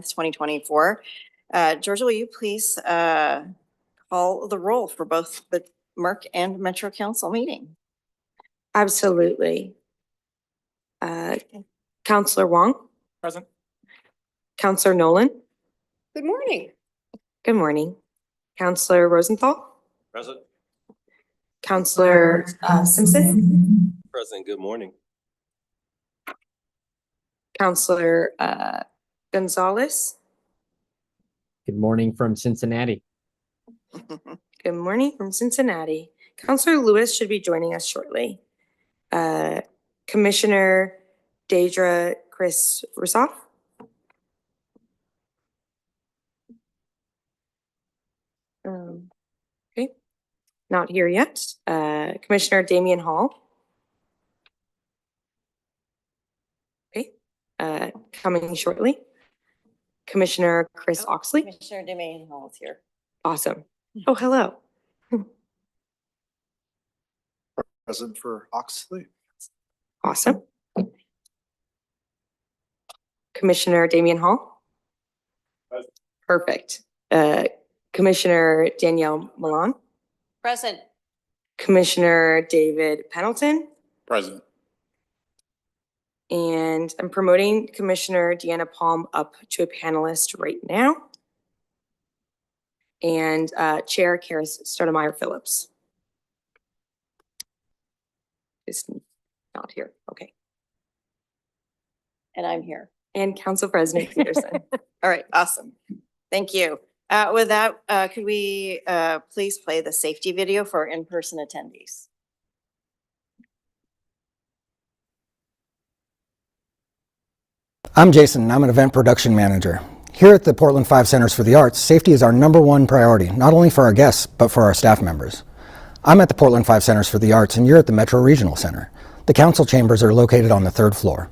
2024. Georgia, will you please call the roll for both the MERC and Metro Council meeting? Absolutely. Counselor Wong? Present. Counselor Nolan? Good morning. Good morning. Counselor Rosenthal? Present. Counselor Simpson? Present. Good morning. Counselor Gonzalez? Good morning from Cincinnati. Good morning from Cincinnati. Counselor Lewis should be joining us shortly. Commissioner Deidre Chris Rusoff? Okay, not here yet. Commissioner Damian Hall? Okay, coming shortly. Commissioner Chris Oxley? Commissioner Damian Hall is here. Awesome. Oh, hello. Present for Oxley. Awesome. Commissioner Damian Hall? Present. Perfect. Commissioner Danielle Milan? Present. Commissioner David Pendleton? Present. And I'm promoting Commissioner Deanna Palm up to a panelist right now. And Chair Karis Stoudemire Phillips is not here. Okay. And I'm here. And Council President Peterson. All right, awesome. Thank you. With that, could we please play the safety video for in-person attendees? I'm Jason, and I'm an event production manager. Here at the Portland 5 Centers for the Arts, safety is our #1 priority, not only for our guests, but for our staff members. I'm at the Portland 5 Centers for the Arts, and you're at the Metro Regional Center. The council chambers are located on the 3rd floor.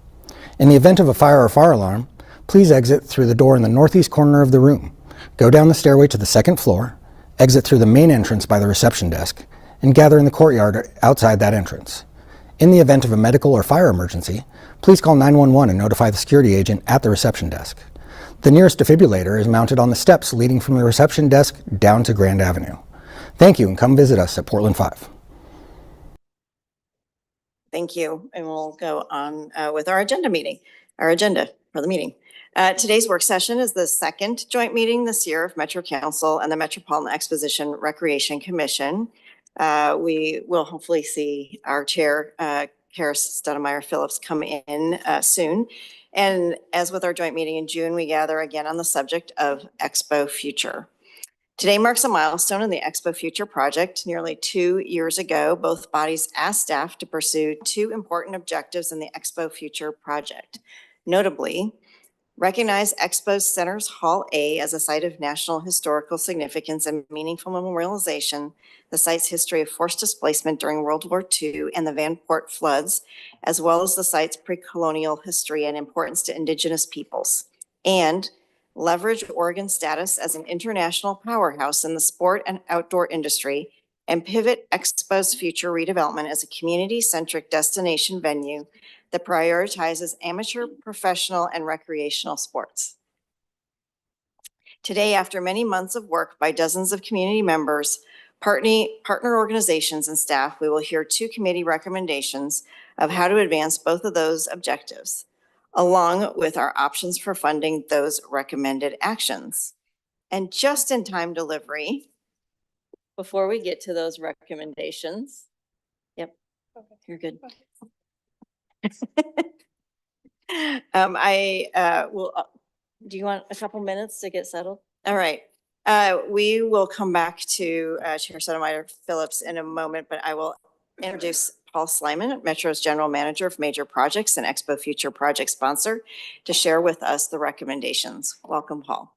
In the event of a fire or fire alarm, please exit through the door in the northeast corner of the room. Go down the stairway to the 2nd floor, exit through the main entrance by the reception desk, and gather in the courtyard outside that entrance. In the event of a medical or fire emergency, please call 911 and notify the security agent at the reception desk. The nearest defibrillator is mounted on the steps leading from the reception desk down to Grand Avenue. Thank you, and come visit us at Portland 5. Thank you. And we'll go on with our agenda for the meeting. Today's work session is the second joint meeting this year of Metro Council and the Metropolitan Exposition Recreation Commission. We will hopefully see our chair, Karis Stoudemire Phillips, come in soon. And as with our joint meeting in June, we gather again on the subject of Expo Future. Today marks a milestone in the Expo Future project. Nearly 2 years ago, both bodies asked staff to pursue 2 important objectives in the Expo Future project. Notably, recognize Expo Center's Hall A as a site of national historical significance and meaningful memorialization, the site's history of forced displacement during World War II and the Vanport floods, as well as the site's pre-colonial history and importance to Indigenous peoples, and leverage Oregon's status as an international powerhouse in the sport and outdoor industry and pivot Expo's future redevelopment as a community-centric destination venue that prioritizes amateur, professional, and recreational sports. Today, after many months of work by dozens of community members, partner organizations, and staff, we will hear 2 committee recommendations of how to advance both of those objectives, along with our options for funding those recommended actions. And just in time delivery, before we get to those recommendations, yep, you're good. I will, do you want a couple minutes to get settled? All right. We will come back to Chair Stoudemire Phillips in a moment, but I will introduce Paul Slyman, Metro's General Manager of Major Projects and Expo Future Project Sponsor, to share with us the recommendations. Welcome, Paul.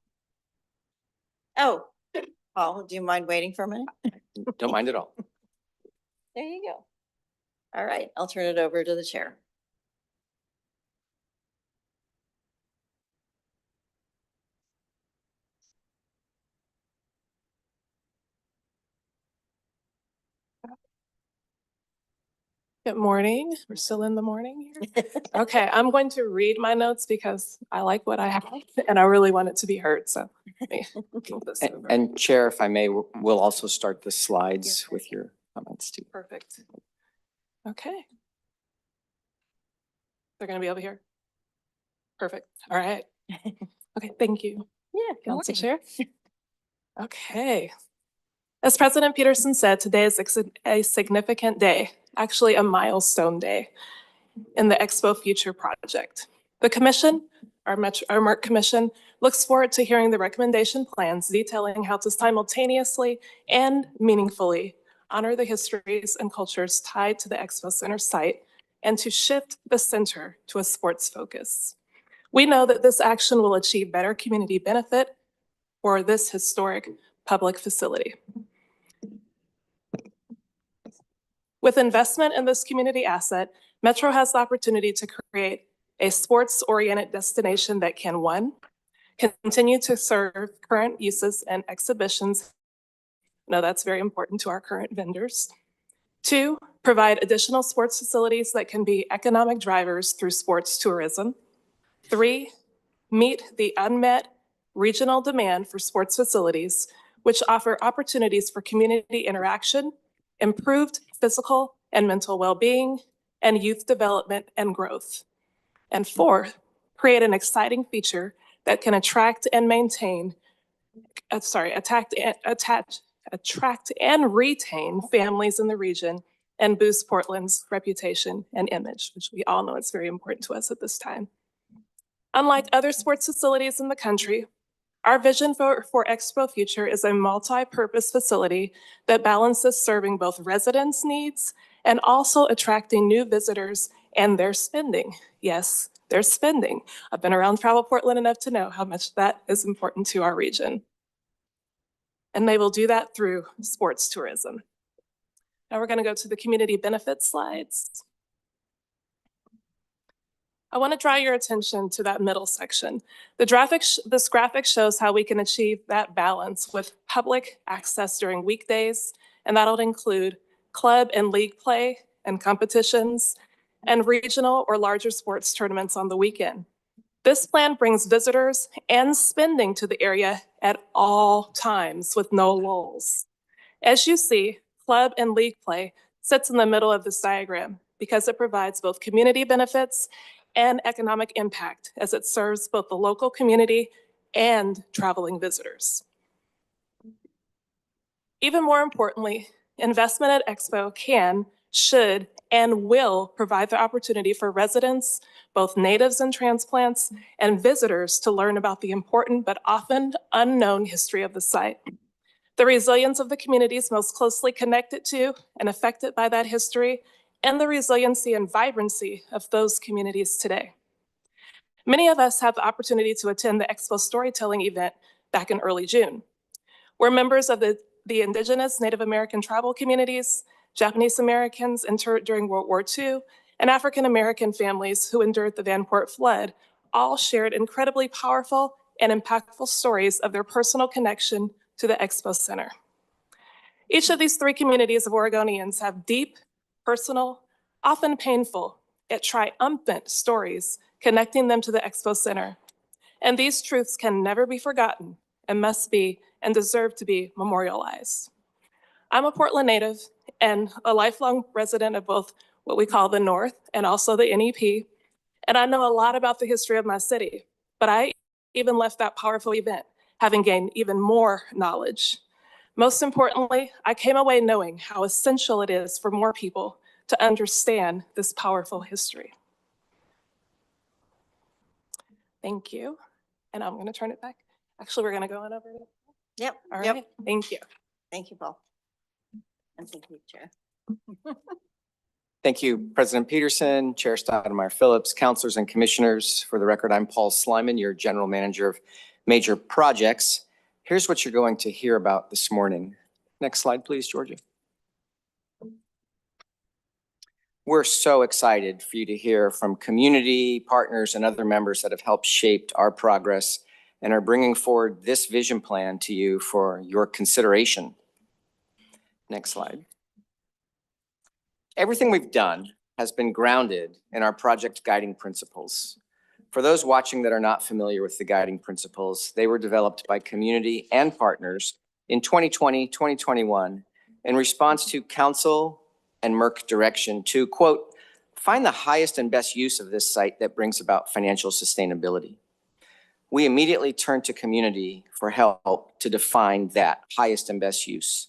Oh, Paul, do you mind waiting for a minute? Don't mind at all. There you go. All right, I'll turn it over to the chair. Good morning. We're still in the morning here. Okay, I'm going to read my notes because I like what I have and I really want it to be heard, so. let me move this over. And Chair, if I may, we'll also start the slides with your comments too. Perfect. Okay. They're gonna be over here. Perfect. All right. Okay, thank you. Yeah. Council Chair. Okay. As President Peterson said, today is a significant day, actually a milestone day in the Expo Future project. The commission, our MERC commission, looks forward to hearing the recommendation plans detailing how to simultaneously and meaningfully honor the histories and cultures tied to the Expo Center site and to shift the center to a sports focus. We know that this action will achieve better community benefit for this historic public facility. With investment in this community asset, Metro has the opportunity to create a sports-oriented destination that can, one, continue to serve current uses and exhibitions. No, that's very important to our current vendors. Two, provide additional sports facilities that can be economic drivers through sports tourism. Three, meet the unmet regional demand for sports facilities, which offer opportunities for community interaction, improved physical and mental well-being, and youth development and growth. And fourth, create an exciting feature that can attract and retain families in the region and boost Portland's reputation and image, which we all know is very important to us at this time. Unlike other sports facilities in the country, our vision for Expo Future is a multi-purpose facility that balances serving both residents' needs and also attracting new visitors and their spending. Yes, their spending. I've been around Travel Portland enough to know how much that is important to our region. And they will do that through sports tourism. Now we're going to go to the community benefits slides. I want to draw your attention to that middle section. This graphic shows how we can achieve that balance with public access during weekdays, and that'll include club and league play and competitions, and regional or larger sports tournaments on the weekend. This plan brings visitors and spending to the area at all times with no lulls. As you see, club and league play sits in the middle of this diagram because it provides both community benefits and economic impact as it serves both the local community and traveling visitors. Even more importantly, investment at Expo can, should, and will provide the opportunity for residents, both natives and transplants, and visitors to learn about the important but often unknown history of the site. The resilience of the communities most closely connected to and affected by that history, and the resiliency and vibrancy of those communities today. Many of us have the opportunity to attend the Expo storytelling event back in early June. We're members of the Indigenous Native American tribal communities, Japanese Americans interred during World War II, and African American families who endured the Vanport flood all shared incredibly powerful and impactful stories of their personal connection to the Expo Center. Each of these three communities of Oregonians have deep, personal, often painful, yet triumphant stories connecting them to the Expo Center. And these truths can never be forgotten and must be and deserve to be memorialized. I'm a Portland native and a lifelong resident of both what we call the North and also the NEP. And I know a lot about the history of my city, but I even left that powerful event having gained even more knowledge. Most importantly, I came away knowing how essential it is for more people to understand this powerful history. Thank you. And I'm going to turn it back. Actually, we're going to go on over. Yep. All Yep. right. Thank you. Thank you, Paul. And thank you, Chair. Thank you, President Peterson, Chair Stoudemire Phillips, councilors and commissioners. For the record, I'm Paul Slyman, your General Manager of Major Projects. Here's what you're going to hear about this morning. Next slide, please, Georgia. We're so excited for you to hear from community partners and other members that have helped shape our progress and are bringing forward this vision plan to you for your consideration. Next slide. Everything we've done has been grounded in our project guiding principles. For those watching that are not familiar with the guiding principles, they were developed by community and partners in 2020, 2021, in response to council and Merck direction to, quote, find the highest and best use of this site that brings about financial sustainability. We immediately turned to community for help to define that highest and best use.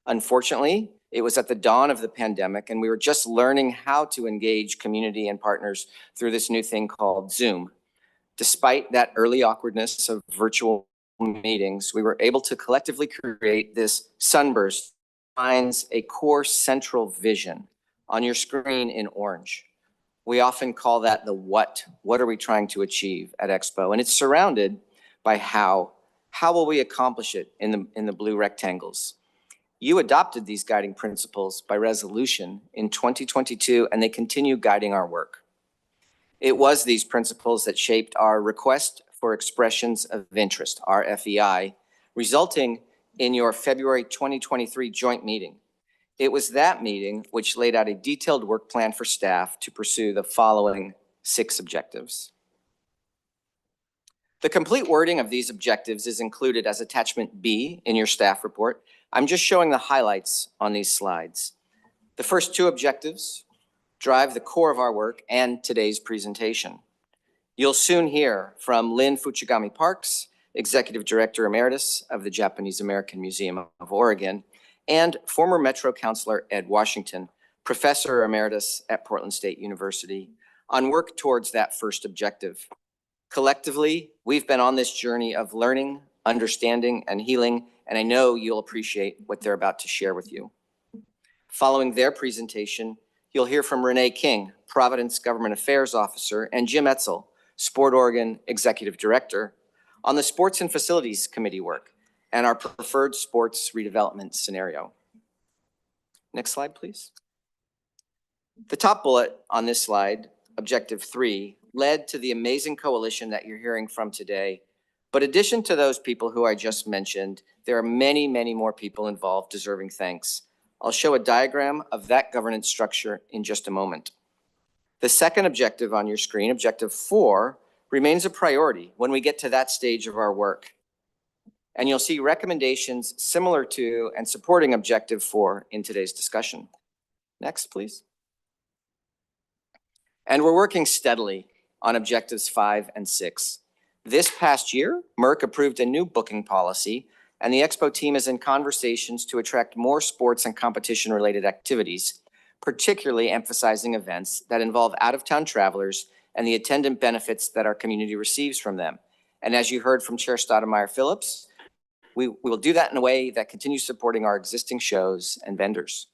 Unfortunately, it was at the dawn of the pandemic, and we were just learning how to engage community and partners through this new thing called Zoom. Despite that early awkwardness of virtual meetings, we were able to collectively create this sunburst that defines a core central vision on your screen in orange. We often call that the what. What are we trying to achieve at Expo? And it's surrounded by how. How will we accomplish it in the blue rectangles? You adopted these guiding principles by resolution in 2022, and they continue guiding our work. It was these principles that shaped our request for expressions of interest, our FEI, resulting in your February 2023 joint meeting. It was that meeting which laid out a detailed work plan for staff to pursue the following 6 objectives. The complete wording of these objectives is included as attachment B in your staff report. I'm just showing the highlights on these slides. The first 2 objectives drive the core of our work and today's presentation. You'll soon hear from Lynn Fuchigami Parks, Executive Director Emeritus of the Japanese American Museum of Oregon, and former Metro Councilor Ed Washington, Professor Emeritus at Portland State University, on work towards that first objective. Collectively, we've been on this journey of learning, understanding, and healing, and I know you'll appreciate what they're about to share with you. Following their presentation, you'll hear from Renee King, Providence Government Affairs Officer, and Jim Etzel, Sport Oregon Executive Director, on the Sports and Facilities Committee work and our preferred sports redevelopment scenario. Next slide, please. The top bullet on this slide, Objective 3, led to the amazing coalition that you're hearing from today. But in addition to those people who I just mentioned, there are many, many more people involved deserving thanks. I'll show a diagram of that governance structure in just a moment. The second objective on your screen, Objective 4, remains a priority when we get to that stage of our work. And you'll see recommendations similar to and supporting Objective 4 in today's discussion. Next, please. And we're working steadily on Objectives 5 and 6. This past year, Merck approved a new booking policy, and the Expo team is in conversations to attract more sports and competition-related activities, particularly emphasizing events that involve out-of-town travelers and the attendant benefits that our community receives from them. And as you heard from Chair Stoudemire Phillips, we will do that in a way that continues supporting our existing shows and vendors.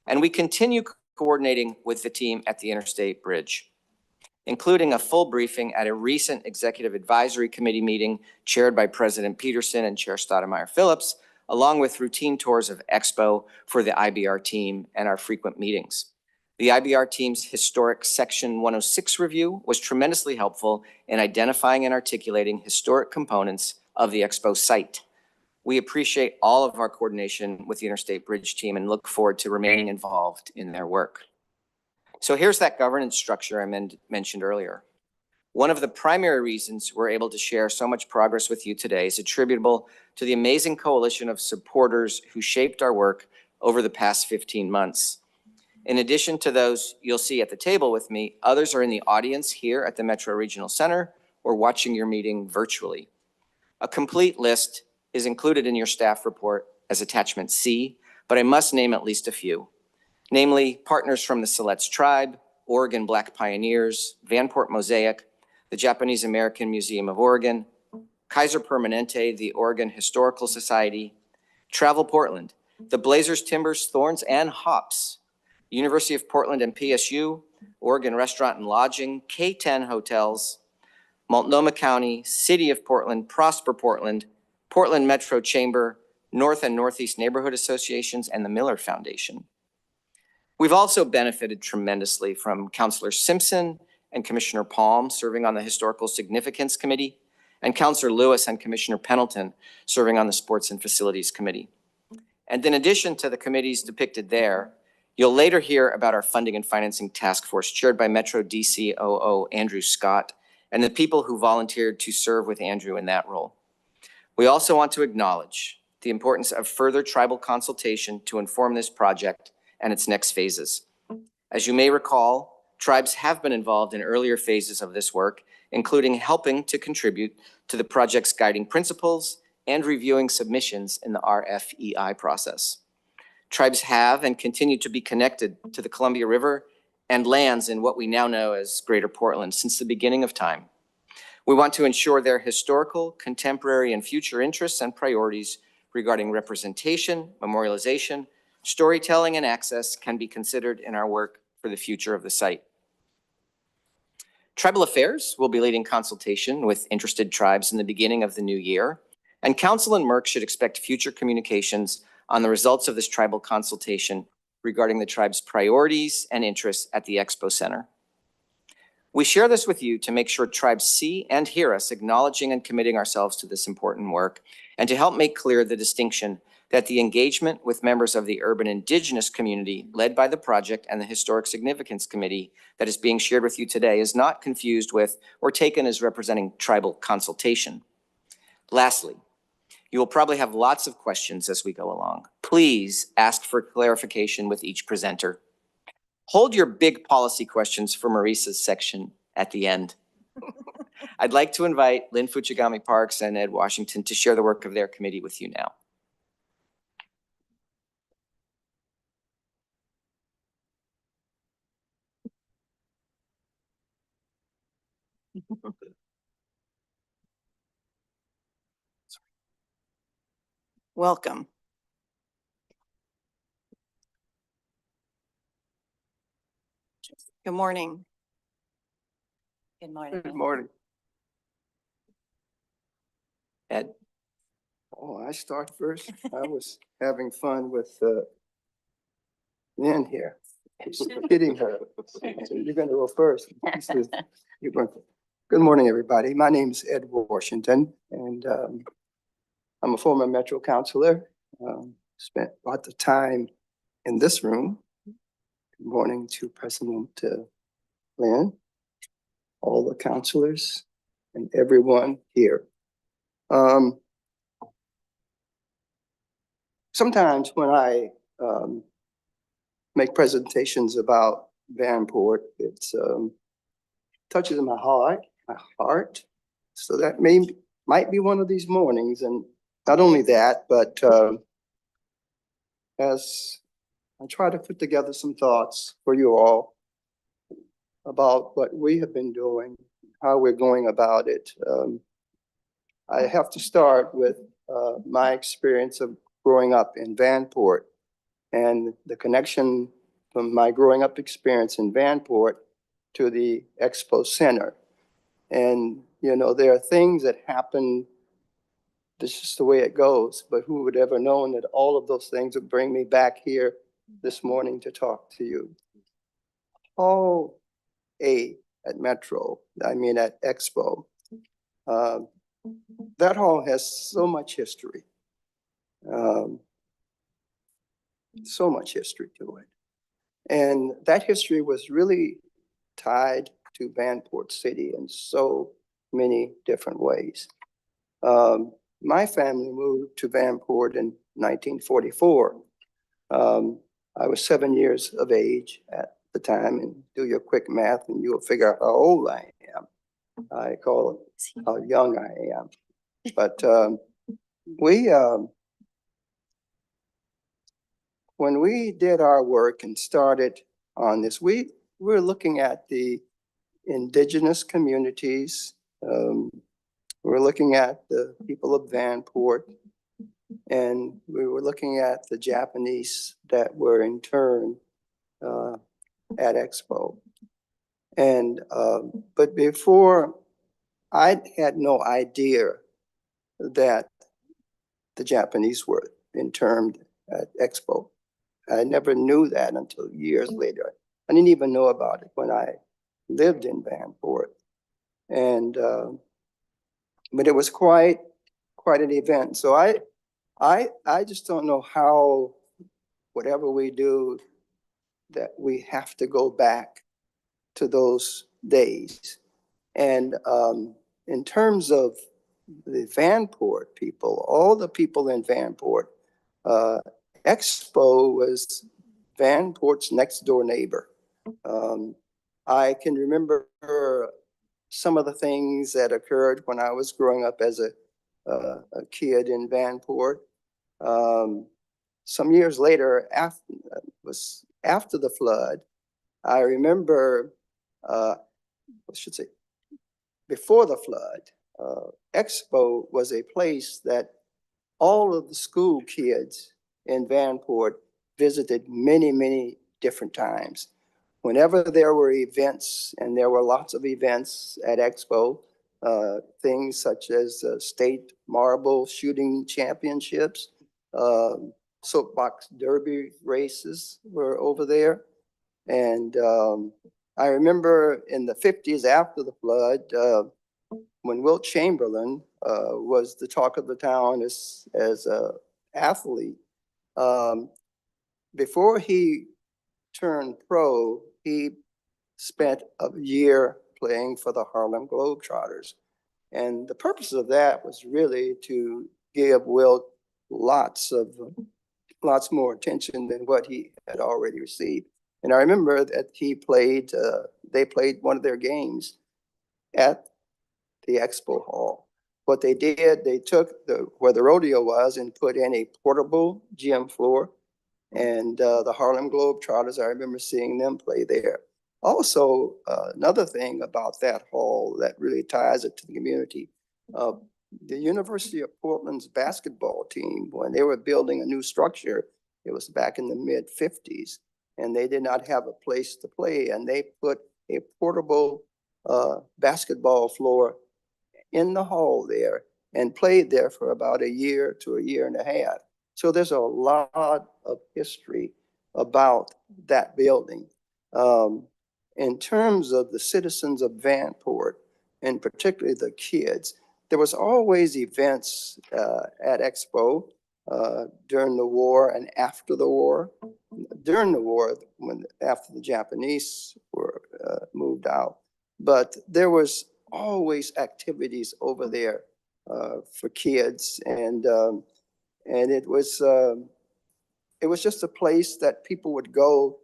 And we continue coordinating with the team at the Interstate Bridge, including a full briefing at a recent Executive Advisory Committee meeting chaired by President Peterson and Chair Stoudemire Phillips, along with routine tours of Expo for the IBR team and our frequent meetings. The IBR team's historic Section 106 review was tremendously helpful in identifying and articulating historic components of the Expo site. We appreciate all of our coordination with the Interstate Bridge team and look forward to remaining involved in their work. So here's that governance structure I mentioned earlier. One of the primary reasons we're able to share so much progress with you today is attributable to the amazing coalition of supporters who shaped our work over the past 15 months. In addition to those you'll see at the table with me, others are in the audience here at the Metro Regional Center or watching your meeting virtually. A complete list is included in your staff report as attachment C, but I must name at least a few. Namely, partners from the Siletz Tribe, Oregon Black Pioneers, Vanport Mosaic, the Japanese American Museum of Oregon, Kaiser Permanente, the Oregon Historical Society, Travel Portland, the Blazers, Timbers, Thorns, and Hops, University of Portland and PSU, Oregon Restaurant and Lodging, K10 Hotels, Multnomah County, City of Portland, Prosper Portland, Portland Metro Chamber, North and Northeast Neighborhood Associations, and the Miller Foundation. We've also benefited tremendously from Councilor Simpson and Commissioner Palm serving on the Historical Significance Committee, and Councilor Lewis and Commissioner Pendleton serving on the Sports and Facilities Committee. And in addition to the committees depicted there, You'll later hear about our funding and financing task force chaired by Metro DC COO Andrew Scott and the people who volunteered to serve with Andrew in that role. We also want to acknowledge the importance of further tribal consultation to inform this project and its next phases. As you may recall, tribes have been involved in earlier phases of this work, including helping to contribute to the project's guiding principles and reviewing submissions in the RFEI process. Tribes have and continue to be connected to the Columbia River and lands in what we now know as Greater Portland since the beginning of time. We want to ensure their historical, contemporary, and future interests and priorities regarding representation, memorialization, storytelling, and access can be considered in our work for the future of the site. Tribal Affairs will be leading consultation with interested tribes in the beginning of the new year, and Council and MERC should expect future communications on the results of this tribal consultation regarding the tribe's priorities and interests at the Expo Center. We share this with you to make sure tribes see and hear us acknowledging and committing ourselves to this important work, and to help make clear the distinction that the engagement with members of the urban indigenous community led by the project and the Historic Significance Committee that is being shared with you today is not confused with or taken as representing tribal consultation. Lastly, you will probably have lots of questions as we go along. Please ask for clarification with each presenter. Hold your big policy questions for Marisa's section at the end. I'd like to invite Lynn Fuchigami Parks and Ed Washington to share the work of their committee with you now. Welcome. Good morning. Good morning. Good morning. Ed? Oh, I start first. I was having fun with Lynn here. Hitting her. So you're going to go first. You're going. Good morning, everybody. My name is Ed Washington, and I'm a former Metro councilor. Spent a lot of time in this room. Good morning to President Lynn, all the councilors, and everyone here. Sometimes when I make presentations about Vanport, it touches my heart. So that might be one of these mornings. And not only that, but as I try to put together some thoughts for you all about what we have been doing, how we're going about it, I have to start with my experience of growing up in Vanport and the connection from my growing up experience in Vanport to the Expo Center. And, you know, there are things that happen, this is the way it goes, but who would ever known that all of those things would bring me back here this morning to talk to you. Hall A at Metro, I mean at Expo, that hall has so much history. So much history to it. And that history was really tied to Vanport City in so many different ways. My family moved to Vanport in 1944. I was 7 years of age at the time, and do your quick math and you'll figure out how old I am. I call it how young I am. But when we did our work and started on this, we were looking at the indigenous communities. We're looking at the people of Vanport, and we were looking at the Japanese that were interned at Expo. And but before, I had no idea that the Japanese were interned at Expo. I never knew that until years later. I didn't even know about it when I lived in Vanport. And but it was quite an event. So I just don't know how whatever we do that we have to go back to those days. And in terms of the Vanport people, all the people in Vanport, Expo was Vanport's next door neighbor. I can remember some of the things that occurred when I was growing up as a kid in Vanport. Some years later, after the flood, I remember, I should say, before the flood, Expo was a place that all of the school kids in Vanport visited many, many different times. Whenever there were events, and there were lots of events at Expo, things such as state marble shooting championships, soapbox derby races were over there. And I remember in the 50s after the flood, when Wilt Chamberlain was the talk of the town as an athlete, before he turned pro, he spent a year playing for the Harlem Globetrotters. And the purpose of that was really to give Wilt lots more attention than what he had already received. And I remember that they played one of their games at the Expo Hall. What they did, they took where the rodeo was and put in a portable gym floor. And the Harlem Globetrotters, I remember seeing them play there. Also, another thing about that hall that really ties it to the community, the University of Portland's basketball team, when they were building a new structure, it was back in the mid-50s, and they did not have a place to play, and they put a portable basketball floor in the hall there and played there for about a year to a year and a half. So there's a lot of history about that building. In terms of the citizens of Vanport, and particularly the kids, there was always events at Expo during the war and after the war. During the war, after the Japanese were moved out, but there was always activities over there for kids, and it was just a place that people would go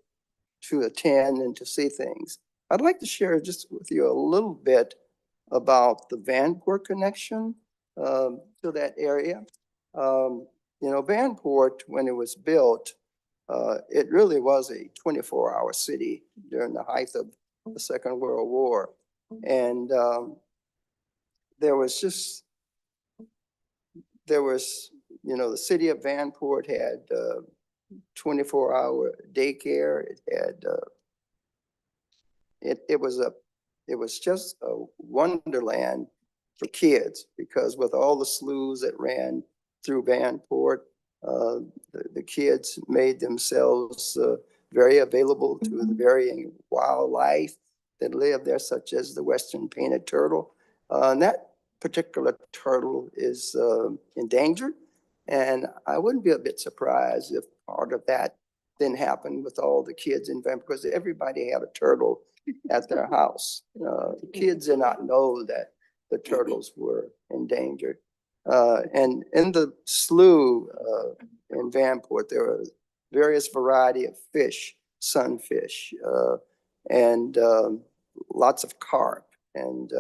to attend and to see things. I'd like to share just with you a little bit about the Vanport connection to that area. Vanport, when it was built, it really was a 24-hour city during the height of the Second World War. And the city of Vanport had 24-hour daycare. It was just a wonderland for kids, because with all the sloughs that ran through Vanport, the kids made themselves very available to the varying wildlife that lived there, such as the western painted turtle. And that particular turtle is endangered. And I wouldn't be a bit surprised if part of that didn't happen with all the kids in Vanport, because everybody had a turtle at their house. The kids did not know that the turtles were endangered. And in the slough in Vanport, there were various variety of fish, sunfish, and lots of carp. And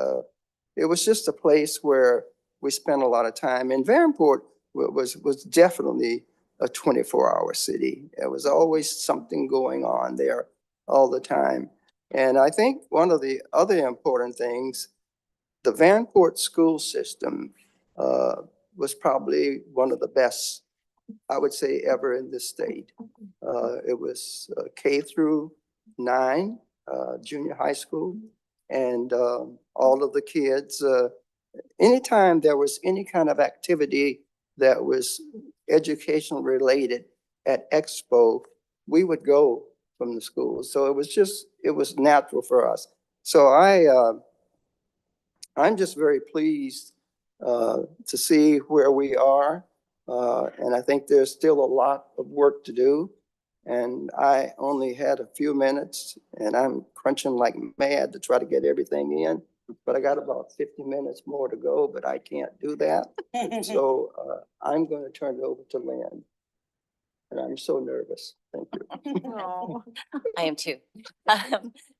it was just a place where we spent a lot of time. And Vanport was definitely a 24-hour city. There was always something going on there all the time. And I think one of the other important things, the Vanport school system was probably one of the best, I would say, ever in this state. It was K through 9, junior high school, and all of the kids, anytime there was any kind of activity that was educational related at Expo, we would go from the school. So it was natural for us. So I'm just very pleased to see where we are. And I think there's still a lot of work to do. And I only had a few minutes and I'm crunching like mad to try to get everything in. But I got about 50 minutes more to go, but I can't do that. So I'm going to turn it over to Lynn. And I'm so nervous. Thank you. I am too.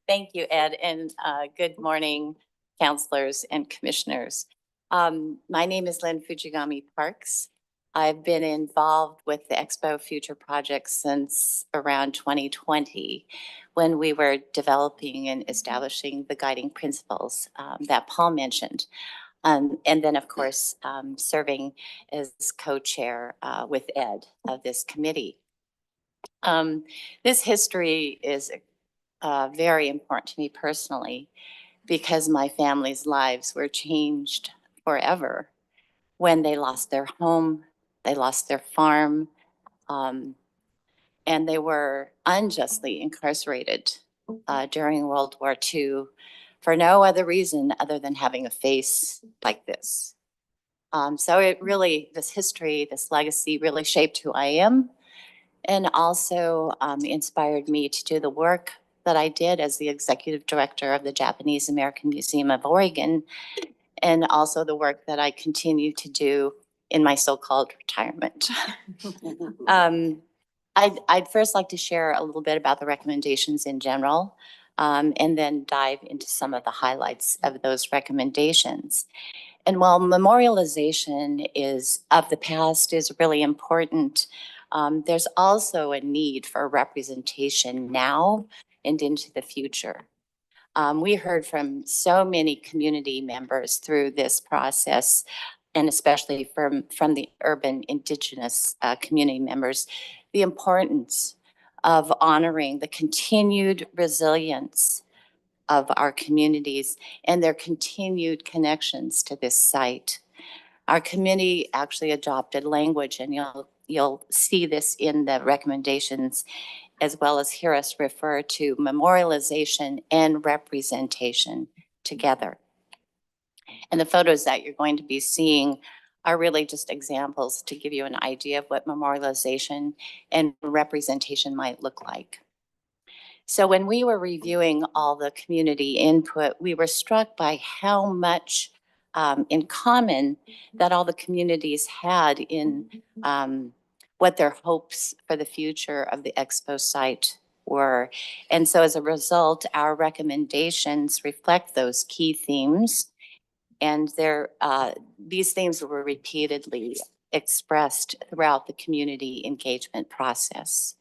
Thank you, Ed, and good morning, counselors and commissioners. My name is Lynn Fujigami Parks. I've been involved with the Expo Future Project since around 2020, when we were developing and establishing the guiding principles that Paul mentioned. And then, of course, serving as co-chair with Ed of this committee. This history is very important to me personally because my family's lives were changed forever when they lost their home, they lost their farm, and they were unjustly incarcerated during World War II for no other reason other than having a face like this. So it really, this history, this legacy really shaped who I am, and also inspired me to do the work that I did as the executive director of the Japanese American Museum of Oregon, and also the work that I continue to do in my so-called retirement. I'd first like to share a little bit about the recommendations in general, and then dive into some of the highlights of those recommendations. And while memorialization of the past is really important, there's also a need for representation now and into the future. We heard from so many community members through this process, and especially from the urban indigenous community members, the importance of honoring the continued resilience of our communities and their continued connections to this site. Our committee actually adopted language, and you'll see this in the recommendations, as well as hear us refer to memorialization and representation together. And the photos that you're going to be seeing are really just examples to give you an idea of what memorialization and representation might look like. So when we were reviewing all the community input, we were struck by how much in common that all the communities had in what their hopes for the future of the Expo site were. And so as a result, our recommendations reflect those key themes. And these themes were repeatedly expressed throughout the community engagement process.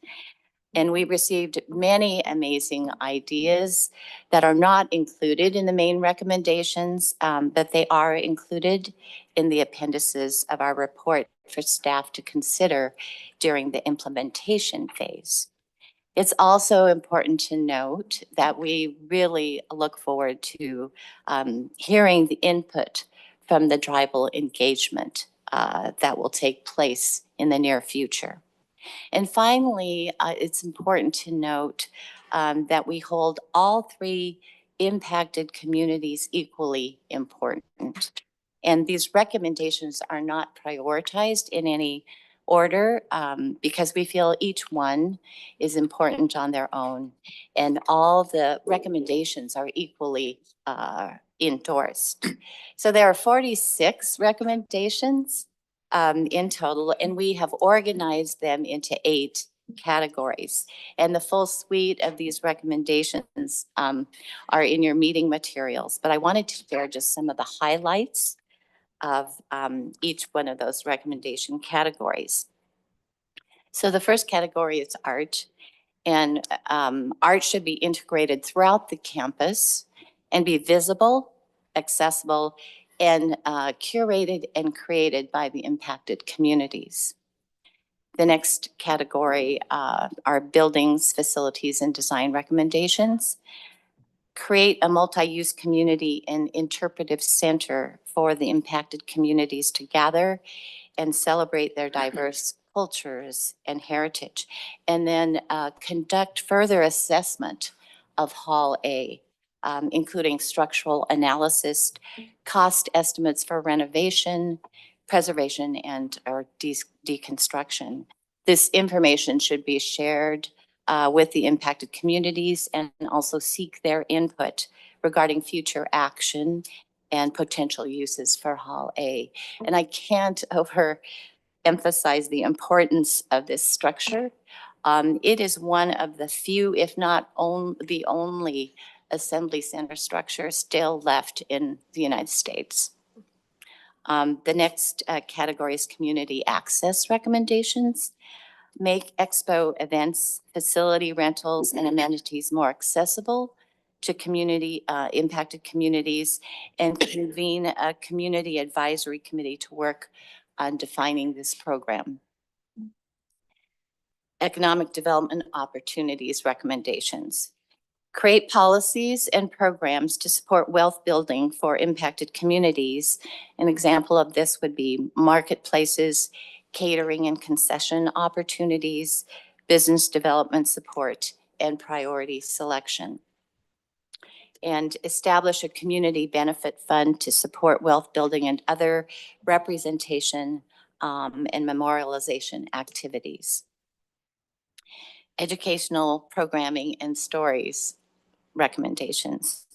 And we received many amazing ideas that are not included in the main recommendations, but they are included in the appendices of our report for staff to consider during the implementation phase. It's also important to note that we really look forward to hearing the input from the tribal engagement that will take place in the near future. And finally, it's important to note that we hold all three impacted communities equally important. And these recommendations are not prioritized in any order because we feel each one is important on their own. And all the recommendations are equally endorsed. So there are 46 recommendations in total, and we have organized them into 8 categories. And the full suite of these recommendations are in your meeting materials, but I wanted to share just some of the highlights of each one of those recommendation categories. So the first category is art, and art should be integrated throughout the campus and be visible, accessible, and curated and created by the impacted communities. The next category are buildings, facilities, and design recommendations. Create a multi-use community and interpretive center for the impacted communities to gather and celebrate their diverse cultures and heritage. And then conduct further assessment of Hall A, including structural analysis, cost estimates for renovation, preservation, and or deconstruction. This information should be shared with the impacted communities and also seek their input regarding future action and potential uses for Hall A. And I can't overemphasize the importance of this structure. It is one of the few, if not the only assembly center structure still left in the United States. The next category is community access recommendations. Make expo events, facility rentals, and amenities more accessible to community, impacted communities, and convene a community advisory committee to work on defining this program. Economic development opportunities recommendations. Create policies and programs to support wealth building for impacted communities. An example of this would be marketplaces, catering and concession opportunities, business development support, and priority selection. And establish a community benefit fund to support wealth building and other representation and memorialization activities. Educational programming and stories recommendations.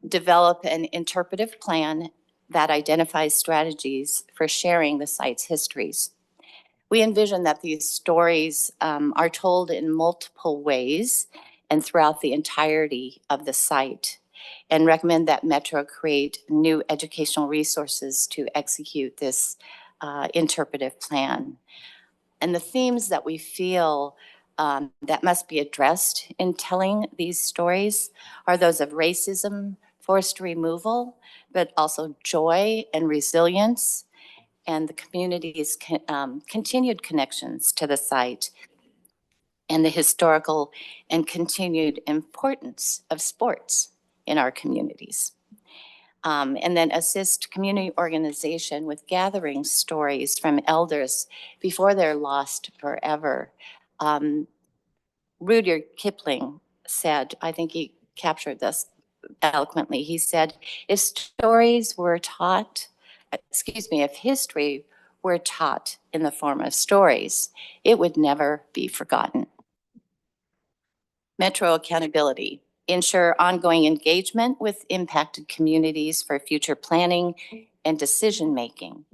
Develop an interpretive plan that identifies strategies for sharing the site's histories. We envision that these stories are told in multiple ways and throughout the entirety of the site, and recommend that Metro create new educational resources to execute this interpretive plan. And the themes that we feel that must be addressed in telling these stories are those of racism, forced removal, but also joy and resilience, and the community's continued connections to the site, and the historical and continued importance of sports in our communities. And then assist community organization with gathering stories from elders before they're lost forever. Rudyard Kipling said, I think he captured this eloquently. He said, if stories were taught, if history were taught in the form of stories, it would never be forgotten. Metro accountability. Ensure ongoing engagement with impacted communities for future planning and decision-making,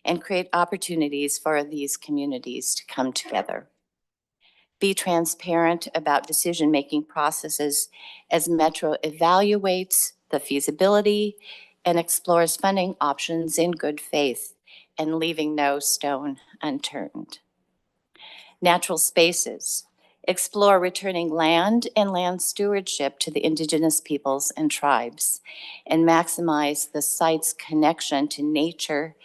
and create opportunities for these communities to come together. Be transparent about decision-making processes as Metro evaluates the feasibility and explores funding options in good faith, and leaving no stone unturned. Natural spaces. Explore returning land and land stewardship to the indigenous peoples and tribes, and maximize the site's connection to nature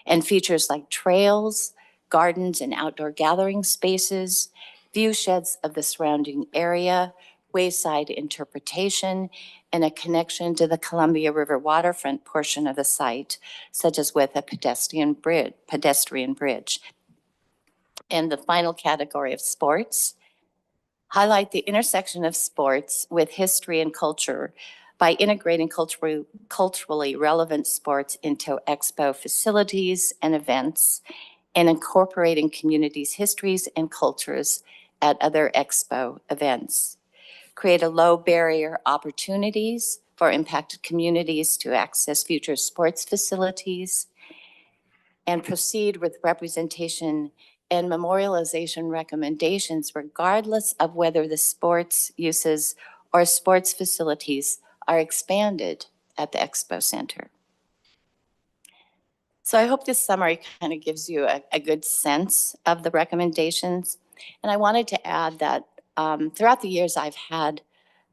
and features like trails, gardens and outdoor gathering spaces, view sheds of the surrounding area, wayside interpretation, and a connection to the Columbia River waterfront portion of the site, such as with a pedestrian bridge. And the final category of sports. Highlight the intersection of sports with history and culture by integrating culturally relevant sports into expo facilities and events, and incorporating communities' histories and cultures at other expo events. Create a low barrier opportunities for impacted communities to access future sports facilities, and proceed with representation and memorialization recommendations regardless of whether the sports uses or sports facilities are expanded at the Expo Center. So I hope this summary kind of gives you a good sense of the recommendations. And I wanted to add that throughout the years, I've had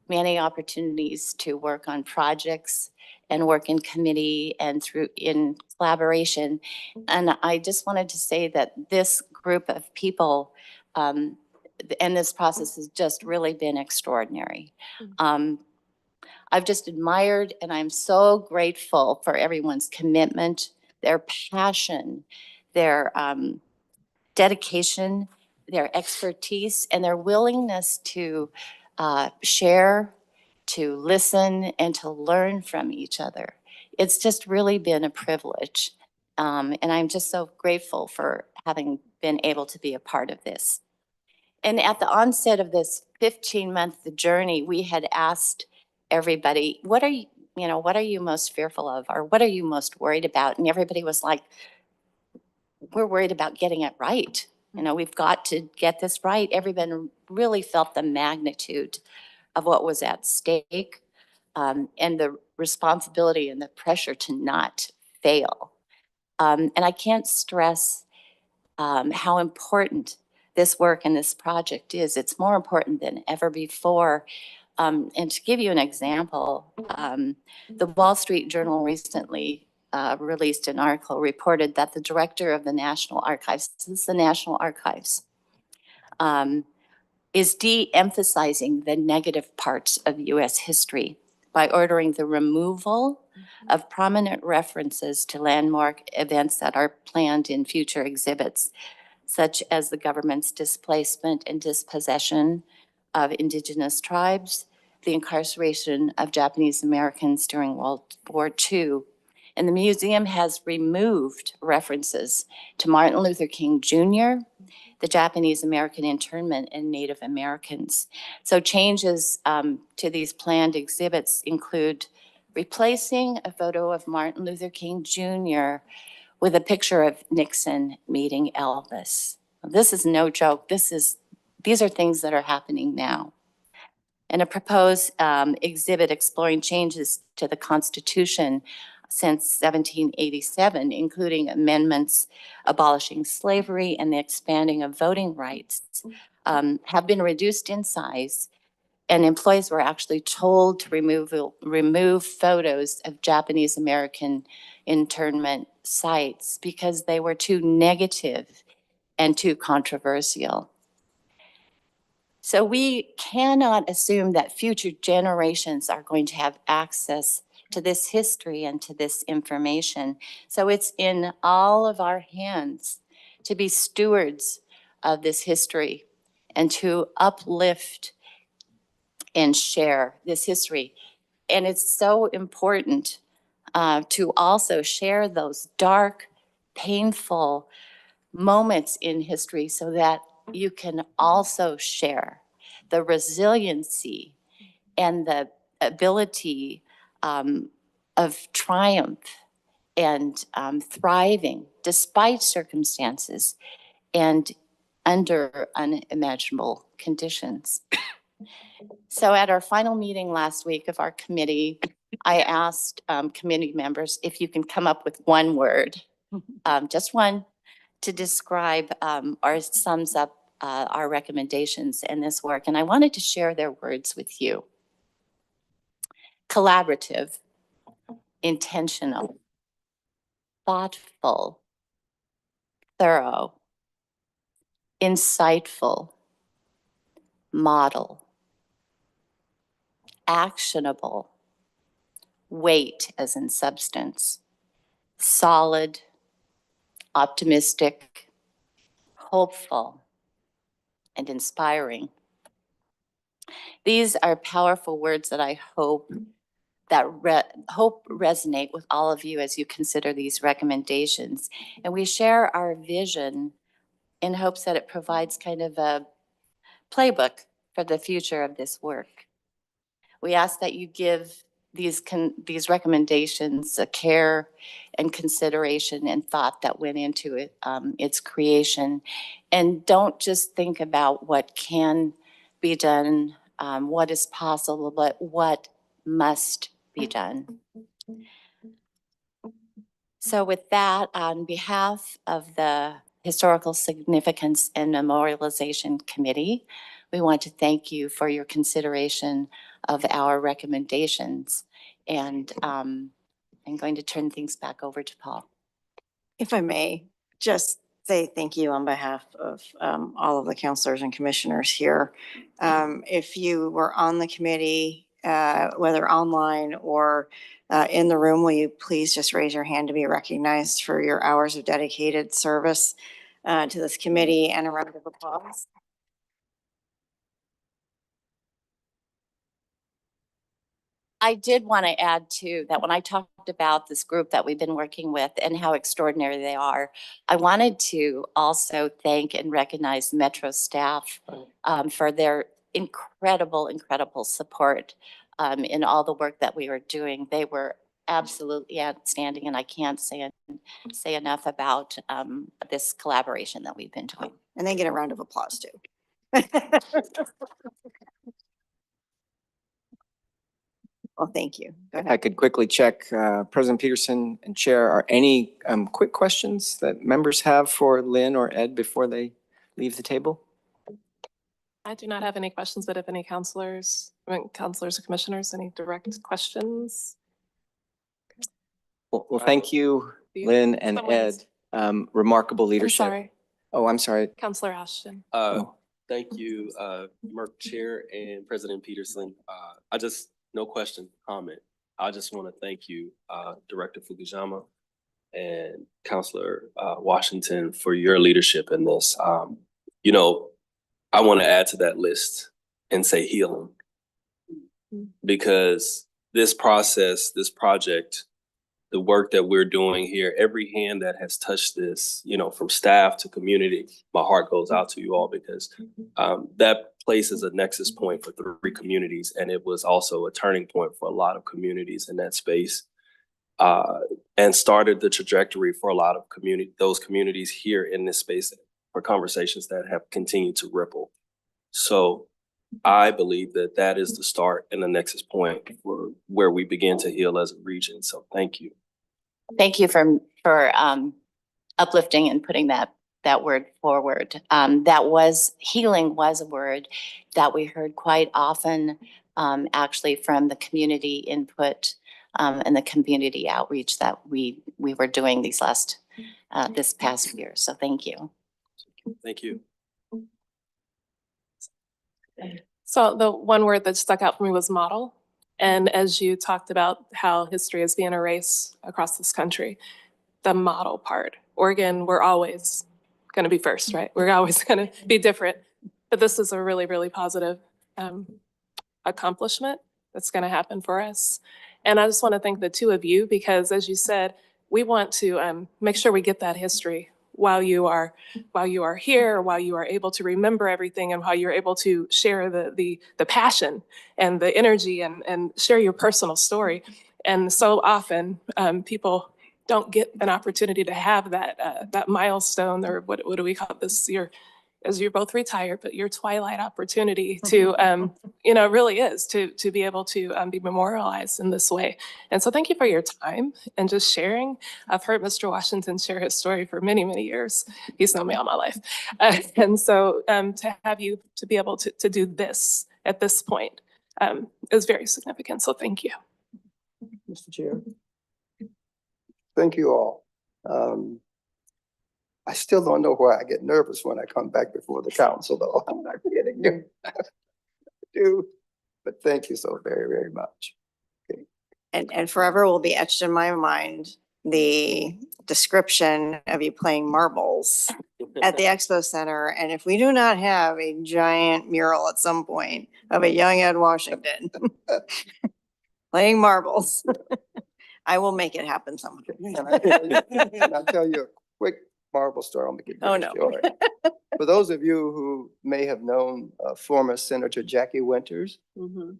many opportunities to work on projects and work in committee and in collaboration. And I just wanted to say that this group of people and this process has just really been extraordinary. I've just admired, and I'm so grateful for everyone's commitment, their passion, their dedication, their expertise, and their willingness to share, to listen, and to learn from each other. It's just really been a privilege. And I'm just so grateful for having been able to be a part of this. And at the onset of this 15-month journey, we had asked everybody, what are you most fearful of? Or what are you most worried about? And everybody was like, we're worried about getting it right. We've got to get this right. Everyone really felt the magnitude of what was at stake, and the responsibility and the pressure to not fail. And I can't stress how important this work and this project is. It's more important than ever before. And to give you an example, the Wall Street Journal recently released an article reported that the director of the National Archives, this is the National Archives, is de-emphasizing the negative parts of U.S. history by ordering the removal of prominent references to landmark events that are planned in future exhibits, such as the government's displacement and dispossession of indigenous tribes, the incarceration of Japanese Americans during World War II. And the museum has removed references to Martin Luther King Jr., the Japanese American internment, and Native Americans. So changes to these planned exhibits include replacing a photo of Martin Luther King Jr. with a picture of Nixon meeting Elvis. This is no joke. These are things that are happening now. And a proposed exhibit exploring changes to the Constitution since 1787, including amendments abolishing slavery and the expanding of voting rights, have been reduced in size, and employees were actually told to remove photos of Japanese American internment sites because they were too negative and too controversial. So we cannot assume that future generations are going to have access to this history and to this information. So it's in all of our hands to be stewards of this history and to uplift and share this history. And it's so important to also share those dark, painful moments in history so that you can also share the resiliency and the ability of triumph and thriving despite circumstances and under unimaginable conditions. So at our final meeting last week of our committee, I asked committee members if you can come up with one word, just one, to describe or sums up our recommendations in this work. And I wanted to share their words with you. Collaborative, intentional, thoughtful, thorough, insightful, model, actionable, weight as in substance, solid, optimistic, hopeful, and inspiring. These are powerful words that I hope resonate with all of you as you consider these recommendations. And we share our vision in hopes that it provides kind of a playbook for the future of this work. We ask that you give these recommendations a care and consideration and thought that went into it, its creation. And don't just think about what can be done, what is possible, but what must be done. So with that, on behalf of the Historical Significance and Memorialization Committee, we want to thank you for your consideration of our recommendations. And I'm going to turn things back over to Paul. If I may, just say thank you on behalf of all of the counselors and commissioners here. If you were on the committee, whether online or in the room, will you please just raise your hand to be recognized for your hours of dedicated service to this committee, and a round of applause. I did want to add too, that when I talked about this group that we've been working with and how extraordinary they are, I wanted to also thank and recognize Metro staff for their incredible support in all the work that we were doing. They were absolutely outstanding, and I can't say enough about this collaboration that we've been doing. And they get a round of applause too. Well, thank you. Go If I ahead. could quickly check, President Peterson and Chair, are any quick questions that members have for Lynn or Ed before they leave the table? I do not have any questions, but if any counselors or commissioners, any direct questions? Well, thank you, You- Lynn and someone Ed. is- Remarkable I'm leadership. sorry, Oh, I'm sorry. Counselor Ashton. Thank you, Merck Chair and President Peterson. No question, comment. I just want to thank you, Director Fukuyama and Counselor Washington for your leadership in this. I want to add to that list and say healing. Because this process, this project, the work that we're doing here, every hand that has touched this, from staff to community, my heart goes out to you all because that place is a nexus point for 3 communities. And it was also a turning point for a lot of communities in that space and started the trajectory for a lot of those communities here in this space for conversations that have continued to ripple. So I believe that is the start and the nexus point for where we begin to heal as a region. So thank you. Thank you for uplifting and putting that word forward. Healing was a word that we heard quite often, actually from the community input and the community outreach that we were doing this past year. So thank you. Thank you. So the one word that stuck out for me was model. And as you talked about how history is being erased across this country, the model part, Oregon, we're always going to be first, right? We're always going to be different. But this is a really, really positive accomplishment that's going to happen for us. And I just want to thank the 2 of you because, as you said, we want to make sure we get that history while you are here, while you are able to remember everything, and while you're able to share the passion and the energy and share your personal story. And so often people don't get an opportunity to have that milestone, or what do we call this? As you're both retired, but your twilight opportunity to, it really is to be able to be memorialized in this way. And so thank you for your time and just sharing. I've heard Mr. Washington share his story for many, many years. He's known me all my life. And so to have you to be able to do this at this point is very significant. So thank you. Mr. Chair. Thank you all. I still don't know why I get nervous when I come back before the council, though. I'm not kidding you. I do, but thank you so very, very much. Okay. And forever will be etched in my mind the description of you playing marbles at the Expo Center. And if we do not have a giant mural at some point of a young Ed Washington playing marbles, I will make it happen someday. And I'll tell you a quick marble story. I'll make it Oh, very no. short. For those of you who may have known former Senator Jackie Winters,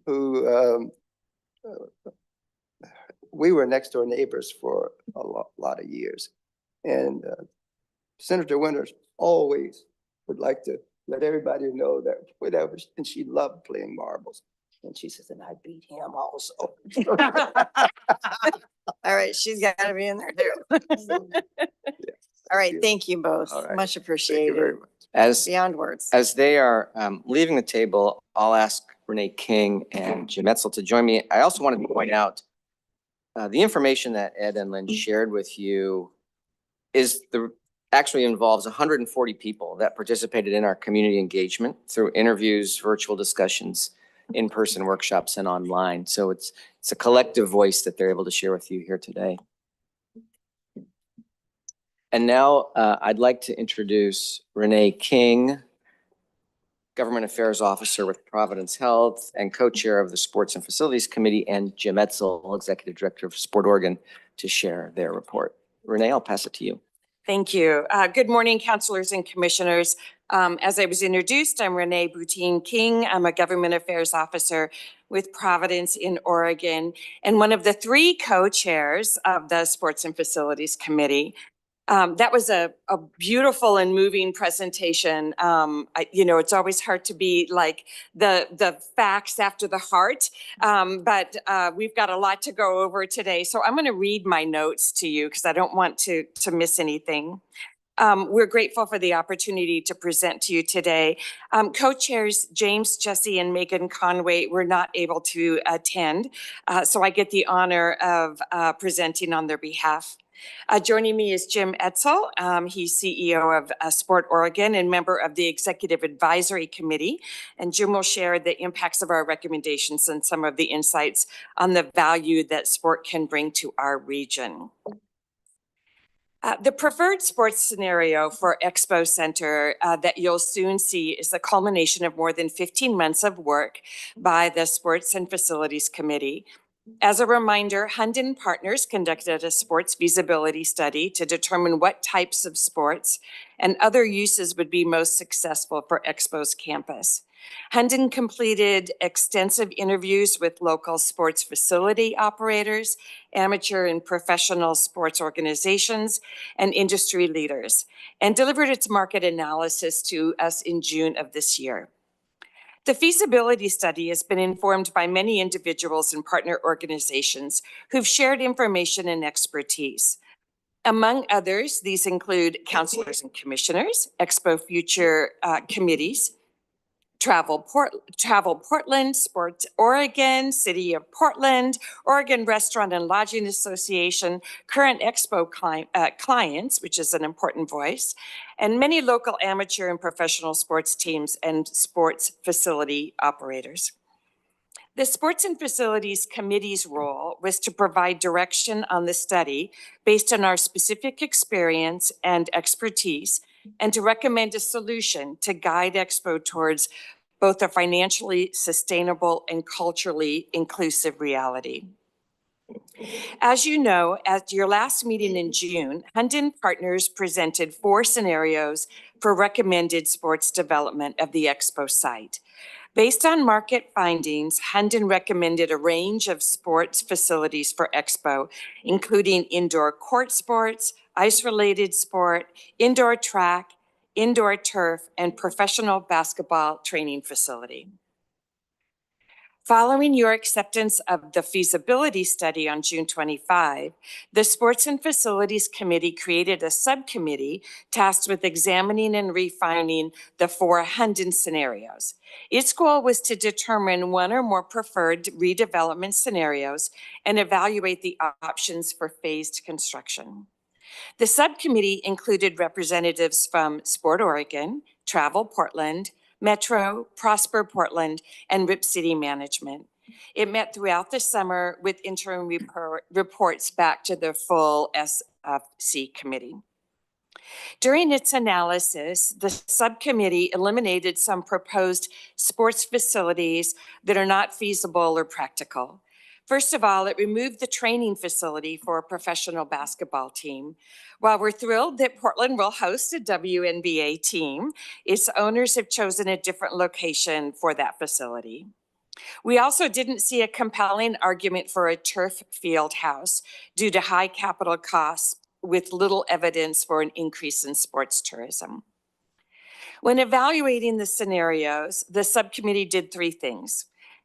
who we were next door neighbors for a lot of years. And Senator Winters always would like to let everybody know that whatever, and she loved playing marbles. And she says, and I beat him also. All right, she's got to be in there too. All right, thank you both. All right. Much Thank you appreciated. very much. Beyond words. As they are leaving the table, I'll ask Renee King and Jim Etzel to join me. I also wanted to point out the information that Ed and Lynn shared with you actually involves 140 people that participated in our community engagement through interviews, virtual discussions, in-person workshops, and online. So it's a collective voice that they're able to share with you here today. And now I'd like to introduce Renee King, Government Affairs Officer with Providence Health and co-chair of the Sports and Facilities Committee, and Jim Etzel, Executive Director of Sport Oregon, to share their report. Renee, I'll pass it to you. Thank you. Good morning, councilors and commissioners. As I was introduced, I'm Renee Boutine King. I'm a government affairs officer with Providence in Oregon and one of the 3 co-chairs of the Sports and Facilities Committee. That was a beautiful and moving presentation. It's always hard to be like the facts after the heart, but we've got a lot to go over today. So I'm going to read my notes to you because I don't want to miss anything. We're grateful for the opportunity to present to you today. Co-chairs James, Jesse, and Megan Conway were not able to attend, so I get the honor of presenting on their behalf. Joining me is Jim Etzel. He's CEO of Sport Oregon and member of the Executive Advisory Committee. And Jim will share the impacts of our recommendations and some of the insights on the value that sport can bring to our region. The preferred sports scenario for Expo Center that you'll soon see is the culmination of more than 15 months of work by the Sports and Facilities Committee. As a reminder, Hunden Partners conducted a sports feasibility study to determine what types of sports and other uses would be most successful for Expo's campus. Hunden completed extensive interviews with local sports facility operators, amateur and professional sports organizations, and industry leaders, and delivered its market analysis to us in June of this year. The feasibility study has been informed by many individuals and partner organizations who've shared information and expertise. Among others, these include councilors and commissioners, Expo Future committees, Travel Portland, Sports Oregon, City of Portland, Oregon Restaurant and Lodging Association, current Expo clients, which is an important voice, and many local amateur and professional sports teams and sports facility operators. The Sports and Facilities Committee's role was to provide direction on the study based on our specific experience and expertise, and to recommend a solution to guide Expo towards both a financially sustainable and culturally inclusive reality. As you know, at your last meeting in June, Hunden Partners presented 4 scenarios for recommended sports development of the Expo site. Based on market findings, Hunden recommended a range of sports facilities for Expo, including indoor court sports, ice-related sport, indoor track, indoor turf, and professional basketball training facility. Following your acceptance of the feasibility study on June 25, the Sports and Facilities Committee created a subcommittee tasked with examining and refining the 4 Hunden scenarios. Its goal was to determine one or more preferred redevelopment scenarios and evaluate the options for phased construction. The subcommittee included representatives from Sport Oregon, Travel Portland, Metro, Prosper Portland, and Rip City Management. It met throughout the summer with interim reports back to the full SFC committee. During its analysis, the subcommittee eliminated some proposed sports facilities that are not feasible or practical. First of all, it removed the training facility for a professional basketball team. While we're thrilled that Portland will host a WNBA team, its owners have chosen a different location for that facility. We also didn't see a compelling argument for a turf field house due to high capital costs with little evidence for an increase in sports tourism. When evaluating the scenarios, the subcommittee did 3 things.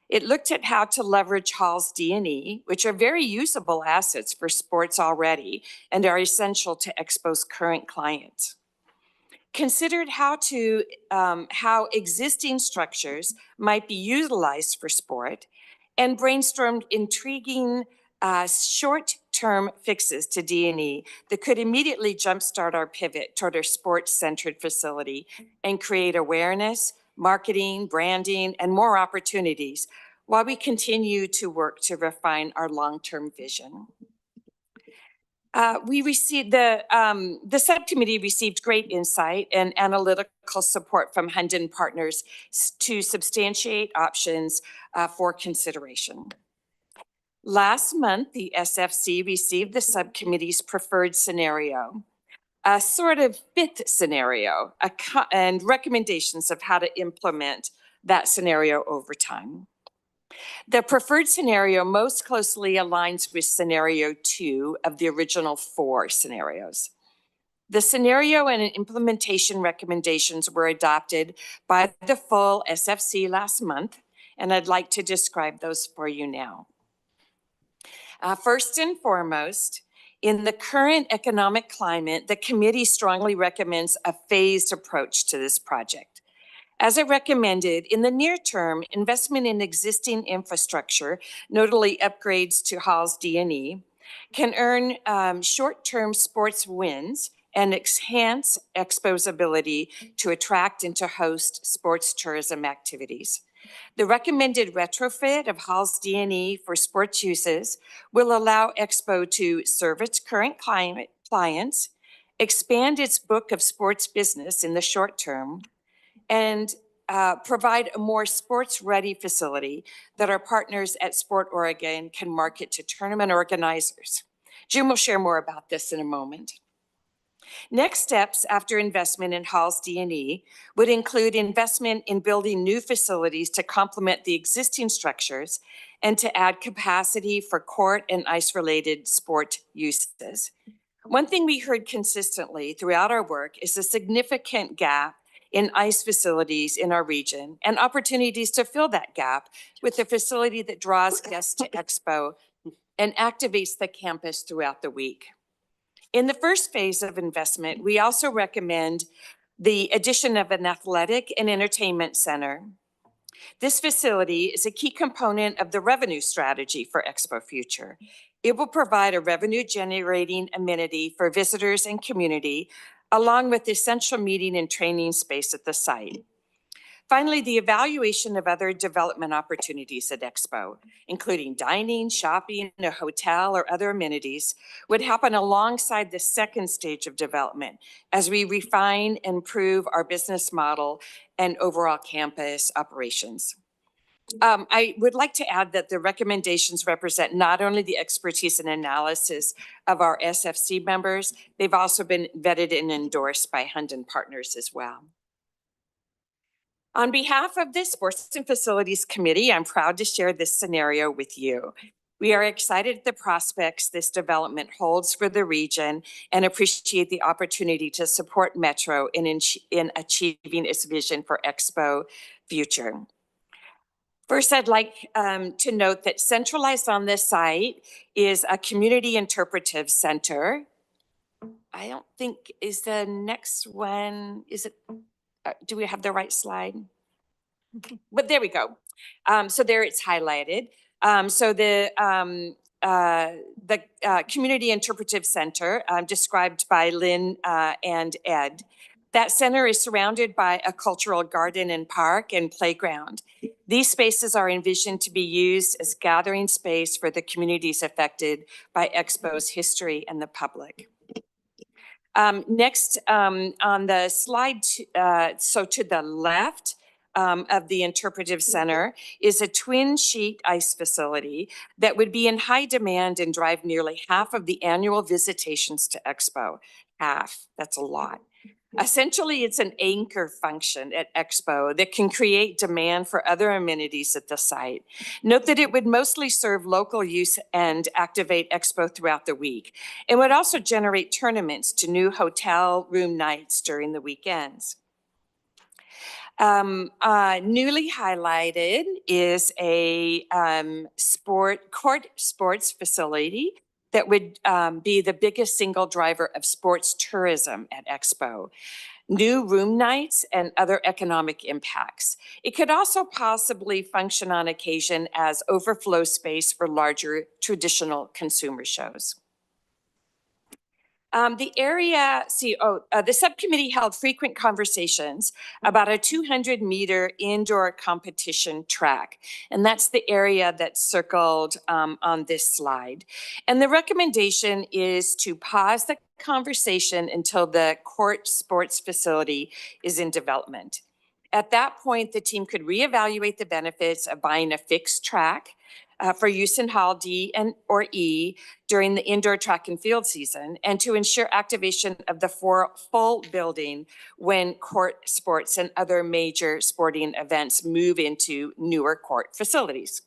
It looked at how to leverage Hall's D&E, which are very usable assets for sports already and are essential to Expo's current clients. Considered how existing structures might be utilized for sport, and brainstormed intriguing short-term fixes to D&E that could immediately jumpstart our pivot toward a sports-centered facility and create awareness, marketing, branding, and more opportunities while we continue to work to refine our long-term vision. The subcommittee received great insight and analytical support from Hunden Partners to substantiate options for consideration. Last month, the SFC received the subcommittee's preferred scenario, a sort of fifth scenario, and recommendations of how to implement that scenario over time. The preferred scenario most closely aligns with scenario 2 of the original 4 scenarios. The scenario and implementation recommendations were adopted by the full SFC last month, and I'd like to describe those for you now. First and foremost, in the current economic climate, the committee strongly recommends a phased approach to this project. As it recommended, in the near term, investment in existing infrastructure, notably upgrades to Halls D&E, can earn short-term sports wins and enhance Expo's ability to attract and to host sports tourism activities. The recommended retrofit of Halls D&E for sports uses will allow Expo to serve its current clients, expand its book of sports business in the short term, and provide a more sports-ready facility that our partners at Sport Oregon can market to tournament organizers. Jim will share more about this in a moment. Next steps after investment in Halls D&E would include investment in building new facilities to complement the existing structures and to add capacity for court and ice-related sport uses. One thing we heard consistently throughout our work is a significant gap in ice facilities in our region and opportunities to fill that gap with a facility that draws guests to Expo and activates the campus throughout the week. In the first phase of investment, we also recommend the addition of an athletic and entertainment center. This facility is a key component of the revenue strategy for Expo Future. It will provide a revenue-generating amenity for visitors and community, along with essential meeting and training space at the site. Finally, the evaluation of other development opportunities at Expo, including dining, shopping, a hotel, or other amenities, would happen alongside the second stage of development as we refine and improve our business model and overall campus operations. I would like to add that the recommendations represent not only the expertise and analysis of our SFC members, they've also been vetted and endorsed by Hunden Partners as well. On behalf of the Sports and Facilities Committee, I'm proud to share this scenario with you. We are excited at the prospects this development holds for the region and appreciate the opportunity to support Metro in achieving its vision for Expo Future. First, I'd like to note that centralized on this site is a community interpretive center. I don't think, is the next one, is it, do we have the right slide? But there we go. So there it's highlighted. So the Community Interpretive Center described by Lynn and Ed. That center is surrounded by a cultural garden and park and playground. These spaces are envisioned to be used as gathering space for the communities affected by Expo's history and the public. Next on the slide, so to the left of the Interpretive Center is a twin sheet ice facility that would be in high demand and drive nearly half of the annual visitations to Expo. Half, that's a lot. Essentially, it's an anchor function at Expo that can create demand for other amenities at the site. Note that it would mostly serve local use and activate Expo throughout the week. It would also generate tournaments to new hotel room nights during the weekends. Newly highlighted is a court sports facility that would be the biggest single driver of sports tourism at Expo, new room nights, and other economic impacts. It could also possibly function on occasion as overflow space for larger traditional consumer shows. The subcommittee held frequent conversations about a 200-meter indoor competition track. And that's the area that's circled on this slide. And the recommendation is to pause the conversation until the court sports facility is in development. At that point, the team could reevaluate the benefits of buying a fixed track for use in Hall D or E during the indoor track and field season, and to ensure activation of the full building when court sports and other major sporting events move into newer court facilities.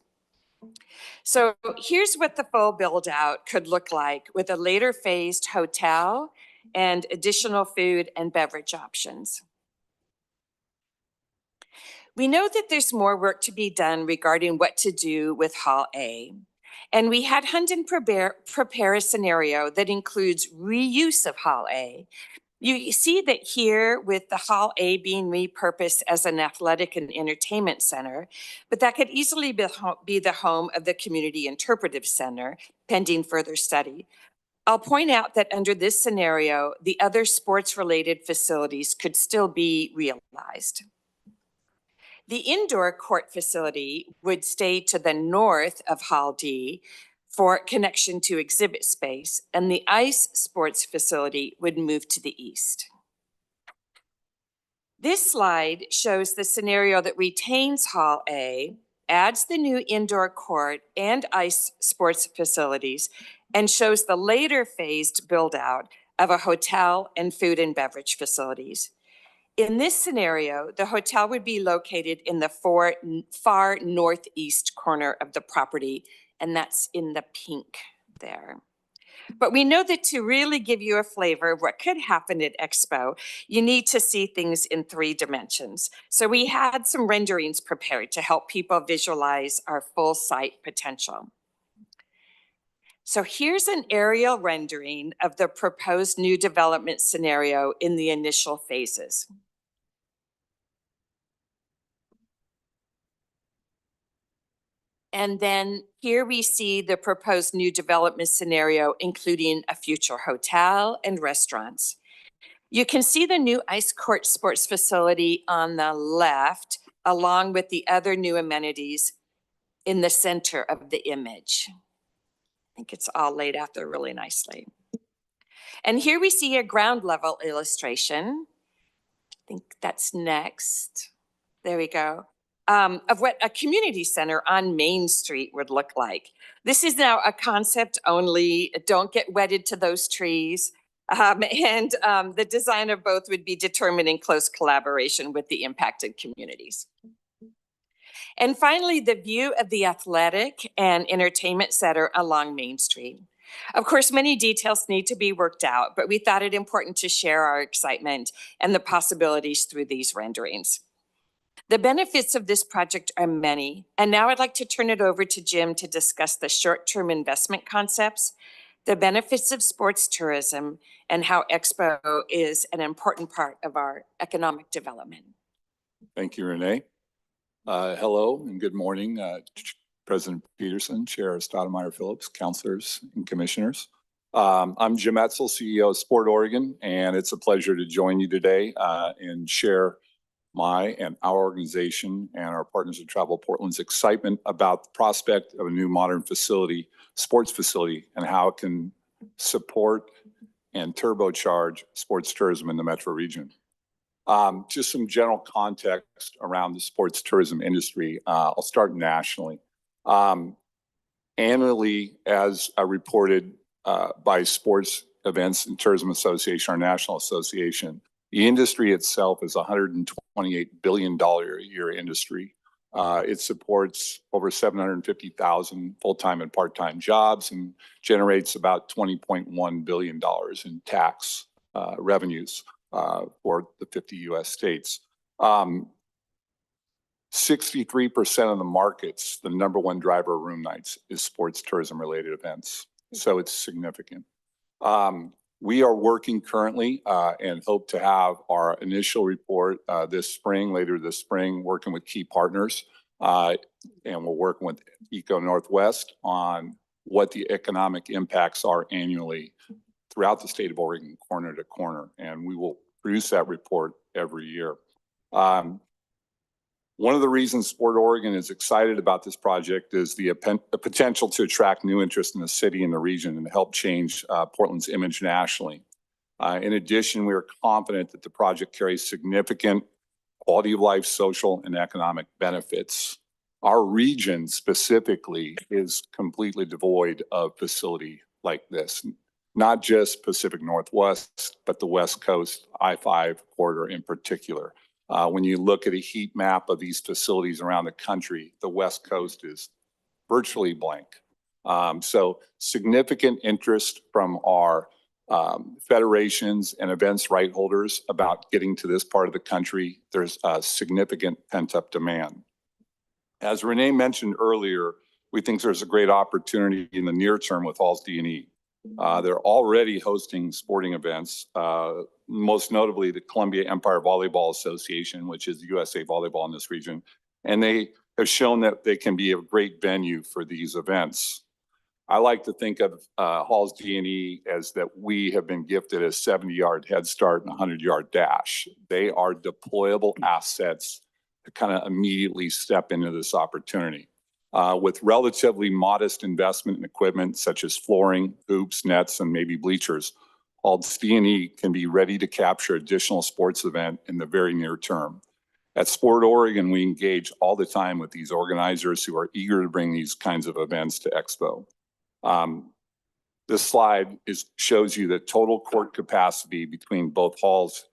So here's what the full build out could look like with a later phased hotel and additional food and beverage options. We know that there's more work to be done regarding what to do with Hall A. And we had Hunden prepare a scenario that includes reuse of Hall A. You see that here with the Hall A being repurposed as an athletic and entertainment center, but that could easily be the home of the Community Interpretive Center, pending further study. I'll point out that under this scenario, the other sports-related facilities could still be realized. The indoor court facility would stay to the north of Hall D for connection to exhibit space, and the ice sports facility would move to the east. This slide shows the scenario that retains Hall A, adds the new indoor court and ice sports facilities, and shows the later phased build out of a hotel and food and beverage facilities. In this scenario, the hotel would be located in the far northeast corner of the property, and that's in the pink there. But we know that to really give you a flavor of what could happen at Expo, you need to see things in 3 dimensions. So we had some renderings prepared to help people visualize our full site potential. So here's an aerial rendering of the proposed new development scenario in the initial phases. And then here we see the proposed new development scenario, including a future hotel and restaurants. You can see the new ice court sports facility on the left, along with the other new amenities in the center of the image. I think it's all laid out there really nicely. And here we see a ground level illustration. I think that's next. There we go. Of what a community center on Main Street would look like. This is now a concept only. Don't get wedded to those trees. The design of both would be determined in close collaboration with the impacted communities. And finally, the view of the athletic and entertainment center along Main Street. Of course, many details need to be worked out, but we thought it important to share our excitement and the possibilities through these renderings. The benefits of this project are many, and now I'd like to turn it over to Jim to discuss the short-term investment concepts, the benefits of sports tourism, and how Expo is an important part of our economic development. Thank you, Renee. Hello and good morning, President Peterson, Chair Stoudemire Phillips, councilors and commissioners. I'm Jim Etzel, CEO of Sport Oregon, and it's a pleasure to join you today and share my and our organization and our partners at Travel Portland's excitement about the prospect of a new modern facility, sports facility, and how it can support and turbocharge sports tourism in the metro region. Just some general context around the sports tourism industry. I'll start nationally. Annually, as reported by Sports Events and Tourism Association, our national association, the industry itself is a $128 billion a year industry. It supports over 750,000 full-time and part-time jobs and generates about $20.1 billion in tax revenues for the 50 US states. 63% of the markets, the #1 driver of room nights is sports tourism related events. So it's significant. We are working currently and hope to have our initial report this spring, later this spring, working with key partners. And we're working with Eco Northwest on what the economic impacts are annually throughout the state of Oregon, corner to corner, and we will produce that report every year. One of the reasons Sport Oregon is excited about this project is the potential to attract new interest in the city and the region and help change Portland's image nationally. In addition, we are confident that the project carries significant quality of life, social, and economic benefits. Our region specifically is completely devoid of facility like this, not just Pacific Northwest, but the West Coast I-5 corridor in particular. When you look at a heat map of these facilities around the country, the West Coast is virtually blank. So significant interest from our federations and events right holders about getting to this part of the country. There's a significant pent-up demand. As Renee mentioned earlier, we think there's a great opportunity in the near term with Halls D&E. They're already hosting sporting events, most notably the Columbia Empire Volleyball Association, which is USA Volleyball in this region. And they have shown that they can be a great venue for these events. I like to think of Halls D&E as that we have been gifted a 70-yard head start and a 100-yard dash. They are deployable assets to kind of immediately step into this opportunity. With relatively modest investment in equipment such as flooring, hoops, nets, and maybe bleachers, Halls D&E can be ready to capture additional sports event in the very near term. At Sport Oregon, we engage all the time with these organizers who are eager to bring these kinds of events to Expo. This slide shows you the total court capacity between both halls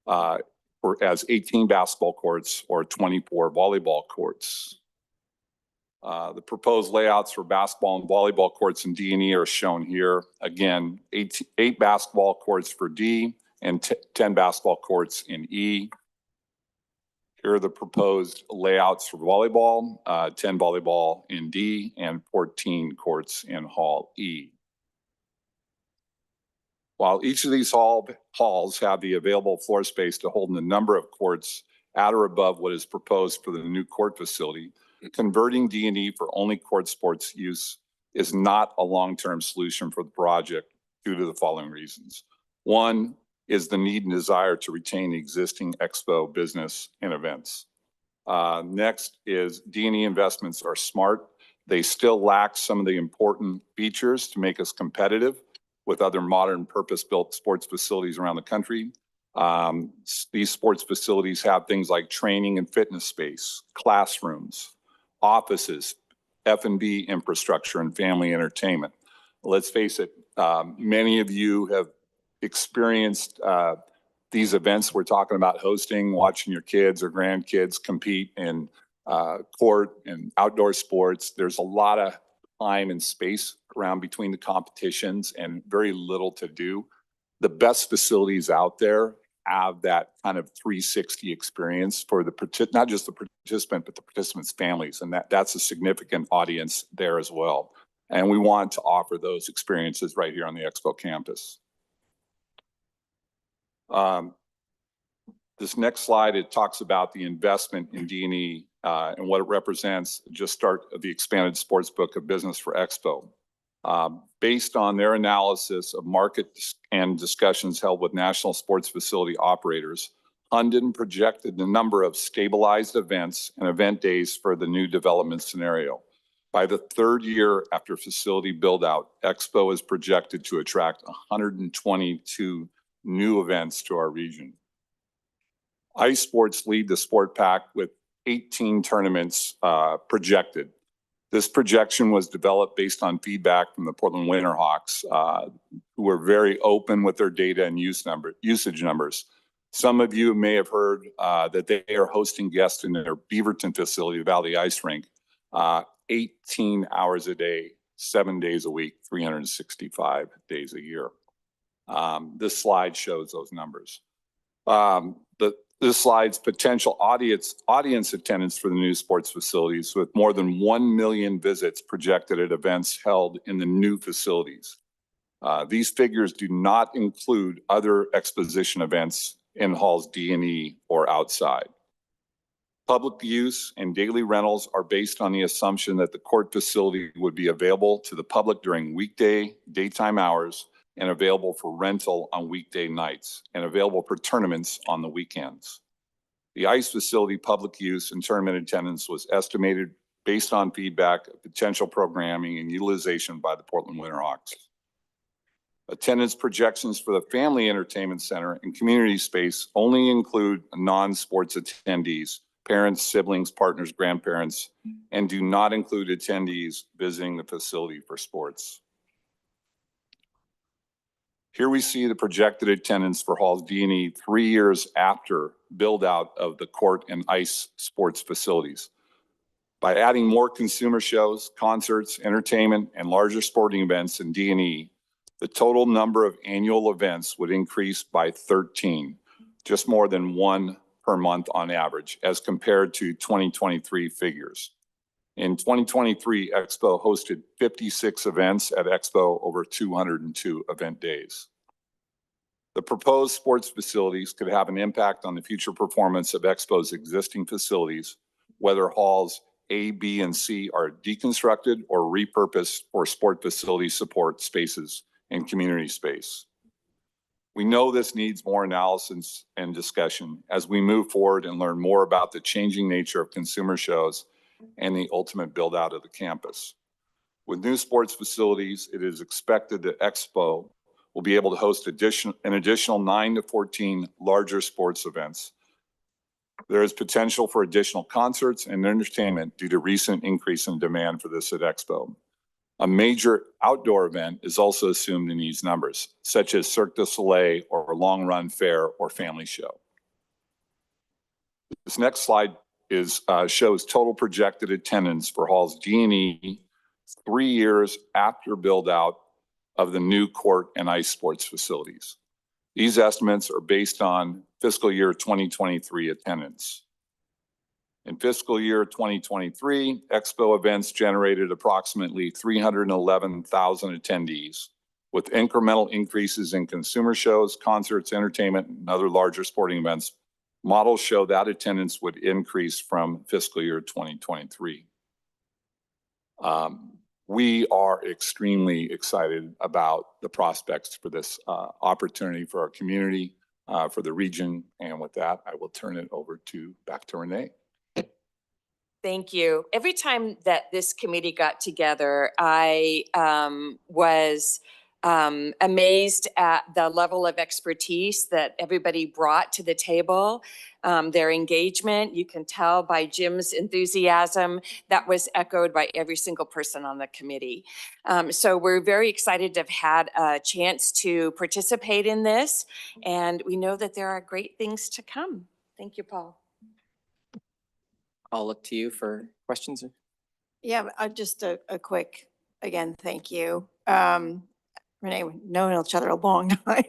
as 18 basketball courts or 24 volleyball courts. The proposed layouts for basketball and volleyball courts in D&E are shown here. Again, eight basketball courts for D and 10 basketball courts in E. Here are the proposed layouts for volleyball, 10 volleyball in D and 14 courts in Hall E. While each of these halls have the available floor space to hold the number of courts at or above what is proposed for the new court facility, converting D&E for only court sports use is not a long-term solution for the project due to the following reasons. One is the need and desire to retain the existing Expo business and events. Next is D&E investments are smart. They still lack some of the important features to make us competitive with other modern purpose-built sports facilities around the country. These sports facilities have things like training and fitness space, classrooms, offices, F&B infrastructure, and family entertainment. Let's face it, many of you have experienced these events we're talking about hosting, watching your kids or grandkids compete in court and outdoor sports. There's a lot of time and space around between the competitions and very little to do. The best facilities out there have that kind of 360 experience for the not just the participant, but the participants' families. And that's a significant audience there as well. And we want to offer those experiences right here on the Expo campus. This next slide, it talks about the investment in D&E and what it represents, just start of the expanded sports book of business for Expo. Based on their analysis of market and discussions held with national sports facility operators, Hunden projected the number of stabilized events and event days for the new development scenario. By the third year after facility build out, Expo is projected to attract 122 new events to our region. Ice Sports lead the sport pack with 18 tournaments projected. This projection was developed based on feedback from the Portland Winterhawks, who were very open with their data and usage numbers. Some of you may have heard that they are hosting guests in their Beaverton facility, Valley Ice Rink, 18 hours a day, 7 days a week, 365 days a year. This slide shows those numbers. This slide's potential audience attendance for the new sports facilities with more than 1 million visits projected at events held in the new facilities. These figures do not include other exposition events in Halls D&E or outside. Public use and daily rentals are based on the assumption that the court facility would be available to the public during weekday, daytime hours, and available for rental on weekday nights and available for tournaments on the weekends. The ice facility public use and tournament attendance was estimated based on feedback of potential programming and utilization by the Portland Winterhawks. Attendance projections for the Family Entertainment Center and community space only include non-sports attendees, parents, siblings, partners, grandparents, and do not include attendees visiting the facility for sports. Here we see the projected attendance for Halls D&E 3 years after build out of the court and ice sports facilities. By adding more consumer shows, concerts, entertainment, and larger sporting events in D&E, the total number of annual events would increase by 13, just more than one per month on average, as compared to 2023 figures. In 2023, Expo hosted 56 events at Expo over 202 event days. The proposed sports facilities could have an impact on the future performance of Expo's existing facilities, whether halls A, B, and C are deconstructed or repurposed for sport facility support spaces and community space. We know this needs more analysis and discussion as we move forward and learn more about the changing nature of consumer shows and the ultimate build out of the campus. With new sports facilities, it is expected that Expo will be able to host an additional 9 to 14 larger sports events. There is potential for additional concerts and entertainment due to recent increase in demand for this at Expo. A major outdoor event is also assumed in these numbers, such as Cirque du Soleil or a long run fair or family show. This next slide shows total projected attendance for Halls D&E 3 years after build out of the new court and ice sports facilities. These estimates are based on fiscal year 2023 attendance. In fiscal year 2023, Expo events generated approximately 311,000 attendees, with incremental increases in consumer shows, concerts, entertainment, and other larger sporting events. Models show that attendance would increase from fiscal year 2023. We are extremely excited about the prospects for this opportunity for our community, for the region. And with that, I will turn it over back to Renee. Thank you. Every time that this committee got together, I was amazed at the level of expertise that everybody brought to the table, their engagement. You can tell by Jim's enthusiasm that was echoed by every single person on the committee. So we're very excited to have had a chance to participate in this, and we know that there are great things to come. Thank you, Paul. I'll look to you for questions. Yeah, just a quick, again, thank you. Renee, we've known each other a long time.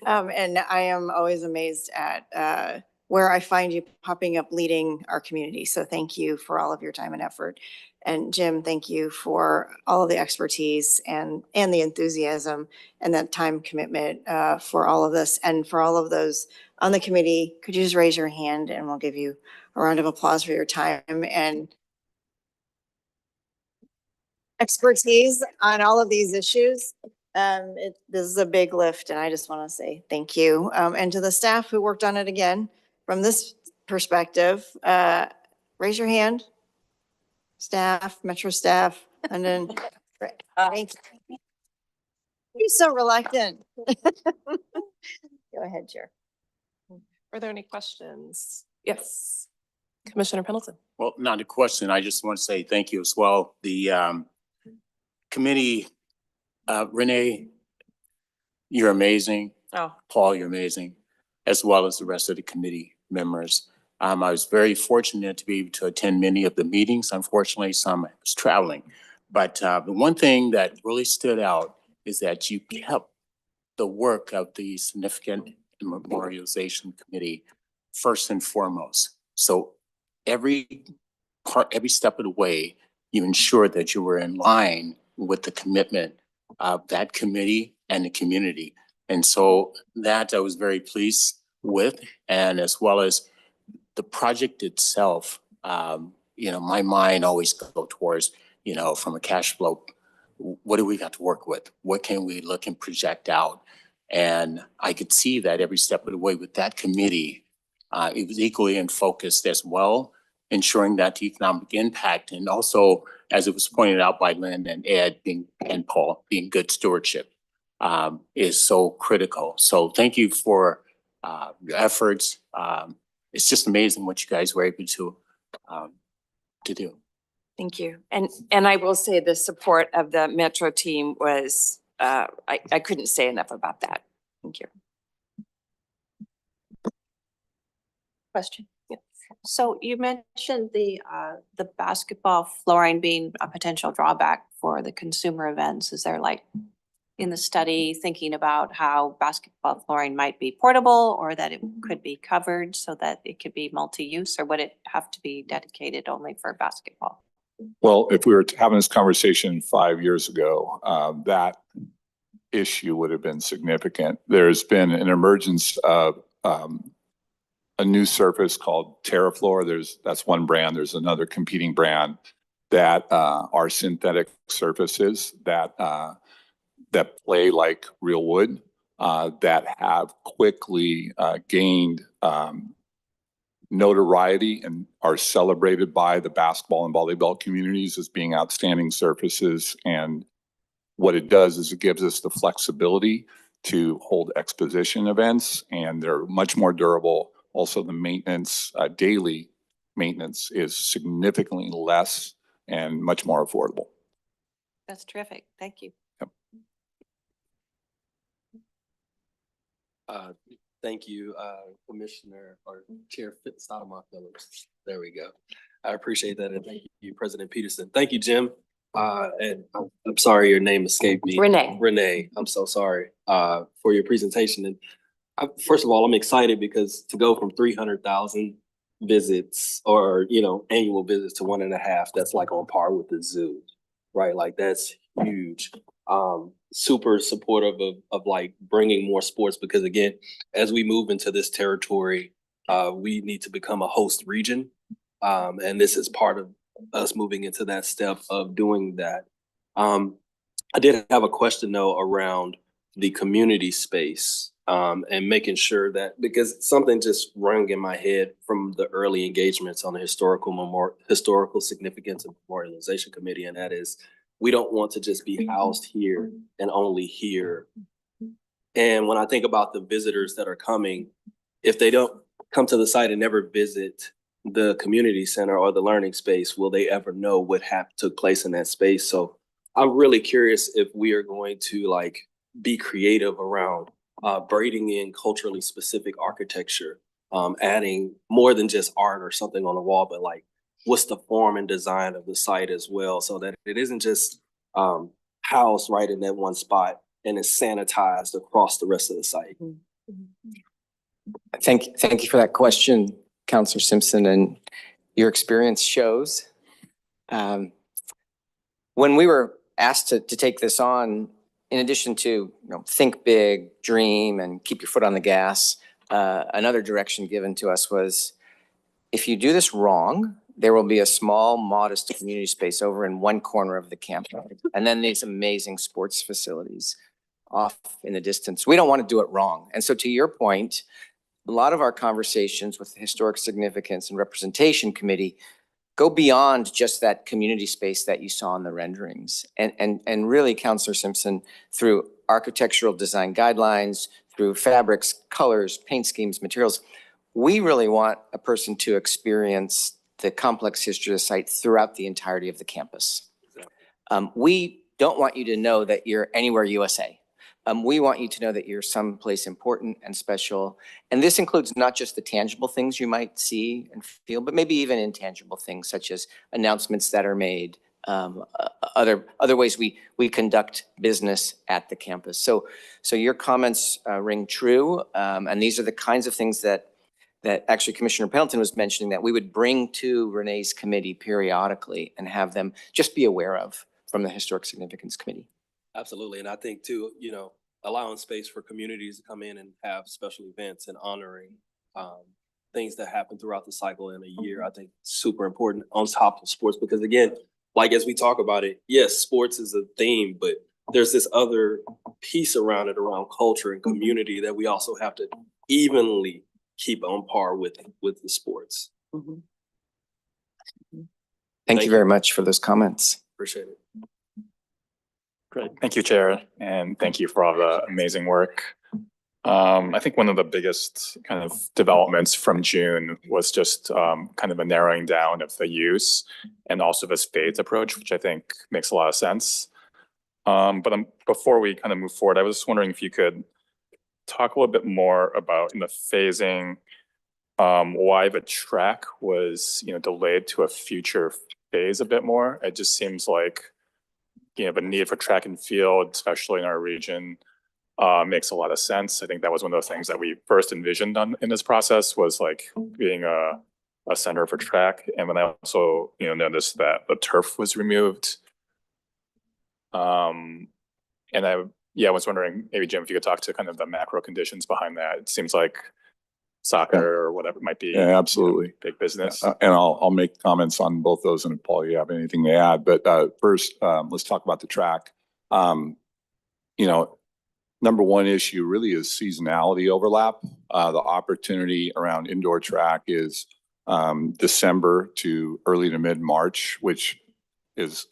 And I am always amazed at where I find you popping up leading our community. So thank you for all of your time and effort. And Jim, thank you for all of the expertise and the enthusiasm and that time commitment for all of this. And for all of those on the committee, could you just raise your hand and we'll give you a round of applause for your time and expertise on all of these issues. This is a big lift and I just want to say thank you. And to the staff who worked on it again, from this perspective, raise your hand. Staff, Metro staff, and then, thank you. You're so reluctant. Go ahead, Chair. Are there any questions? Yes. Commissioner Pendleton. Well, not a question. I just want to say thank you as well. The committee, Renee, you're amazing. Oh. Paul, you're amazing, as well as the rest of the committee members. I was very fortunate to be able to attend many of the meetings. Unfortunately, some I was traveling. But the one thing that really stood out is that you kept the work of the Significant Memorialization Committee first and foremost. So every step of the way, you ensured that you were in line with the commitment of that committee and the community. And so that I was very pleased with, and as well as the project itself, my mind always go towards, from a cash flow what do we got to work with? What can we look and project out? And I could see that every step of the way with that committee, it was equally in focus as well, ensuring that the economic impact and also, as it was pointed out by Lynn and Ed and Paul, being good stewardship is so critical. So thank you for your efforts. It's just amazing what you guys were able to do. Thank you. And I will say the support of the Metro team was, I couldn't say enough about that. Thank you. Question. Yeah. So you mentioned the basketball flooring being a potential drawback for the consumer events. Is there like in the study thinking about how basketball flooring might be portable or that it could be covered so that it could be multi-use, or would it have to be dedicated only for basketball? Well, if we were having this conversation 5 years ago, that issue would have been significant. There's been an emergence of a new surface called TerraFloor. That's one brand. There's another competing brand that are synthetic surfaces that play like real wood, that have quickly gained notoriety and are celebrated by the basketball and volleyball communities as being outstanding surfaces. And what it does is it gives us the flexibility to hold exposition events, and they're much more durable. Also, the maintenance, daily maintenance is significantly less and much more affordable. That's terrific. Thank you. Thank you, Commissioner or Chair Stoudemire Phillips. There we go. I appreciate that. And thank you, President Peterson. Thank you, Jim. And I'm sorry your name escaped me. Renee, I'm so sorry for your presentation. And first of all, I'm excited because to go from 300,000 visits or, annual visits to 1.5, that's like on par with the zoo, right? Like that's huge. Super supportive of like bringing more sports, because again, as we move into this territory, we need to become a host region. And this is part of us moving into that step of doing that. I did have a question though around the community space, and making sure that, because something just rang in my head from the early engagements on the historical significance and memorialization committee, and that is, we don't want to just be housed here and only here. And when I think about the visitors that are coming, if they don't come to the site and never visit the community center or the learning space, will they ever know what took place in that space? So I'm really curious if we are going to like be creative around braiding in culturally specific architecture, adding more than just art or something on the wall, but like what's the form and design of the site as well, so that it isn't just housed right in that one spot and is sanitized across the rest of the site. Thank you for that question, Counselor Simpson, and your experience shows. When we were asked to take this on, in addition to think big, dream, and keep your foot on the gas, another direction given to us was, if you do this wrong, there will be a small, modest community space over in one corner of the campus, and then these amazing sports facilities off in the distance. We don't want to do it wrong. And so to your point, a lot of our conversations with the Historic Significance and Representation Committee go beyond just that community space that you saw in the renderings. And really, Counselor Simpson, through architectural design guidelines, through fabrics, colors, paint schemes, materials, we really want a person to experience the complex history of the site throughout the entirety of the campus. We don't want you to know that you're anywhere USA. We want you to know that you're someplace important and special. And this includes not just the tangible things you might see and feel, but maybe even intangible things such as announcements that are made, other ways we conduct business at the campus. So your comments ring true. And these are the kinds of things that actually Commissioner Pendleton was mentioning that we would bring to Renee's committee periodically and have them just be aware of from the Historic Significance Committee. Absolutely. And I think too, allowing space for communities to come in and have special events and honoring things that happen throughout the cycle in a year, I think super important on top of sports, because again, like, as we talk about it, yes, sports is a theme, but there's this other piece around it, around culture and community that we also have to evenly keep on par with the sports. Thank you very much for those comments. Appreciate it. Great. Thank you, Chair, and thank you for all the amazing work. I think one of the biggest kind of developments from June was just kind of a narrowing down of the use and also the spades approach, which I think makes a lot of sense. But before we kind of move forward, I was just wondering if you could talk a little bit more about in the phasing, why the track was, delayed to a future phase a bit more. It just seems like, the need for track and field, especially in our region, makes a lot of sense. I think that was one of the things that we first envisioned in this process, was like being a center for track. And then I also, noticed that the turf was removed. And I was wondering, maybe Jim, if you could talk to kind of the macro conditions behind that. It seems like soccer or whatever might be. Yeah, absolutely. Big business. And I'll make comments on both those, and if Paul, you have anything to add. But first, let's talk about the track. Number one issue really is seasonality overlap. The opportunity around indoor track is December to early to mid-March, which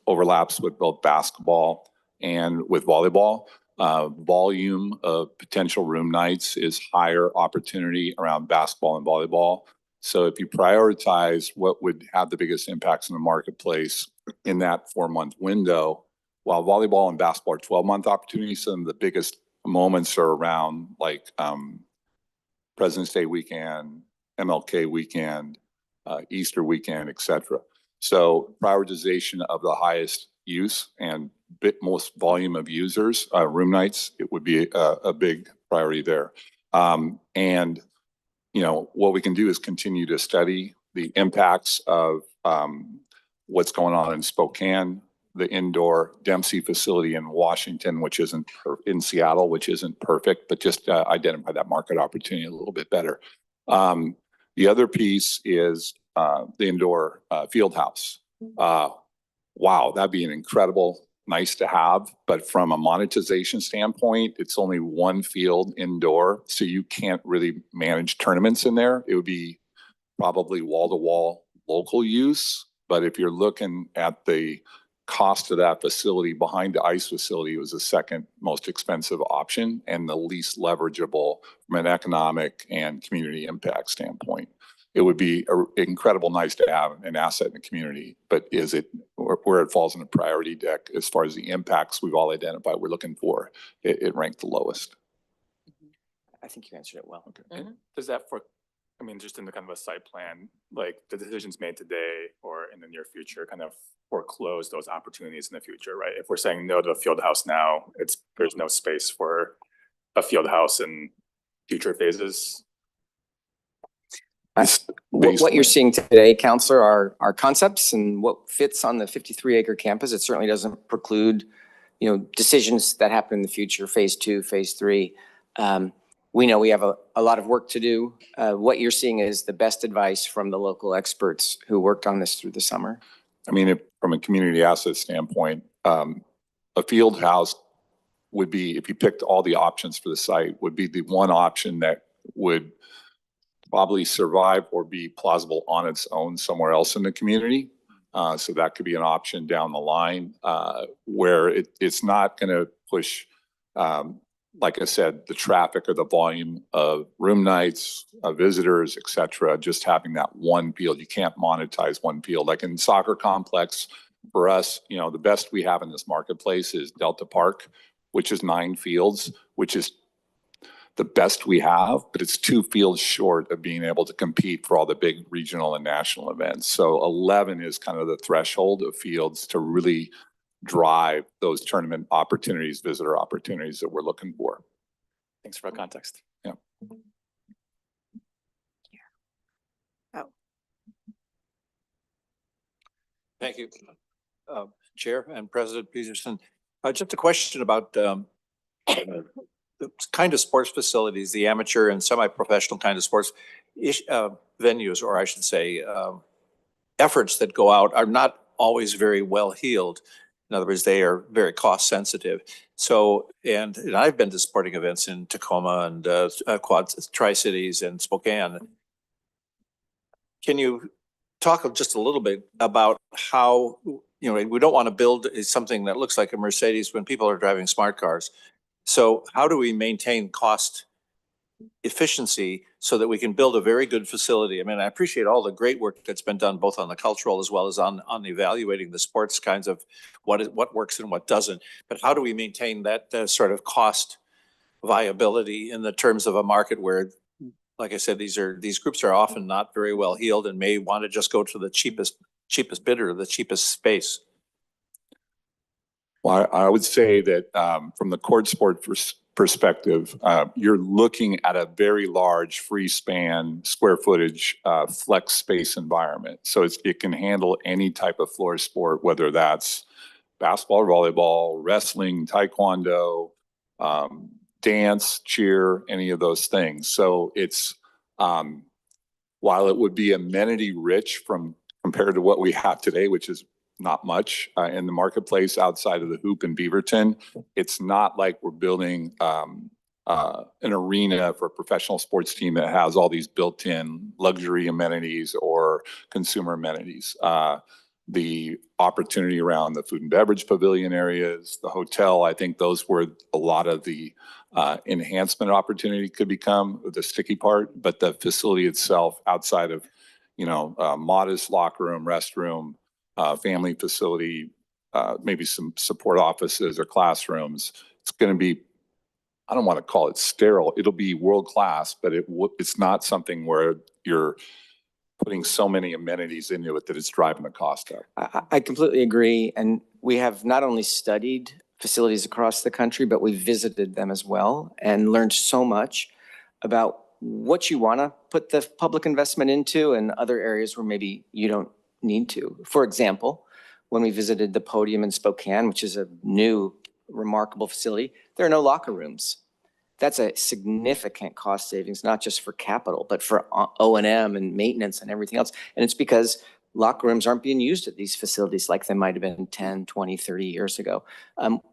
overlaps with both basketball and with volleyball. Volume of potential room nights is higher opportunity around basketball and volleyball. So if you prioritize what would have the biggest impacts in the marketplace in that 4-month window, while volleyball and basketball are 12-month opportunities, some of the biggest moments are around like President's Day weekend, MLK weekend, Easter weekend, etc. So prioritization of the highest use and most volume of users, room nights, it would be a big priority there. And what we can do is continue to study the impacts of what's going on in Spokane, the indoor Dempsey facility in Washington, which isn't in Seattle, which isn't perfect, but just identify that market opportunity a little bit better. The other piece is the indoor field house. Wow, that'd be an incredible, nice to have, but from a monetization standpoint, it's only one field indoor, so you can't really manage tournaments in there. It would be probably wall-to-wall local use, but if you're looking at the cost of that facility behind the ice facility, it was the second most expensive option and the least leverageable from an economic and community impact standpoint. It would be incredible nice to have an asset in the community, but is it where it falls in the priority deck as far as the impacts we've all identified we're looking for, it ranked the lowest. I think you answered it well. Okay. And does that just in the kind of a site plan, like the decisions made today or in the near future kind of foreclose those opportunities in the future, right? If we're saying no to a field house now, there's no space for a field house in future phases. What you're seeing today, Counselor, are concepts and what fits on the 53-acre campus. It certainly doesn't preclude, decisions that happen in the future, phase 2, phase 3. We know we have a lot of work to do. What you're seeing is the best advice from the local experts who worked on this through the summer. From a community asset standpoint, a field house would be, if you picked all the options for the site, would be the one option that would probably survive or be plausible on its own somewhere else in the community. So that could be an option down the line where it's not going to push, like I said, the traffic or the volume of room nights, visitors, et cetera. Just having that one field, you can't monetize one field. Like in soccer complex, for us, the best we have in this marketplace is Delta Park, which is 9 fields, which is the best we have, but it's 2 fields short of being able to compete for all the big regional and national events. So 11 is kind of the threshold of fields to really drive those tournament opportunities, visitor opportunities that we're looking for. Thanks for the context. Yeah. Oh. Thank you, Chair and President Peterson. Just a question about the kind of sports facilities, the amateur and semi-professional kind of sports venues, or I should say, efforts that go out are not always very well heeled. In other words, they are very cost sensitive. So, and I've been to sporting events in Tacoma and Tri-Cities and Spokane. Can you talk just a little bit about how, we don't want to build something that looks like a Mercedes when people are driving smart cars. So how do we maintain cost efficiency so that we can build a very good facility? I mean, I appreciate all the great work that's been done, both on the cultural as well as on evaluating the sports kinds of what works and what doesn't. But how do we maintain that sort of cost viability in the terms of a market where, like I said, these groups are often not very well heeled and may want to just go to the cheapest bidder, the cheapest space? Well, I would say that from the court sport perspective, you're looking at a very large free span square footage flex space environment. So it can handle any type of floor sport, whether that's basketball, volleyball, wrestling, taekwondo, dance, cheer, any of those things. So it's while it would be amenity rich compared to what we have today, which is not much in the marketplace outside of the hoop in Beaverton, it's not like we're building an arena for a professional sports team that has all these built-in luxury amenities or consumer amenities. The opportunity around the food and beverage pavilion areas, the hotel, I think those were a lot of the enhancement opportunity could become the sticky part, but the facility itself outside of, modest locker room, restroom, family facility, maybe some support offices or classrooms. It's going to be, I don't want to call it sterile. It'll be world-class, but it's not something where you're putting so many amenities into it that it's driving the cost up. I completely agree. And we have not only studied facilities across the country, but we've visited them as well and learned so much about what you want to put the public investment into and other areas where maybe you don't need to. For example, when we visited the Podium in Spokane, which is a new, remarkable facility, there are no locker rooms. That's a significant cost savings, not just for capital, but for O&M and maintenance and everything else. And it's because locker rooms aren't being used at these facilities like they might have been 10, 20, 30 years ago.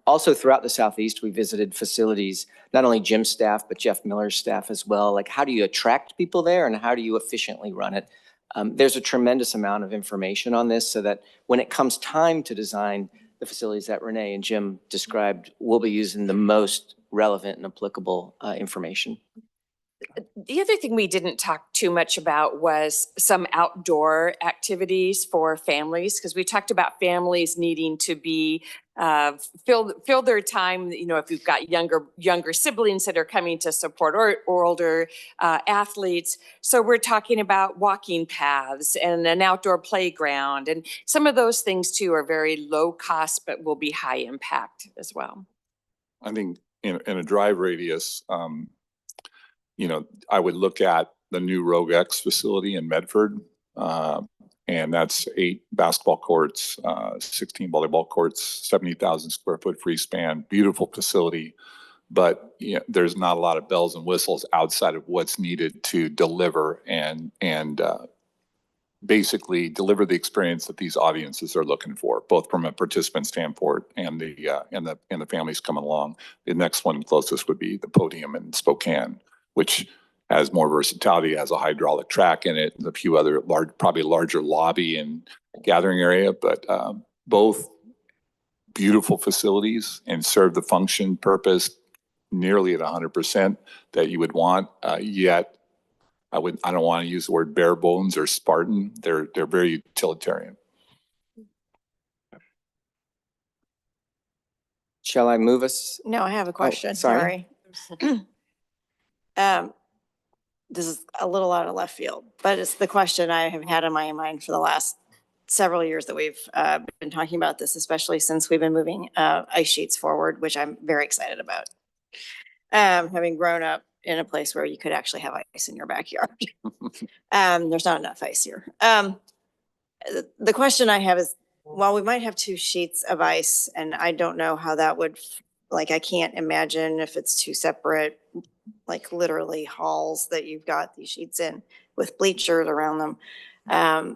Also throughout the Southeast, we visited facilities, not only gym staff, but Jeff Miller's staff as well. Like, how do you attract people there and how do you efficiently run it? There's a tremendous amount of information on this so that when it comes time to design the facilities that Renee and Jim described, we'll be using the most relevant and applicable information. The other thing we didn't talk too much about was some outdoor activities for families, because we talked about families needing to be fill their time. If you've got younger siblings that are coming to support or older athletes. So we're talking about walking paths and an outdoor playground, and some of those things too are very low cost, but will be high impact as well. I think in a drive radius, I would look at the new Rogue X facility in Medford, and that's 8 basketball courts, 16 volleyball courts, 70,000 square foot free span, beautiful facility. But there's not a lot of bells and whistles outside of what's needed to deliver and basically deliver the experience that these audiences are looking for, both from a participant standpoint and the families coming along. The next one closest would be the Podium in Spokane, which has more versatility, has a hydraulic track in it, and a few other probably larger lobby and gathering area, but both beautiful facilities and serve the function purpose nearly at 100% that you would want. Yet, I don't want to use the word bare bones or Spartan. They're very utilitarian. Shall I move us? No, I have a question. Sorry. This is a little out of left field, but it's the question I have had in my mind for the last several years that we've been talking about this, especially since we've been moving ice sheets forward, which I'm very excited about. Having grown up in a place where you could actually have ice in your backyard. There's not enough ice here. The question I have is, while we might have 2 sheets of ice, and I don't know how that would, I can't imagine if it's 2 separate, literally halls that you've got these sheets in with bleachers around them.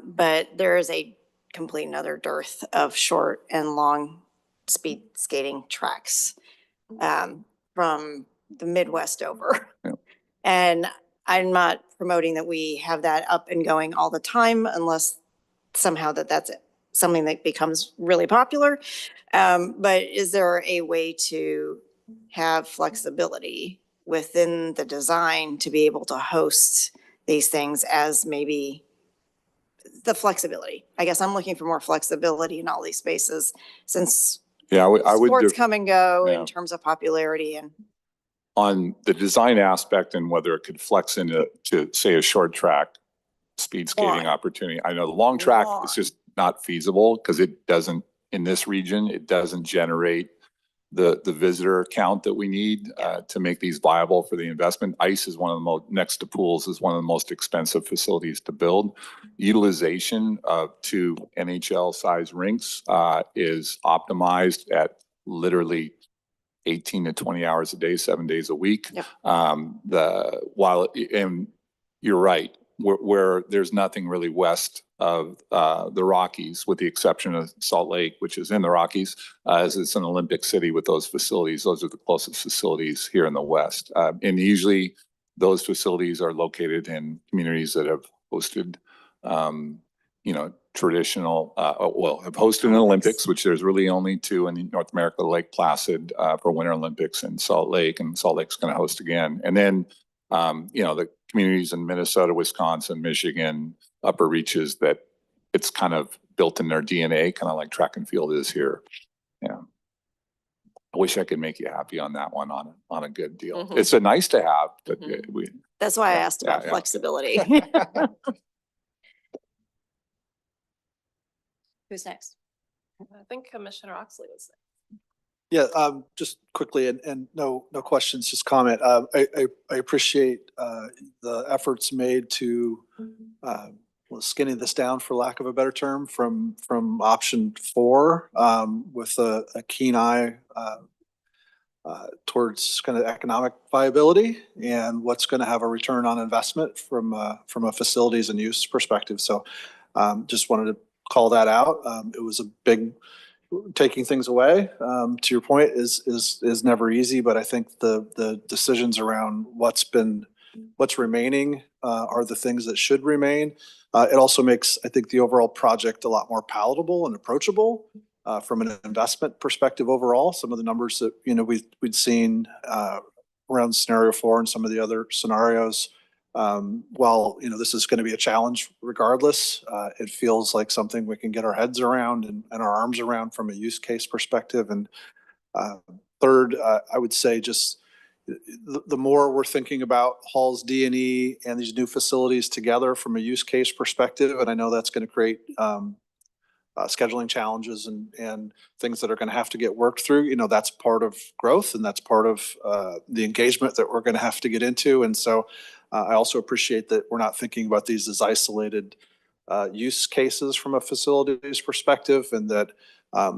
But there is a complete another dearth of short and long speed skating tracks from the Midwest over. Yeah. And I'm not promoting that we have that up and going all the time unless somehow that's something that becomes really popular. But is there a way to have flexibility within the design to be able to host these things as maybe the flexibility? I guess I'm looking for more flexibility in all these spaces since Yeah, I would. sports come and go yeah. in terms of popularity and. On the design aspect and whether it could flex into, to say, a short track speed skating opportunity. I know the long track is just not feasible because it doesn't, in this region, it doesn't generate the visitor count that we need to make these viable for the investment. Ice is one of the most, next to pools, is one of the most expensive facilities to build. Utilization of 2 NHL size rinks is optimized at literally 18 to 20 hours a day, 7 days a week. Yep. And you're right, where there's nothing really west of the Rockies, with the exception of Salt Lake, which is in the Rockies, as it's an Olympic city with those facilities. Those are the closest facilities here in the West. And usually those facilities are located in communities that have hosted, traditional, have hosted an Olympics, which there's really only 2 in North America, Lake Placid for Winter Olympics and Salt Lake's going to host again. And then, the communities in Minnesota, Wisconsin, Michigan, upper reaches that it's kind of built in their DNA, kind of like track and field is here. Yeah. I wish I could make you happy on that one on a good deal. Mhm. It's a nice to have, but That's why I asked about yeah. flexibility. Who's next? I think Commissioner Oxley was there. Yeah, just quickly and no questions, just comment. I appreciate the efforts made to skinny this down, for lack of a better term, from option 4 with a keen eye towards kind of economic viability and what's going to have a return on investment from a facilities and use perspective. So just wanted to call that out. It was a big, taking things away, to your point, is never easy, but I think the decisions around what's remaining are the things that should remain. It also makes, I think, the overall project a lot more palatable and approachable from an investment perspective overall. Some of the numbers that we'd seen around scenario 4 and some of the other scenarios, while this is going to be a challenge regardless, it feels like something we can get our heads around and our arms around from a use case perspective. And third, I would say just the more we're thinking about Halls D&E and these new facilities together from a use case perspective, and I know that's going to create scheduling challenges and things that are going to have to get worked through. That's part of growth, and that's part of the engagement that we're going to have to get into. And so I also appreciate that we're not thinking about these as isolated use cases from a facilities perspective, and that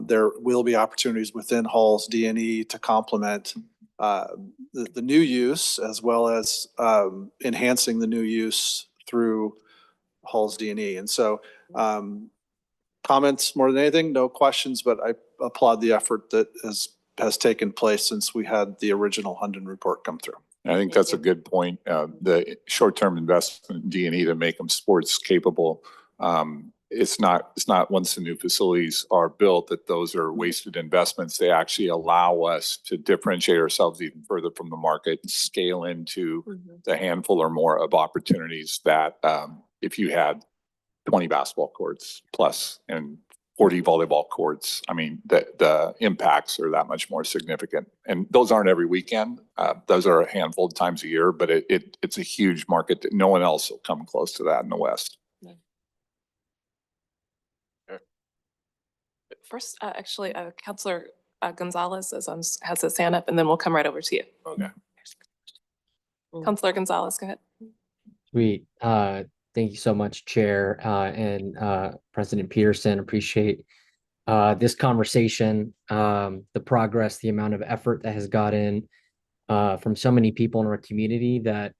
there will be opportunities within Halls D&E to complement the new use, as well as enhancing the new use through Halls D&E. And so comments more than anything, no questions, but I applaud the effort that has taken place since we had the original Hunden report come through. I think that's a good point. The short-term investment in D&E to make them sports capable. It's not once the new facilities are built that those are wasted investments. They actually allow us to differentiate ourselves even further from the market and scale into the handful or more of opportunities that if you had 20 basketball courts plus and 40 volleyball courts, I mean, the impacts are that much more significant. And those aren't every weekend. Those are a handful of times a year, but it's a huge market that no one else will come close to that in the West. First, actually, Councilor Gonzalez has his hand up, and then we'll come right over to you. Okay. Councilor Gonzalez, go ahead. Sweet. Thank you so much, Chair and President Peterson. Appreciate this conversation, the progress, the amount of effort that has gotten from so many people in our community that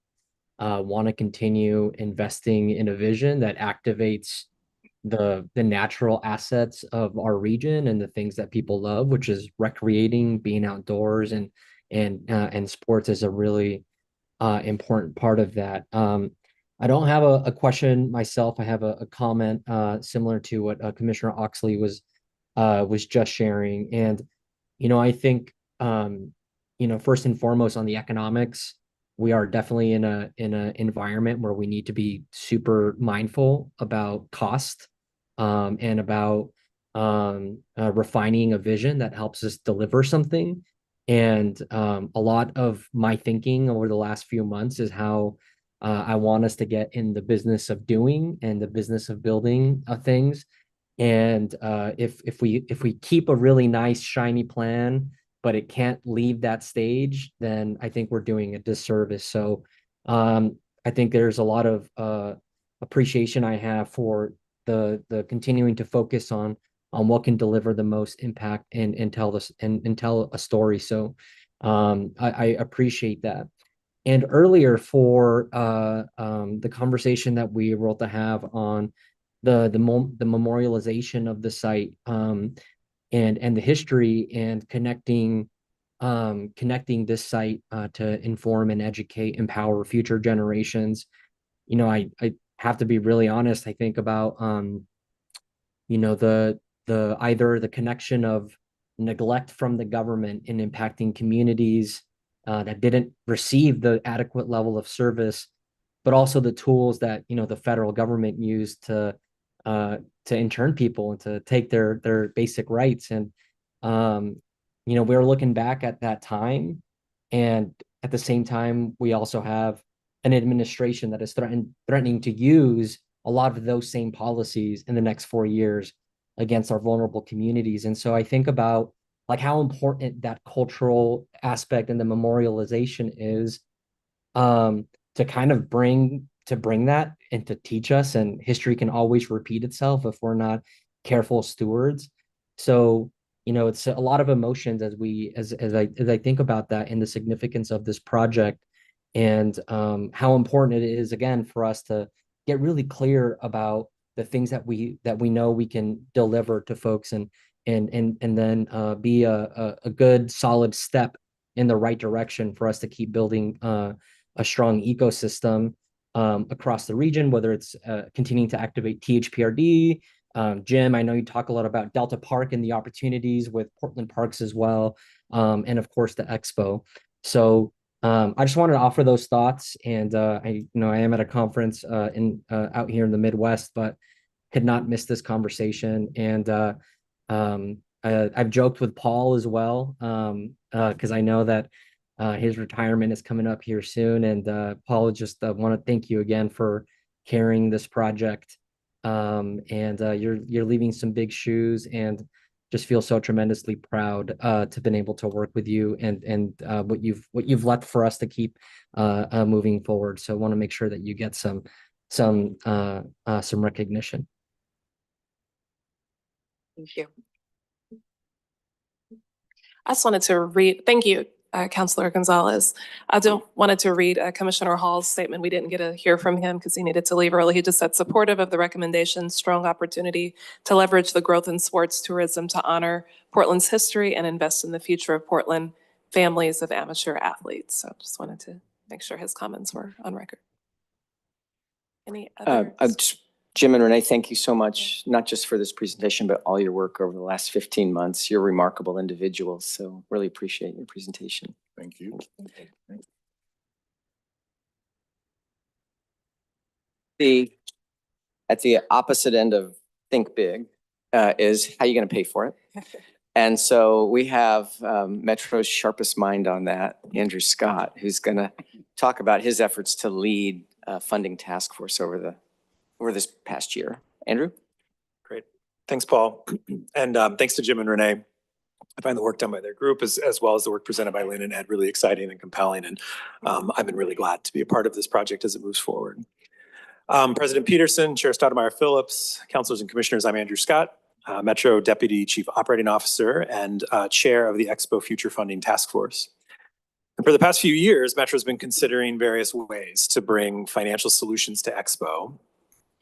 want to continue investing in a vision that activates the natural assets of our region and the things that people love, which is recreating, being outdoors, and sports is a really important part of that. I don't have a question myself. I have a comment similar to what Commissioner Oxley was just sharing. And, I think, first and foremost on the economics, we are definitely in a environment where we need to be super mindful about cost and about refining a vision that helps us deliver something. And a lot of my thinking over the last few months is how I want us to get in the business of doing and the business of building things. And if we keep a really nice shiny plan, but it can't leave that stage, then I think we're doing a disservice. So I think there's a lot of appreciation I have for the continuing to focus on what can deliver the most impact and tell this and tell a story. So I appreciate that. And earlier for the conversation that we were able to have on the memorialization of the site and the history and connecting this site to inform and educate, empower future generations. I have to be really honest. I think about the either the connection of neglect from the government in impacting communities that didn't receive the adequate level of service, but also the tools that the federal government used to intern people and to take their basic rights. And we're looking back at that time, and at the same time, we also have an administration that is threatening to use a lot of those same policies in the next 4 years against our vulnerable communities. And so I think about like how important that cultural aspect and the memorialization is to kind of bring that and to teach us. And history can always repeat itself if we're not careful stewards. So it's a lot of emotions as I think about that and the significance of this project, and how important it is again for us to get really clear about the things that we know we can deliver to folks, and then be a good solid step in the right direction for us to keep building a strong ecosystem across the region, whether it's continuing to activate THPRD. Jim, I know you talk a lot about Delta Park and the opportunities with Portland Parks as well, and of course the Expo. So I just wanted to offer those thoughts, and I am at a conference out here in the Midwest, but could not miss this conversation. And I've joked with Paul as well, because I know that his retirement is coming up here soon. And Paul, just want to thank you again for carrying this project. And you're leaving some big shoes, and just feel so tremendously proud to been able to work with you and what you've left for us to keep moving forward. So I want to make sure that you get some recognition. Thank you. I just wanted to read, thank you, Councilor Gonzalez. I wanted to read Commissioner Hall's statement. We didn't get to hear from him because he needed to leave early. He just said, supportive of the recommendation, strong opportunity to leverage the growth in sports tourism to honor Portland's history and invest in the future of Portland families of amateur athletes. So just wanted to make sure his comments were on record. Any other? Jim and Renee, thank you so much, not just for this presentation, but all your work over the last 15 months. You're remarkable individuals, so really appreciate your presentation. Thank you. At the opposite end of think big is how are you going to pay for it? And so we have Metro's sharpest mind on that, Andrew Scott, who's going to talk about his efforts to lead funding task force over this past year. Andrew? Great. Thanks, Paul. And thanks to Jim and Renee. I find the work done by their group as well as the work presented by Lynn and Ed really exciting and compelling. And I've been really glad to be a part of this project as it moves forward. President Peterson, Chair Stoudemire Phillips, councilors and commissioners, I'm Andrew Scott, Metro Deputy Chief Operating Officer and Chair of the Expo Future Funding Task Force. And for the past few years, Metro has been considering various ways to bring financial solutions to Expo.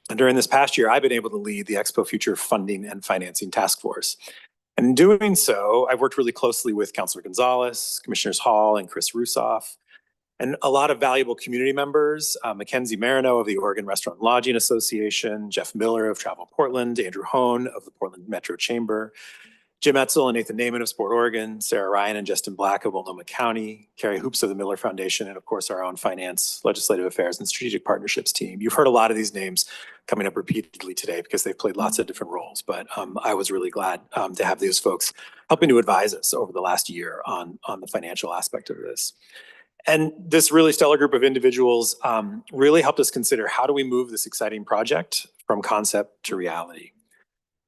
And during this past year, I've been able to lead the Expo Future Funding and Financing Task Force. And in doing so, I've worked really closely with Councilor Gonzalez, Commissioners Hall and Chris Rusoff, and a lot of valuable community members, Mackenzie Marino of the Oregon Restaurant and Lodging Association, Jeff Miller of Travel Portland, Andrew Hone of the Portland Metro Chamber, Jim Etzel and Nathan Naiman of Sport Oregon, Sarah Ryan and Justin Black of Multnomah County, Carrie Hoops of the Miller Foundation, and of course our own Finance, Legislative Affairs, and Strategic Partnerships team. You've heard a lot of these names coming up repeatedly today because they've played lots of different roles, but I was really glad to have these folks helping to advise us over the last year on the financial aspect of this. And this really stellar group of individuals really helped us consider how do we move this exciting project from concept to reality.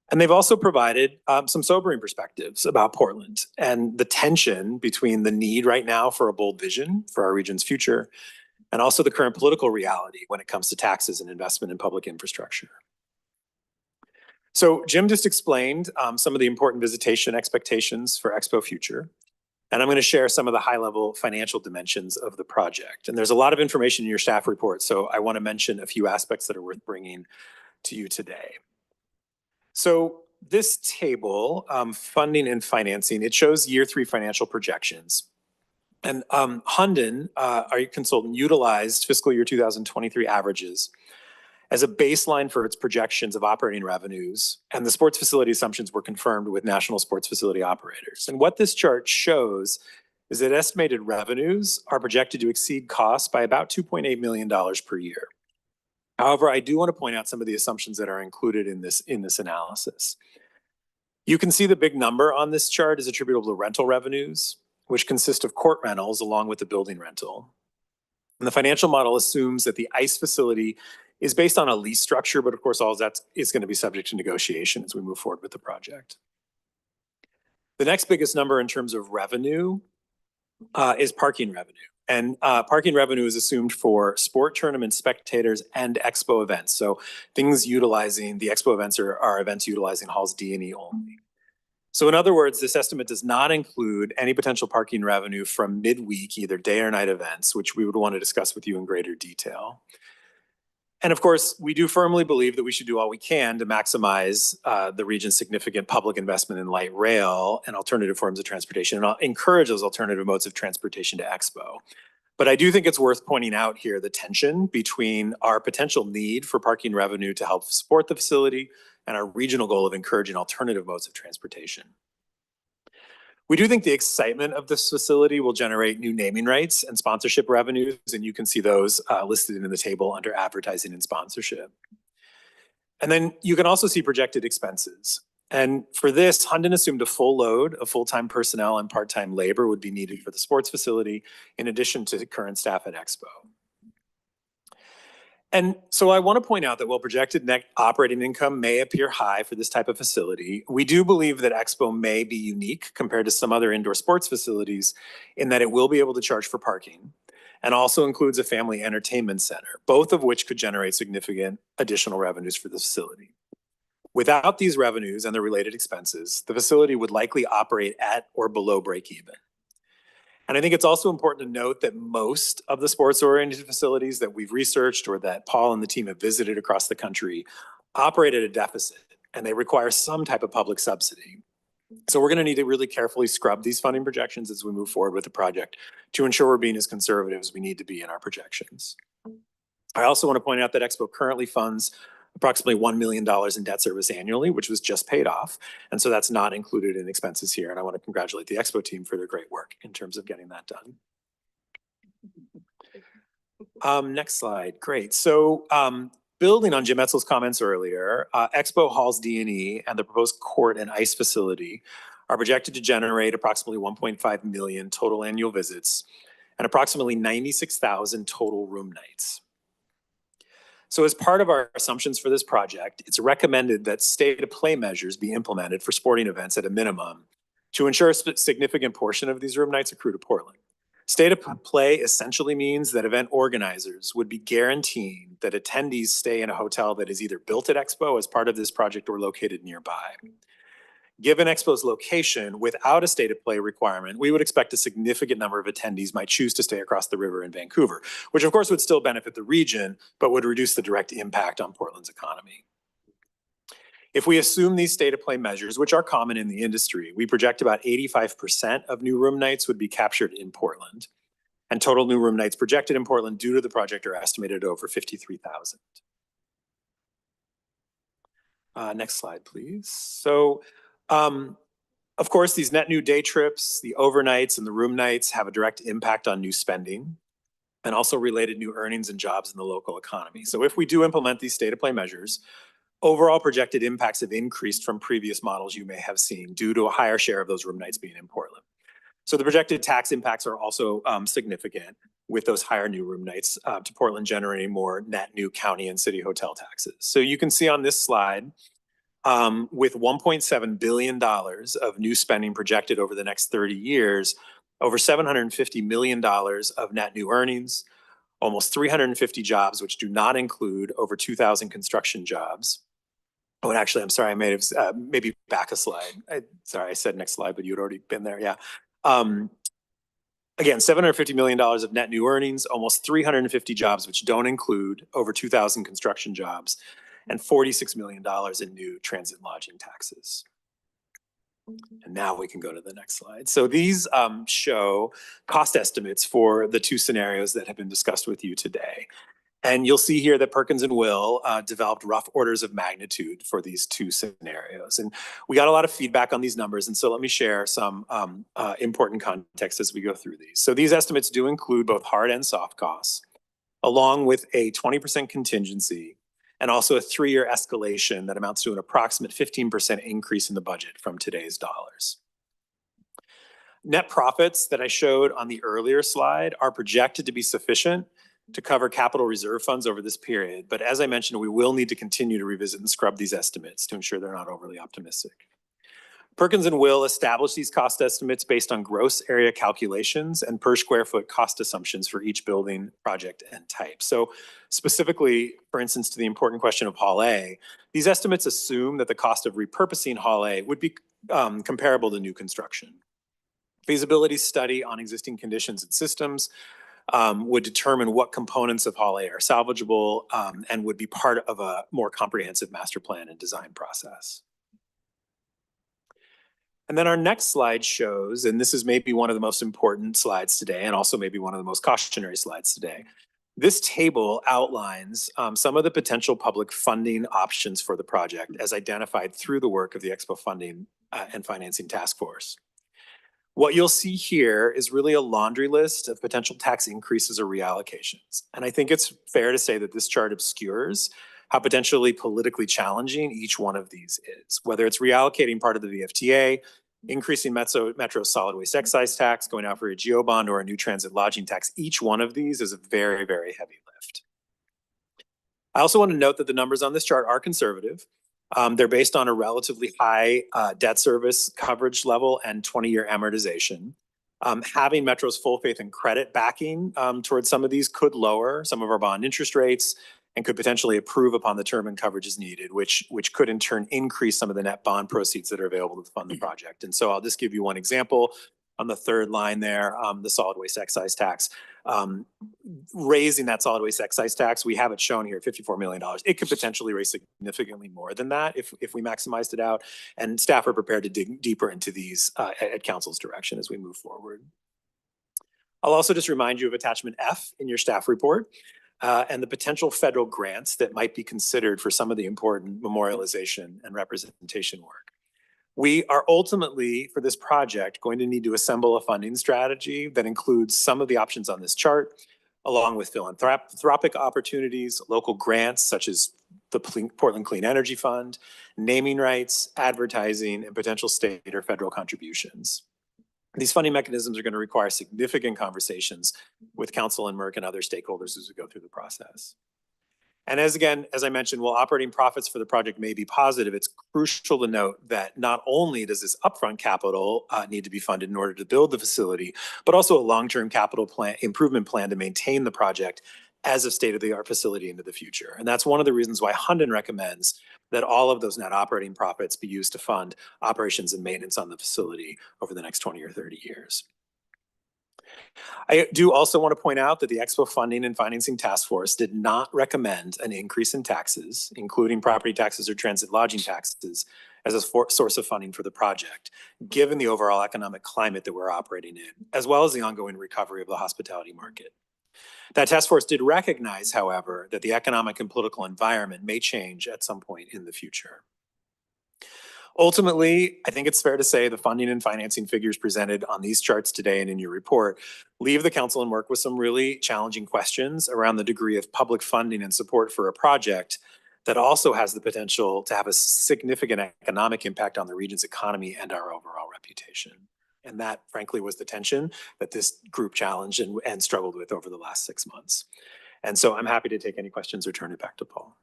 And they've also provided some sobering perspectives about Portland and the tension between the need right now for a bold vision for our region's future and also the current political reality when it comes to taxes and investment in public infrastructure. So Jim just explained some of the important visitation expectations for Expo Future. And I'm going to share some of the high-level financial dimensions of the project. And there's a lot of information in your staff report, so I want to mention a few aspects that are worth bringing to you today. So this table, funding and financing, it shows year 3 financial projections. And Hunden, our consultant, utilized fiscal year 2023 averages as a baseline for its projections of operating revenues, and the sports facility assumptions were confirmed with national sports facility operators. And what this chart shows is that estimated revenues are projected to exceed costs by about $2.8 million per year. However, I do want to point out some of the assumptions that are included in this analysis. You can see the big number on this chart is attributable to rental revenues, which consist of court rentals along with the building rental. And the financial model assumes that the ICE facility is based on a lease structure, but of course all of that is going to be subject to negotiation as we move forward with the project. The next biggest number in terms of revenue is parking revenue. And parking revenue is assumed for sport tournament spectators and expo events. So things utilizing, the expo events are events utilizing halls D&E only. So in other words, this estimate does not include any potential parking revenue from midweek, either day or night events, which we would want to discuss with you in greater detail. And of course, we do firmly believe that we should do all we can to maximize the region's significant public investment in light rail and alternative forms of transportation, and I'll encourage those alternative modes of transportation to Expo. But I do think it's worth pointing out here the tension between our potential need for parking revenue to help support the facility and our regional goal of encouraging alternative modes of transportation. We do think the excitement of this facility will generate new naming rights and sponsorship revenues, and you can see those listed in the table under advertising and sponsorship. And then you can also see projected expenses. And for this, Hunden assumed a full load of full-time personnel and part-time labor would be needed for the sports facility, in addition to the current staff at Expo. And so I want to point out that while projected net operating income may appear high for this type of facility, we do believe that Expo may be unique compared to some other indoor sports facilities in that it will be able to charge for parking and also includes a family entertainment center, both of which could generate significant additional revenues for the facility. Without these revenues and the related expenses, the facility would likely operate at or below break even. And I think it's also important to note that most of the sports-oriented facilities that we've researched or that Paul and the team have visited across the country operate at a deficit, and they require some type of public subsidy. So we're going to need to really carefully scrub these funding projections as we move forward with the project to ensure we're being as conservative as we need to be in our projections. I also want to point out that Expo currently funds approximately $1 million in debt service annually, which was just paid off. And so that's not included in expenses here. And I want to congratulate the Expo team for their great work in terms of getting that done. Next slide. Great. So building on Jim Etzel's comments earlier, Expo Halls D&E and the proposed court and ICE facility are projected to generate approximately 1.5 million total annual visits and approximately 96,000 total room nights. So as part of our assumptions for this project, it's recommended that stay-to-play measures be implemented for sporting events at a minimum to ensure a significant portion of these room nights accrue to Portland. Stay-to-play essentially means that event organizers would be guaranteeing that attendees stay in a hotel that is either built at Expo as part of this project or located nearby. Given Expo's location, without a state of play requirement, we would expect a significant number of attendees might choose to stay across the river in Vancouver, which of course would still benefit the region, but would reduce the direct impact on Portland's economy. If we assume these state of play measures, which are common in the industry, we project about 85% of new room nights would be captured in Portland. And total new room nights projected in Portland due to the project are estimated at over 53,000. Next slide, please. So, of course, these net new day trips, the overnights and the room nights have a direct impact on new spending and also related new earnings and jobs in the local economy. So if we do implement these state of play measures, overall projected impacts have increased from previous models you may have seen due to a higher share of those room nights being in Portland. So the projected tax impacts are also significant with those higher new room nights to Portland generating more net new county and city hotel taxes. So you can see on this slide, with $1.7 billion of new spending projected over the next 30 years, over $750 million of net new earnings, almost 350 jobs, which do not include over 2,000 construction jobs. Oh, and actually, I'm sorry, I may have maybe back a slide. Sorry, I said next slide, but you'd already been there. Yeah. Again, $750 million of net new earnings, almost 350 jobs, which don't include over 2,000 construction jobs, and $46 million in new transit lodging taxes. And now we can go to the next slide. So these show cost estimates for the two scenarios that have been discussed with you today. And you'll see here that Perkins and Will developed rough orders of magnitude for these two scenarios. And we got a lot of feedback on these numbers. And so let me share some important context as we go through these. So these estimates do include both hard and soft costs, along with a 20% contingency and also a 3-year escalation that amounts to an approximate 15% increase in the budget from today's dollars. Net profits that I showed on the earlier slide are projected to be sufficient to cover capital reserve funds over this period. But as I mentioned, we will need to continue to revisit and scrub these estimates to ensure they're not overly optimistic. Perkins and Will establish these cost estimates based on gross area calculations and per square foot cost assumptions for each building, project, and type. So specifically, for instance, to the important question of Hall A, these estimates assume that the cost of repurposing Hall A would be comparable to new construction. Feasibility study on existing conditions and systems would determine what components of Hall A are salvageable and would be part of a more comprehensive master plan and design process. And then our next slide shows, and this is maybe one of the most important slides today, and also maybe one of the most cautionary slides today. This table outlines some of the potential public funding options for the project as identified through the work of the Expo Funding and Financing Task Force. What you'll see here is really a laundry list of potential tax increases or reallocations. And I think it's fair to say that this chart obscures how potentially politically challenging each one of these is, whether it's reallocating part of the VFTA, increasing Metro solid waste excise tax, going out for a geo bond or a new transit lodging tax. Each one of these is a very, very heavy lift. I also want to note that the numbers on this chart are conservative. They're based on a relatively high debt service coverage level and 20-year amortization. Having Metro's full faith and credit backing towards some of these could lower some of our bond interest rates and could potentially improve upon the term and coverage as needed, which could in turn increase some of the net bond proceeds that are available to fund the project. And so I'll just give you one example on the third line there, the solid waste excise tax. Raising that solid waste excise tax, we have it shown here at $54 million. It could potentially raise significantly more than that if we maximized it out. And staff are prepared to dig deeper into these at council's direction as we move forward. I'll also just remind you of attachment F in your staff report. And the potential federal grants that might be considered for some of the important memorialization and representation work. We are ultimately, for this project, going to need to assemble a funding strategy that includes some of the options on this chart, along with philanthropic opportunities, local grants such as the Portland Clean Energy Fund, naming rights, advertising, and potential state or federal contributions. These funding mechanisms are going to require significant conversations with council and MERC and other stakeholders as we go through the process. And as I mentioned, while operating profits for the project may be positive, it's crucial to note that not only does this upfront capital need to be funded in order to build the facility, but also a long-term capital plan, improvement plan to maintain the project as a state-of-the-art facility into the future. And that's one of the reasons why Hunden recommends that all of those net operating profits be used to fund operations and maintenance on the facility over the next 20 or 30 years. I do also want to point out that the Expo Funding and Financing Task Force did not recommend an increase in taxes, including property taxes or transit lodging taxes, as a source of funding for the project, given the overall economic climate that we're operating in, as well as the ongoing recovery of the hospitality market. That task force did recognize, however, that the economic and political environment may change at some point in the future. Ultimately, I think it's fair to say the funding and financing figures presented on these charts today and in your report leave the council and work with some really challenging questions around the degree of public funding and support for a project that also has the potential to have a significant economic impact on the region's economy and our overall reputation. And that, frankly, was the tension that this group challenged and struggled with over the last 6 months. And so I'm happy to take any questions or turn it back to Paul.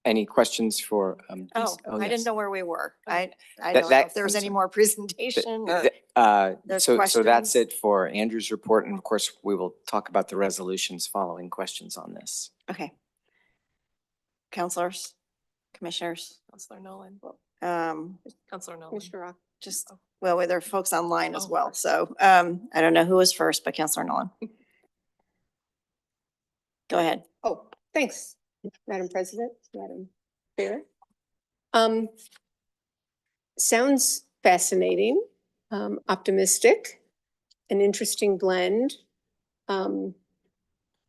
Any questions for? I didn't yes. know where we were. I That- don't know that- if there was I'm any sorry. more presentation or there's So that's questions. it for Andrew's report. And of course, we will talk about the resolutions following questions on this. Okay. Counselors, commissioners, Counselor Nolan. Counselor Nolan. just, well, there are folks online as Oh, well. So I don't know who was first, but Counselor Nolan. Go ahead. Oh, thanks, Madam President, Madam Chair. Sounds fascinating, optimistic, an interesting blend.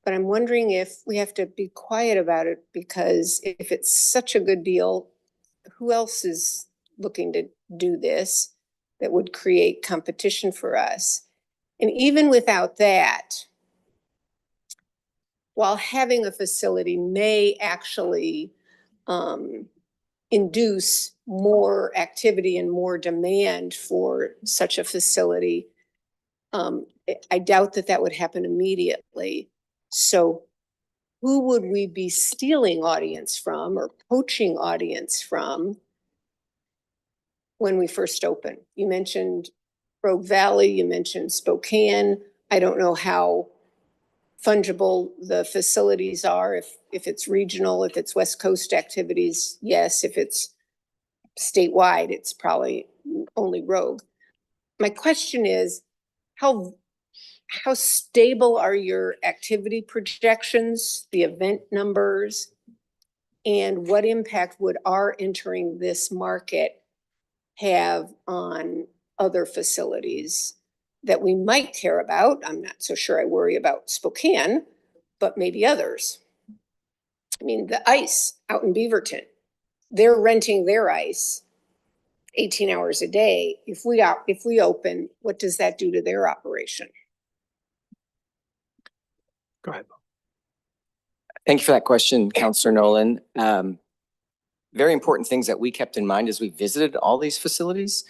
But I'm wondering if we have to be quiet about it, because if it's such a good deal, who else is looking to do this that would create competition for us? And even without that, while having a facility may actually induce more activity and more demand for such a facility, I doubt that that would happen immediately. So who would we be stealing audience from or poaching audience from when we first open? You mentioned Rogue Valley, you mentioned Spokane. I don't know how fungible the facilities are, if it's regional, if it's West Coast activities, yes. If it's statewide, it's probably only Rogue. My question is, how stable are your activity projections, the event numbers, and what impact would our entering this market have on other facilities that we might care about? I'm not so sure I worry about Spokane, but maybe others. I mean, the ice out in Beaverton, they're renting their ice 18 hours a day. If we open, what does that do to their operation? Go ahead. Thank you for that question, Councilor Nolan. Very important things that we kept in mind as we visited all these facilities.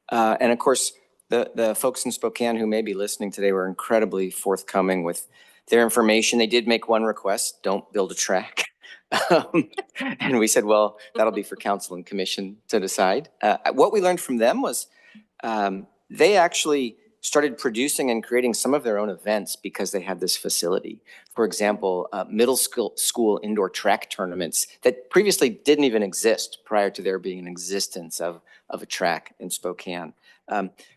And of course, the folks in Spokane who may be listening today were incredibly forthcoming with their information. They did make one request: don't build a track. And we said, well, that'll be for council and commission to decide. What we learned from them was they actually started producing and creating some of their own events because they had this facility. For example, middle school indoor track tournaments that previously didn't even exist prior to there being an existence of a track in Spokane.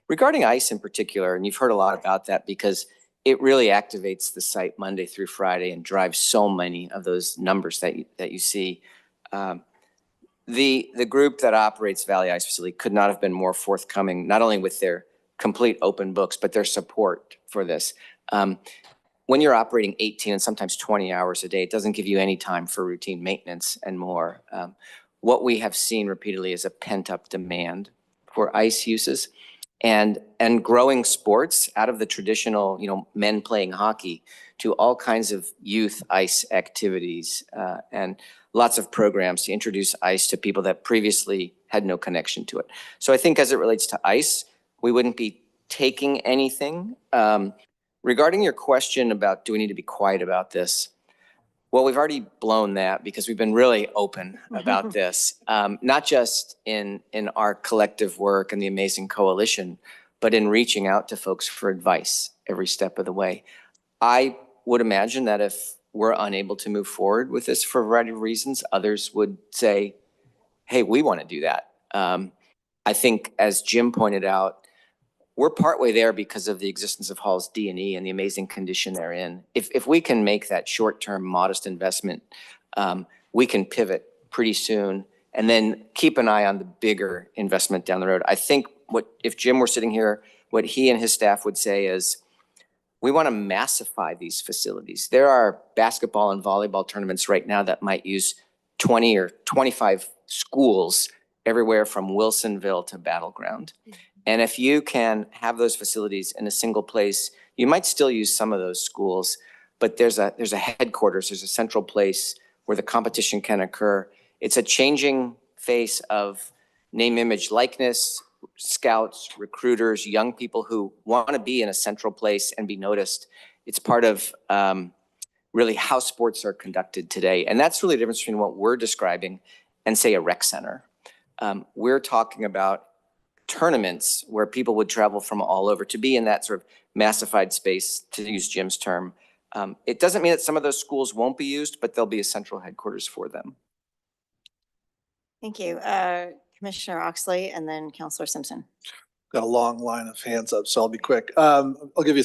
Regarding ice in particular, and you've heard a lot about that because it really activates the site Monday through Friday and drives so many of those numbers that you see. The group that operates Valley Ice Facility could not have been more forthcoming, not only with their complete open books, but their support for this. When you're operating 18 and sometimes 20 hours a day, it doesn't give you any time for routine maintenance and more. What we have seen repeatedly is a pent-up demand for ice uses and growing sports out of the traditional, men playing hockey to all kinds of youth ice activities and lots of programs to introduce ice to people that previously had no connection to it. So I think as it relates to ice, we wouldn't be taking anything. Regarding your question about do we need to be quiet about this? Well, we've already blown that because we've been really open about this, not just in our collective work and the amazing coalition, but in reaching out to folks for advice every step of the way. I would imagine that if we're unable to move forward with this for a variety of reasons, others would say, hey, we want to do that. I think, as Jim pointed out, we're partway there because of the existence of Hall's D&E and the amazing condition they're in. If we can make that short-term modest investment, we can pivot pretty soon and then keep an eye on the bigger investment down the road. I think if Jim were sitting here, what he and his staff would say is, we want to massify these facilities. There are basketball and volleyball tournaments right now that might use 20 or 25 schools everywhere from Wilsonville to Battleground. And if you can have those facilities in a single place, you might still use some of those schools, but there's a headquarters, there's a central place where the competition can occur. It's a changing face of name, image, likeness, scouts, recruiters, young people who want to be in a central place and be noticed. It's part of really how sports are conducted today. And that's really the difference between what we're describing and, say, a rec center. We're talking about tournaments where people would travel from all over to be in that sort of massified space, to use Jim's term. It doesn't mean that some of those schools won't be used, but there'll be a central headquarters for them. Thank you. Commissioner Oxley and then Counselor Simpson. Got a long line of hands up, so I'll be quick. I'll give you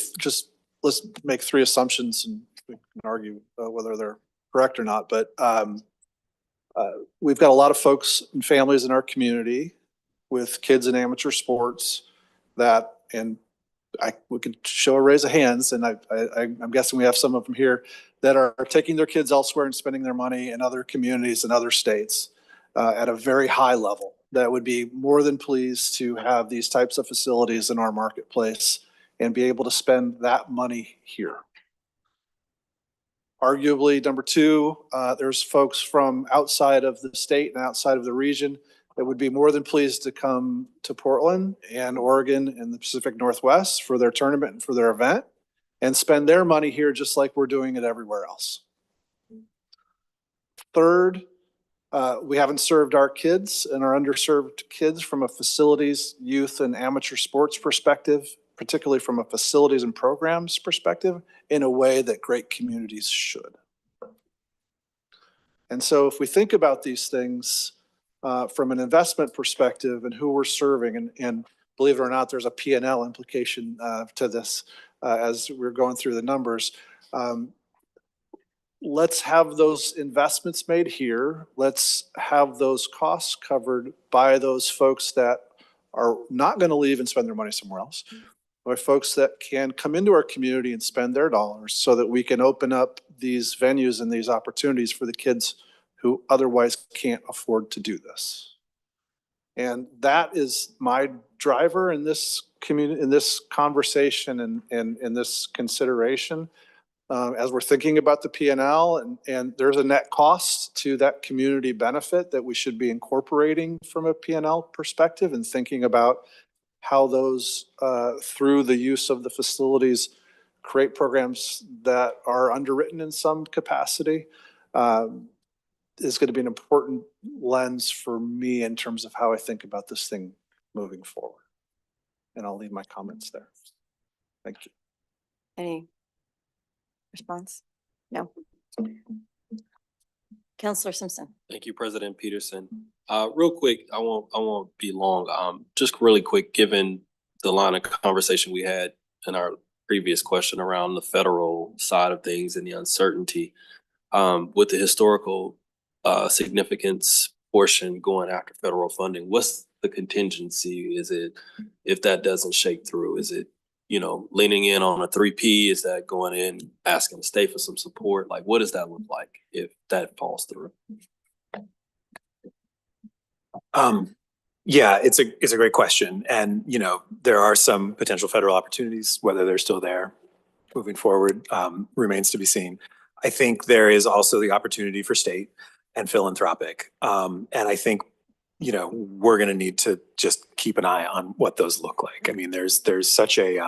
let's make three assumptions and we can argue whether they're correct or not. But we've got a lot of folks and families in our community with kids in amateur sports that, and we could show a raise of hands, and I'm guessing we have some of them here that are taking their kids elsewhere and spending their money in other communities and other states at a very high level, that would be more than pleased to have these types of facilities in our marketplace and be able to spend that money here. Arguably, number two, there's folks from outside of the state and outside of the region that would be more than pleased to come to Portland and Oregon and the Pacific Northwest for their tournament and for their event and spend their money here just like we're doing it everywhere else. Third, we haven't served our kids and our underserved kids from a facilities, youth, and amateur sports perspective, particularly from a facilities and programs perspective, in a way that great communities should. And so if we think about these things from an investment perspective and who we're serving, and believe it or not, there's a P&L implication to this as we're going through the numbers. Let's have those investments made here. Let's have those costs covered by those folks that are not going to leave and spend their money somewhere else, by folks that can come into our community and spend their dollars so that we can open up these venues and these opportunities for the kids who otherwise can't afford to do this. And that is my driver in this community, in this conversation and in this consideration. As we're thinking about the P&L, and there's a net cost to that community benefit that we should be incorporating from a P&L perspective and thinking about how those, through the use of the facilities, create programs that are underwritten in some capacity, is going to be an important lens for me in terms of how I think about this thing moving forward. And I'll leave my comments there. Thank you. Any response? No. Counselor Simpson. Thank you, President Peterson. Real quick, I won't be long. Just really quick, given the line of conversation we had in our previous question around the federal side of things and the uncertainty, with the historical significance portion going after federal funding, what's the contingency? Is it, if that doesn't shake through, is it, leaning in on a 3P? Is that going in, asking the state for some support? Like, what does that look like if that falls through? Yeah, it's a great question. And, there are some potential federal opportunities, whether they're still there moving forward, remains to be seen. I think there is also the opportunity for state and philanthropic. And I think, we're going to need to just keep an eye on what those look like. I mean, there's such a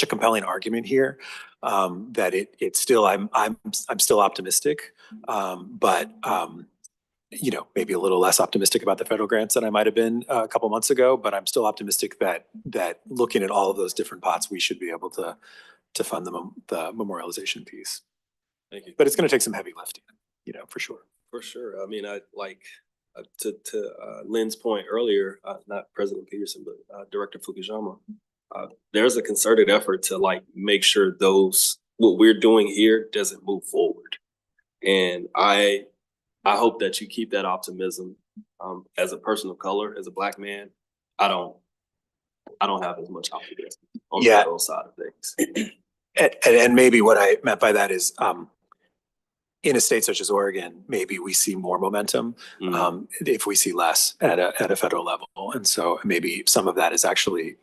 compelling argument here that it's still, I'm still optimistic, but maybe a little less optimistic about the federal grants than I might have been a couple months ago. But I'm still optimistic that looking at all of those different pots, we should be able to to fund the memorialization piece. Thank you. But it's going to take some heavy lifting, for sure. For sure. I mean, I like to Lynn's point earlier, not President Peterson, but Director Fukuyama. There's a concerted effort to make sure what we're doing here doesn't move forward. And I hope that you keep that optimism. As a person of color, as a Black man, I don't have as much optimism on the federal side of things. And maybe what I meant by that is, in a state such as Oregon, maybe we see more momentum if we see less at a federal level. And so maybe some of that is actually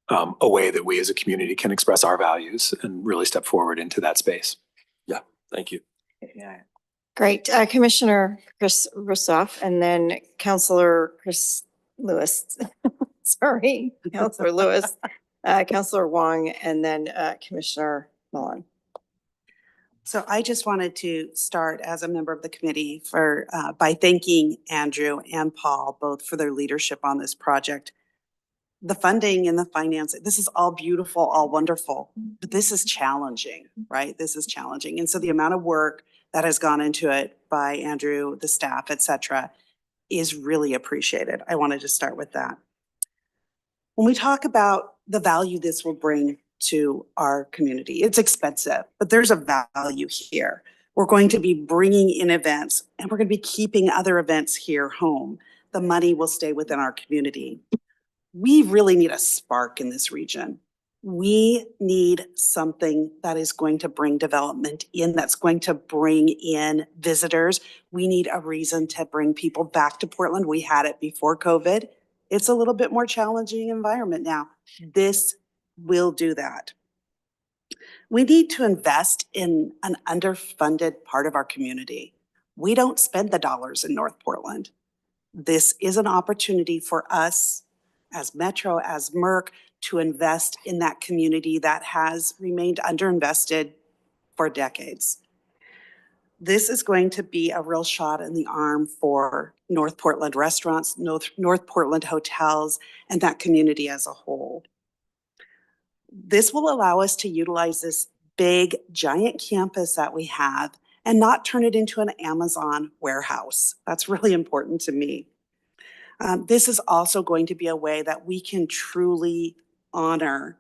a way that we as a community can express our values and really step forward into that space. Yeah, thank you. Yeah. Great. Commissioner Chris Russoff, and then Councilor Chris Lewis. Sorry, Councilor Lewis, Councilor Wong, and then Commissioner Mullen. So I just wanted to start as a member of the committee by thanking Andrew and Paul both for their leadership on this project. The funding and the financing, this is all beautiful, all wonderful, but this is challenging, right? This is challenging. And so the amount of work that has gone into it by Andrew, the staff, et cetera, is really appreciated. I wanted to start with that. When we talk about the value this will bring to our community, it's expensive, but there's a value here. We're going to be bringing in events and we're going to be keeping other events here home. The money will stay within our community. We really need a spark in this region. We need something that is going to bring development in, that's going to bring in visitors. We need a reason to bring people back to Portland. We had it before COVID. It's a little bit more challenging environment now. This will do that. We need to invest in an underfunded part of our community. We don't spend the dollars in North Portland. This is an opportunity for us as Metro, as MERC, to invest in that community that has remained underinvested for decades. This is going to be a real shot in the arm for North Portland restaurants, North Portland hotels, and that community as a whole. This will allow us to utilize this big, giant campus that we have and not turn it into an Amazon warehouse. That's really important to me. This is also going to be a way that we can truly honor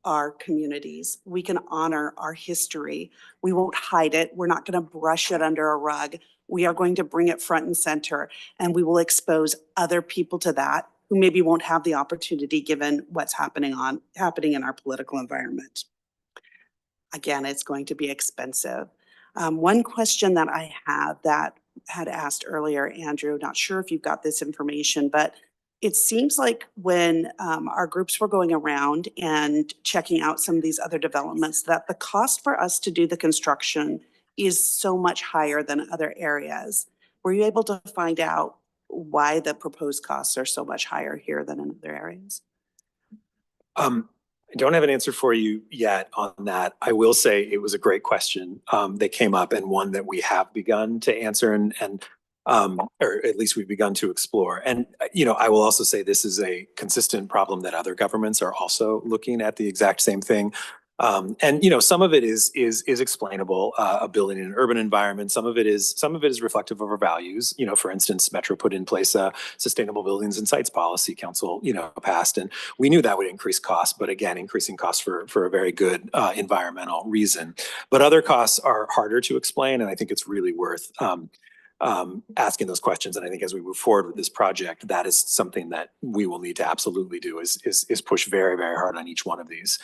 our communities. We can honor our history. We won't hide it. We're not going to brush it under a rug. We are going to bring it front and center, and we will expose other people to that who maybe won't have the opportunity given what's happening in our political environment. Again, it's going to be expensive. One question that I have that had asked earlier, Andrew, not sure if you've got this information, but it seems like when our groups were going around and checking out some of these other developments, that the cost for us to do the construction is so much higher than other areas. Were you able to find out why the proposed costs are so much higher here than in other areas? I don't have an answer for you yet on that. I will say it was a great question that came up, and one that we have begun to answer and or at least we've begun to explore. And, I will also say this is a consistent problem that other governments are also looking at the exact same thing. And some of it is explainable, a building in an urban environment. Some of it is reflective of our values. For instance, Metro put in place a sustainable buildings and sites policy council, passed, and we knew that would increase costs, but again, increasing costs for a very good environmental reason. But other costs are harder to explain, and I think it's really worth asking those questions. And I think as we move forward with this project, that is something that we will need to absolutely do is push very, very hard on each one of these.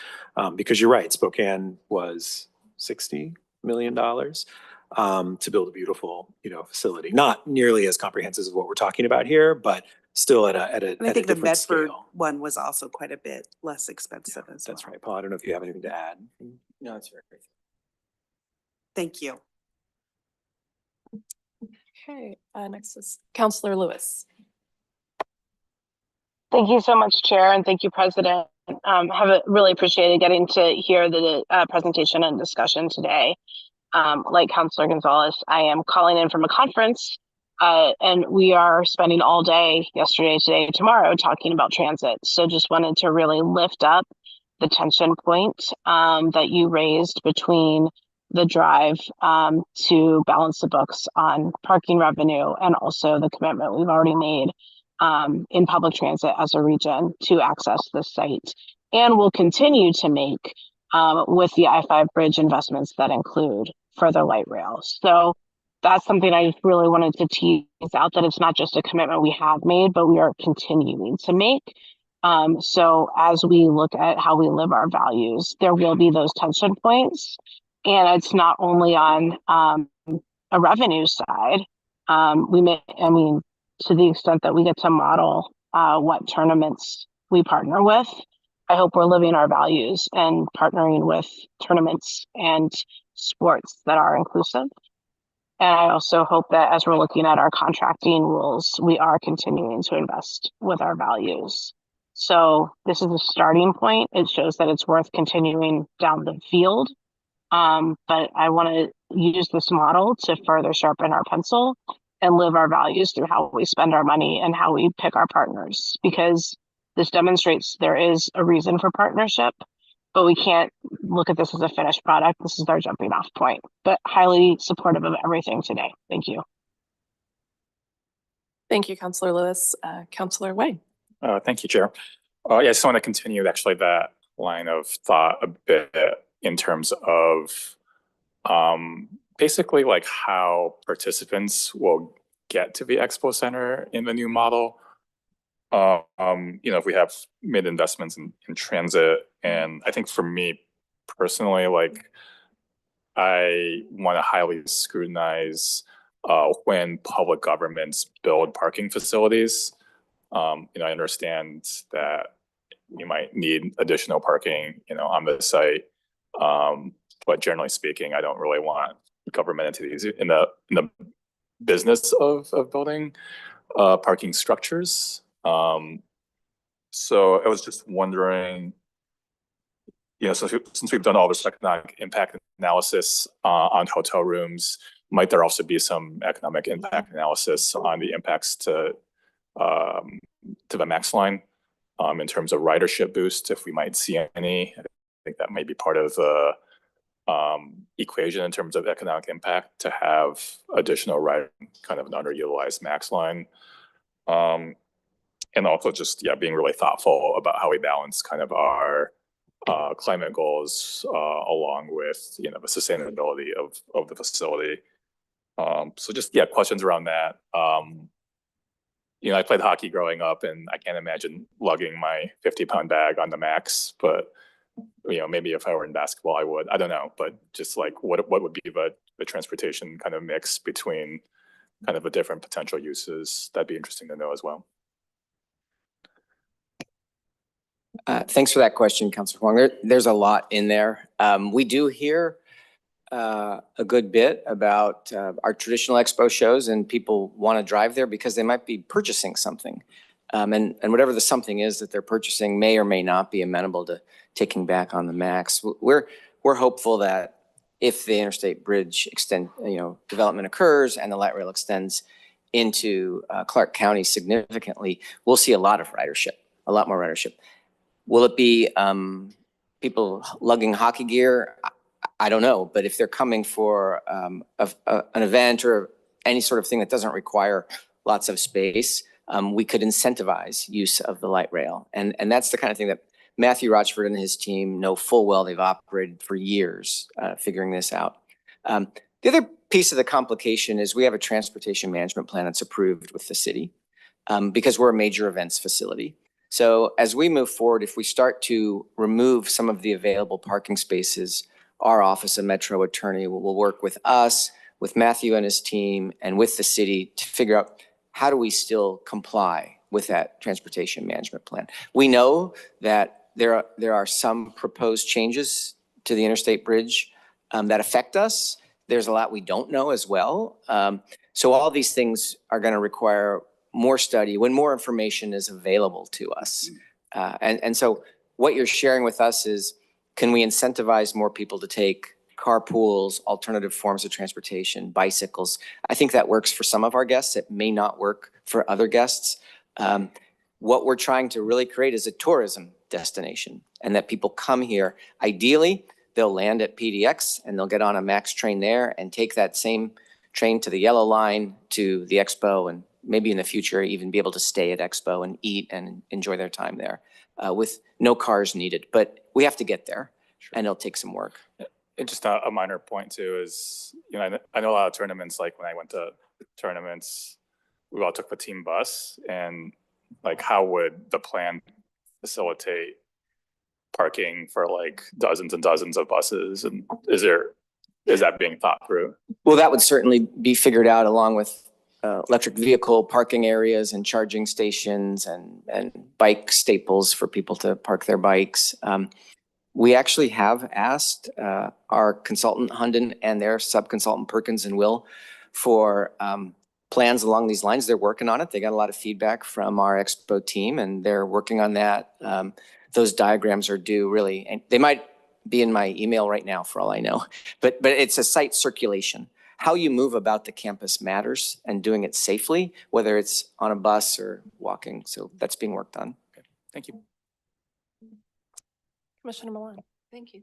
Because you're right, Spokane was $60 million to build a beautiful, difficility. Not nearly as comprehensive as what we're talking about here, but still at a I think the Medford scale. one was also quite a bit less expensive as well. That's right, Paul. I don't know if you have anything to add. No, that's very great. Thank you. Okay, next is Councilor Lewis. Thank you so much, Chair, and thank you, President. Have really appreciated getting to hear the presentation and discussion today. Like Councilor Gonzalez, I am calling in from a conference, and we are spending all day, yesterday, today, tomorrow, talking about transit. So just wanted to really lift up the tension point that you raised between the drive to balance the books on parking revenue and also the commitment we've already made in public transit as a region to access this site, and will continue to make with the I-5 bridge investments that include further light rail. So that's something I just really wanted to tease out, that it's not just a commitment we have made, but we are continuing to make. So as we look at how we live our values, there will be those tension points. And it's not only on a revenue side. To the extent that we get to model what tournaments we partner with, I hope we're living our values and partnering with tournaments and sports that are inclusive. And I also hope that as we're looking at our contracting rules, we are continuing to invest with our values. So this is a starting point. It shows that it's worth continuing down the field. But I want to use this model to further sharpen our pencil and live our values through how we spend our money and how we pick our partners, because this demonstrates there is a reason for partnership, but we can't look at this as a finished product. This is our jumping off point, but highly supportive of everything today. Thank you. Thank you, Councilor Lewis. Councilor Wei. Thank you, Chair. Yeah, I just want to continue actually that line of thought a bit in terms of basically like how participants will get to the expo center in the new model. If we have made investments in transit, and I think for me personally, like I want to highly scrutinize when public governments build parking facilities. I understand that you might need additional parking, on the site. But generally speaking, I don't really want government entities in the business of building parking structures. So I was just wondering, so since we've done all this economic impact analysis on hotel rooms, might there also be some economic impact analysis on the impacts to the Max line in terms of ridership boost, if we might see any? I think that may be part of the equation in terms of economic impact, to have additional riding, kind of an underutilized Max line. And also just, being really thoughtful about how we balance kind of our climate goals along with, the sustainability of the facility. So just, questions around that. I played hockey growing up, and I can't imagine lugging my 50-pound bag on the Max, but maybe if I were in basketball, I would. I don't know, but just like what would be the transportation kind of mix between kind of the different potential uses? That'd be interesting to know as well. Thanks for that question, Councilor Huang. There's a lot in there. We do hear a good bit about our traditional expo shows, and people want to drive there because they might be purchasing something. And whatever the something is that they're purchasing may or may not be amenable to taking back on the Max. We're hopeful that if the interstate bridge development occurs and the light rail extends into Clark County significantly, we'll see a lot of ridership, a lot more ridership. Will it be people lugging hockey gear? I don't know, but if they're coming for an event or any sort of thing that doesn't require lots of space, we could incentivize use of the light rail. And that's the kind of thing that Matthew Rochford and his team know full well. They've operated for years figuring this out. The other piece of the complication is we have a transportation management plan that's approved with the city because we're a major events facility. So as we move forward, if we start to remove some of the available parking spaces, our Office of Metro Attorney will work with us, with Matthew and his team, and with the city to figure out how do we still comply with that transportation management plan. We know that there are some proposed changes to the interstate bridge that affect us. There's a lot we don't know as well. So all these things are going to require more study when more information is available to us. And so what you're sharing with us is, can we incentivize more people to take carpools, alternative forms of transportation, bicycles? I think that works for some of our guests. It may not work for other guests. What we're trying to really create is a tourism destination and that people come here. Ideally, they'll land at PDX and they'll get on a MAX train there and take that same train to the Yellow Line to the Expo, and maybe in the future even be able to stay at Expo and eat and enjoy their time there with no cars needed. But we have to get there, and it'll take some work. And just a minor point too is, you know, I know a lot of tournaments, like when I went to tournaments, we all took the team bus, and like how would the plan facilitate parking for like dozens and dozens of buses? And is that being thought through? Well, that would certainly be figured out along with electric vehicle parking areas and charging stations and bike staples for people to park their bikes. We actually have asked our consultant Hunden and their sub-consultant Perkins and Will for plans along these lines. They're working on it. They got a lot of feedback from our Expo team, and they're working on that. Those diagrams are due really, and they might be in my email right now for all I know, but it's a site circulation. How you move about the campus matters, and doing it safely, whether it's on a bus or walking. So that's being worked on. Okay. Thank you. Commissioner Milan. Thank you.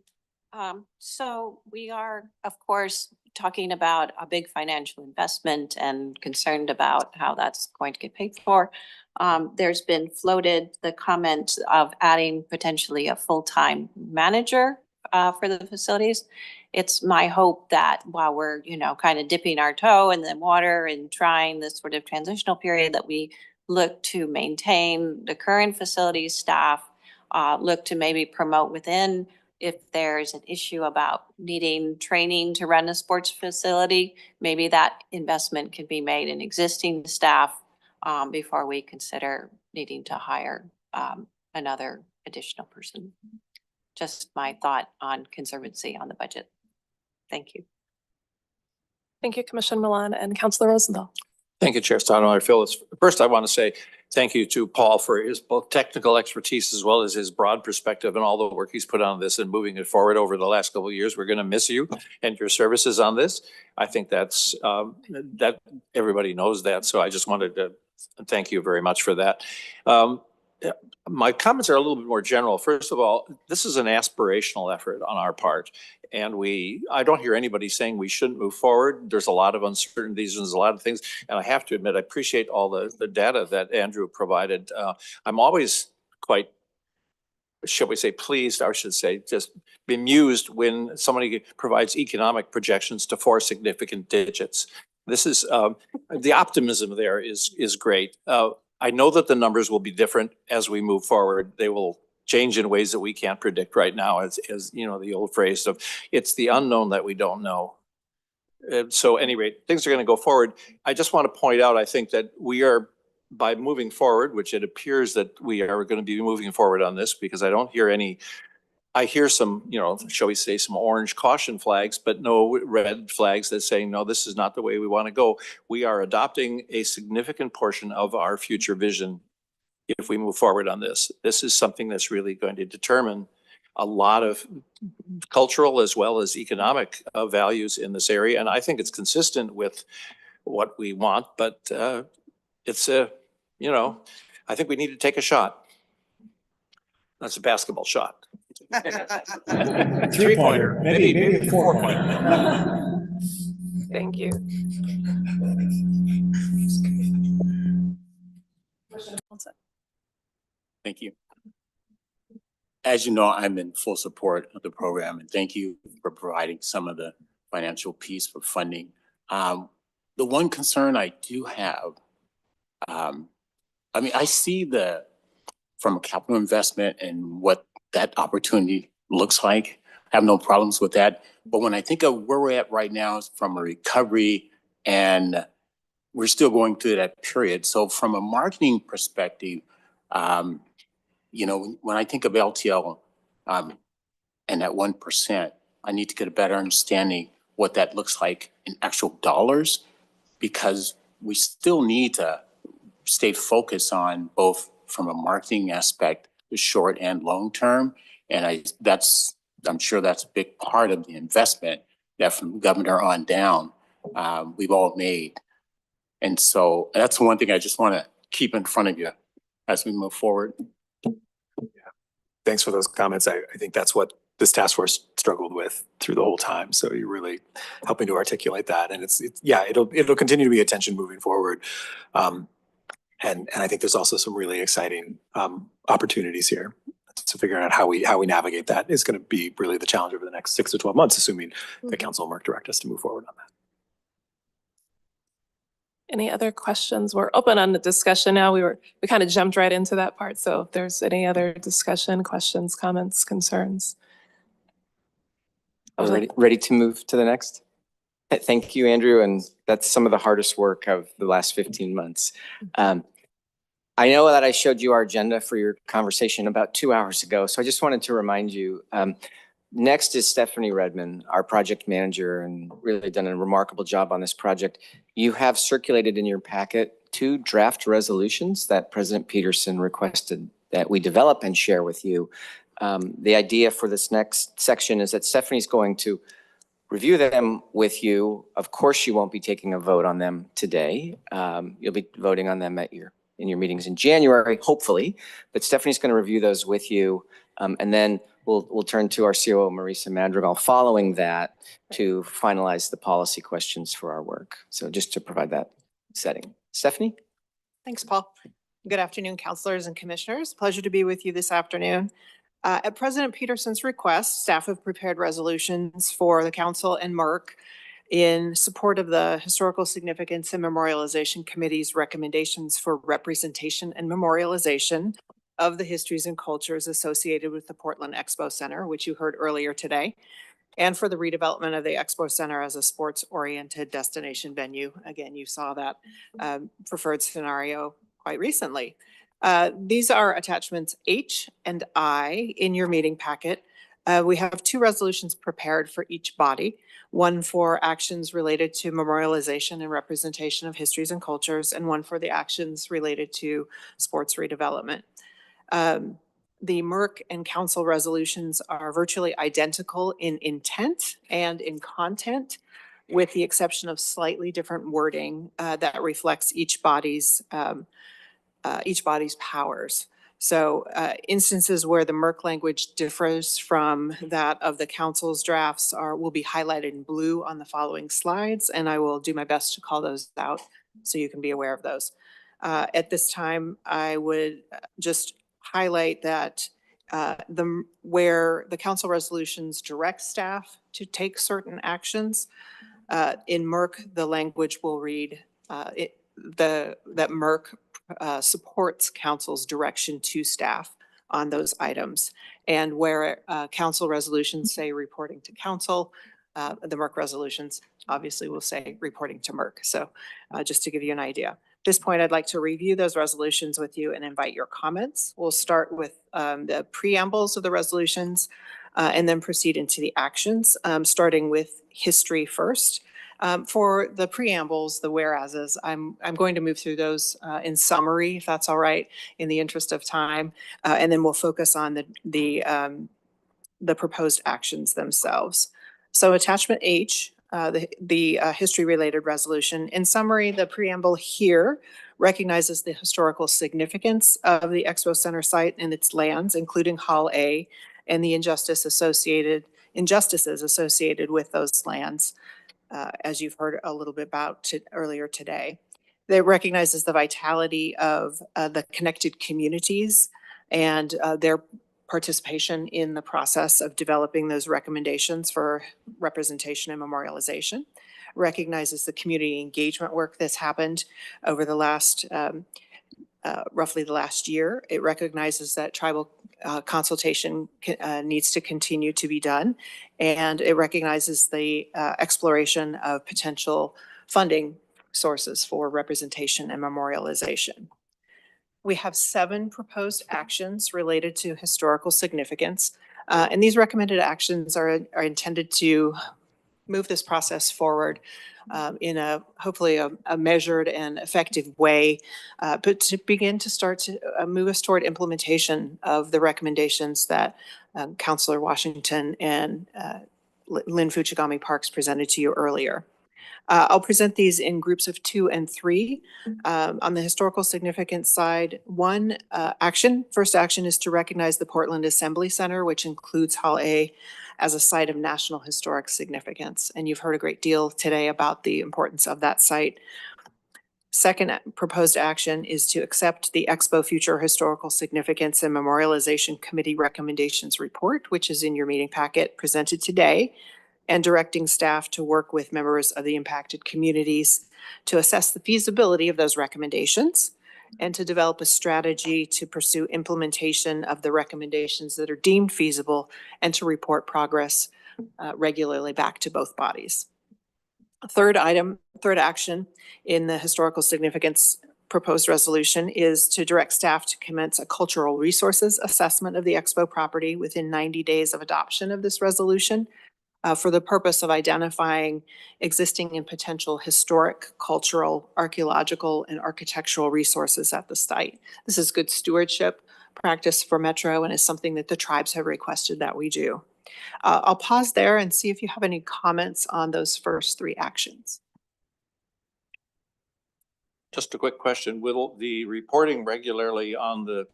So we are, of course, talking about a big financial investment and concerned about how that's going to get paid for. There's been floated the comment of adding potentially a full-time manager for the facilities. It's my hope that while we're, kind of dipping our toe in the water and trying this sort of transitional period, that we look to maintain the current facilities staff, look to maybe promote within. If there's an issue about needing training to run a sports facility, maybe that investment can be made in existing staff before we consider needing to hire another additional person. Just my thought on conservancy on the budget. Thank you. Thank you, Commissioner Milan and Councilor Rosenthal. Thank you, Chair Stoudemire Phillips. First, I want to say thank you to Paul for his both technical expertise as well as his broad perspective and all the work he's put on this and moving it forward over the last couple of years. We're going to miss you and your services on this. I think that's that everybody knows that. So I just wanted to thank you very much for that. My comments are a little bit more general. First of all, this is an aspirational effort on our part. And I don't hear anybody saying we shouldn't move forward. There's a lot of uncertainties and there's a lot of things. And I have to admit, I appreciate all the data that Andrew provided. I'm always quite, shall we say, pleased, or I should say, just bemused when somebody provides economic projections to 4 significant digits. This is, the optimism there is great. I know that the numbers will be different as we move forward. They will change in ways that we can't predict right now, as you know, the old phrase of it's the unknown that we don't know. So anyway, things are going to go forward. I just want to point out, I think that we are, by moving forward, which it appears that we are going to be moving forward on this, because I don't hear any, I hear some, shall we say, some orange caution flags, but no red flags that say, no, this is not the way we want to go. We are adopting a significant portion of our future vision if we move forward on this. This is something that's really going to determine a lot of cultural as well as economic values in this area. And I think it's consistent with what we want, but it's I think we need to take a shot. That's a basketball shot. 3-pointer, maybe a 4-pointer. Thank you. Thank you. As you know, I'm in full support of the program, and thank you for providing some of the financial piece for funding. The one concern I do have, I see from a capital investment and what that opportunity looks like. I have no problems with that. But when I think of where we're at right now from a recovery, and we're still going through that period. So from a marketing perspective, when I think of LTL and that 1%, I need to get a better understanding what that looks like in actual dollars, because we still need to stay focused on both from a marketing aspect, the short and long term. And I'm sure that's a big part of the investment that from governor on down, we've all made. And so that's one thing I just want to keep in front of you as we move forward. thanks for those comments. I think that's what this task force struggled with through the whole time. So you're really helping to articulate that. And it'll continue to be a tension moving forward. And I think there's also some really exciting opportunities here. So figuring out how we navigate that is going to be really the challenge over the next 6 to 12 months, assuming the council and Merck direct us to move forward on that. Any other questions? We're open on the discussion now. We kind of jumped right into that part. So if there's any other discussion, questions, comments, concerns. Ready to move to the next? Thank you, Andrew. And that's some of the hardest work of the last 15 months. I know that I showed you our agenda for your conversation about 2 hours ago. So I just wanted to remind you, next is Stephanie Redmond, our project manager, and really done a remarkable job on this project. You have circulated in your packet 2 draft resolutions that President Peterson requested that we develop and share with you. The idea for this next section is that Stephanie's going to review them with you. Of course, you won't be taking a vote on them today. You'll be voting on them in your meetings in January, hopefully. But Stephanie's going to review those with you, and then we'll turn to our COO, Marisa Madrigal, following that to finalize the policy questions for our work. So just to provide that setting. Stephanie? Thanks, Paul. Good afternoon, councilors and commissioners. Pleasure to be with you this afternoon. At President Peterson's request, staff have prepared resolutions for the council and Merck in support of the Historical Significance and Memorialization Committee's recommendations for representation and memorialization of the histories and cultures associated with the Portland Expo Center, which you heard earlier today, and for the redevelopment of the Expo Center as a sports-oriented destination venue. Again, you saw that preferred scenario quite recently. These are attachments H and I in your meeting packet. We have 2 resolutions prepared for each body, one for actions related to memorialization and representation of histories and cultures, and one for the actions related to sports redevelopment. The Merck and council resolutions are virtually identical in intent and in content, with the exception of slightly different wording that reflects each body's powers. So instances where the Merck language differs from that of the council's drafts will be highlighted in blue on the following slides, and I will do my best to call those out so you can be aware of those. At this time, I would just highlight that where the council resolutions direct staff to take certain actions, in Merck, the language will read that Merck supports council's direction to staff on those items. And where council resolutions say reporting to council, the Merck resolutions obviously will say reporting to Merck. So just to give you an idea. At this point, I'd like to review those resolutions with you and invite your comments. We'll start with the preambles of the resolutions and then proceed into the actions, starting with history first. For the preambles, the whereases, I'm going to move through those in summary, if that's all right, in the interest of time, and then we'll focus on the proposed actions themselves. So attachment H, the history-related resolution. In summary, the preamble here recognizes the historical significance of the Expo Center site and its lands, including Hall A, and the injustices associated with those lands. As you've heard a little bit about earlier today. It recognizes the vitality of the connected communities and their participation in the process of developing those recommendations for representation and memorialization. Recognizes the community engagement work that's happened over the last, roughly the last year. It recognizes that tribal consultation needs to continue to be done, and it recognizes the exploration of potential funding sources for representation and memorialization. We have 7 proposed actions related to historical significance, and these recommended actions are intended to move this process forward in hopefully a measured and effective way, but to begin to start to move us toward implementation of the recommendations that Councilor Washington and Lynn Fuchigami Parks presented to you earlier. I'll present these in groups of 2 and 3. On the historical significance side, first action is to recognize the Portland Assembly Center, which includes Hall A, as a site of national historic significance. And you've heard a great deal today about the importance of that site. Second proposed action is to accept the Expo Future Historical Significance and Memorialization Committee Recommendations Report, which is in your meeting packet presented today, and directing staff to work with members of the impacted communities to assess the feasibility of those recommendations and to develop a strategy to pursue implementation of the recommendations that are deemed feasible and to report progress regularly back to both bodies. Third action in the historical significance proposed resolution is to direct staff to commence a cultural resources assessment of the Expo property within 90 days of adoption of this resolution for the purpose of identifying existing and potential historic, cultural, archaeological, and architectural resources at the site. This is good stewardship practice for Metro and is something that the tribes have requested that we do. I'll pause there and see if you have any comments on those first 3 actions. Just a quick question. Will the reporting regularly on the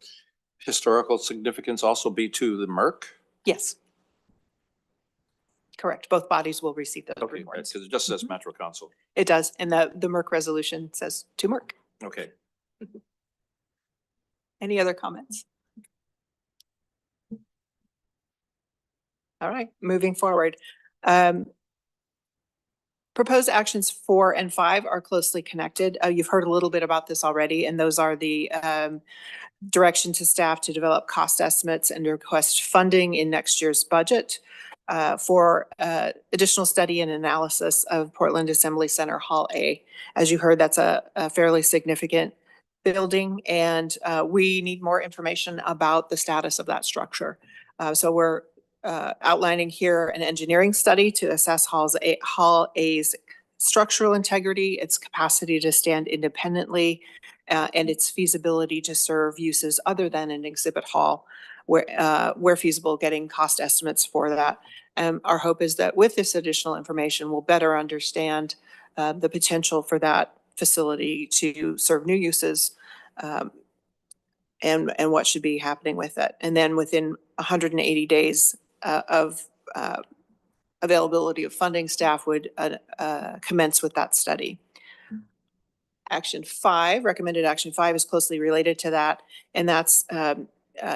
historical significance also be to the MERC? Yes. Correct. Both bodies will receive those Okay, reports. because it just says Metro Council. It does. And the MERC resolution says to MERC. Okay. Any other comments? All right, moving forward. Proposed actions 4 and 5 are closely connected. You've heard a little bit about this already, and those are the direction to staff to develop cost estimates and request funding in next year's budget for additional study and analysis of Portland Assembly Center Hall A. As you heard, that's a fairly significant building, and we need more information about the status of that structure. So we're outlining here an engineering study to assess Hall A's structural integrity, its capacity to stand independently, and its feasibility to serve uses other than an exhibit hall, where feasible, getting cost estimates for that. Our hope is that with this additional information, we'll better understand the potential for that facility to serve new uses and what should be happening with it. And then within 180 days of availability of funding, staff would commence with that study. Action 5, recommended action 5 is closely related to that, and that's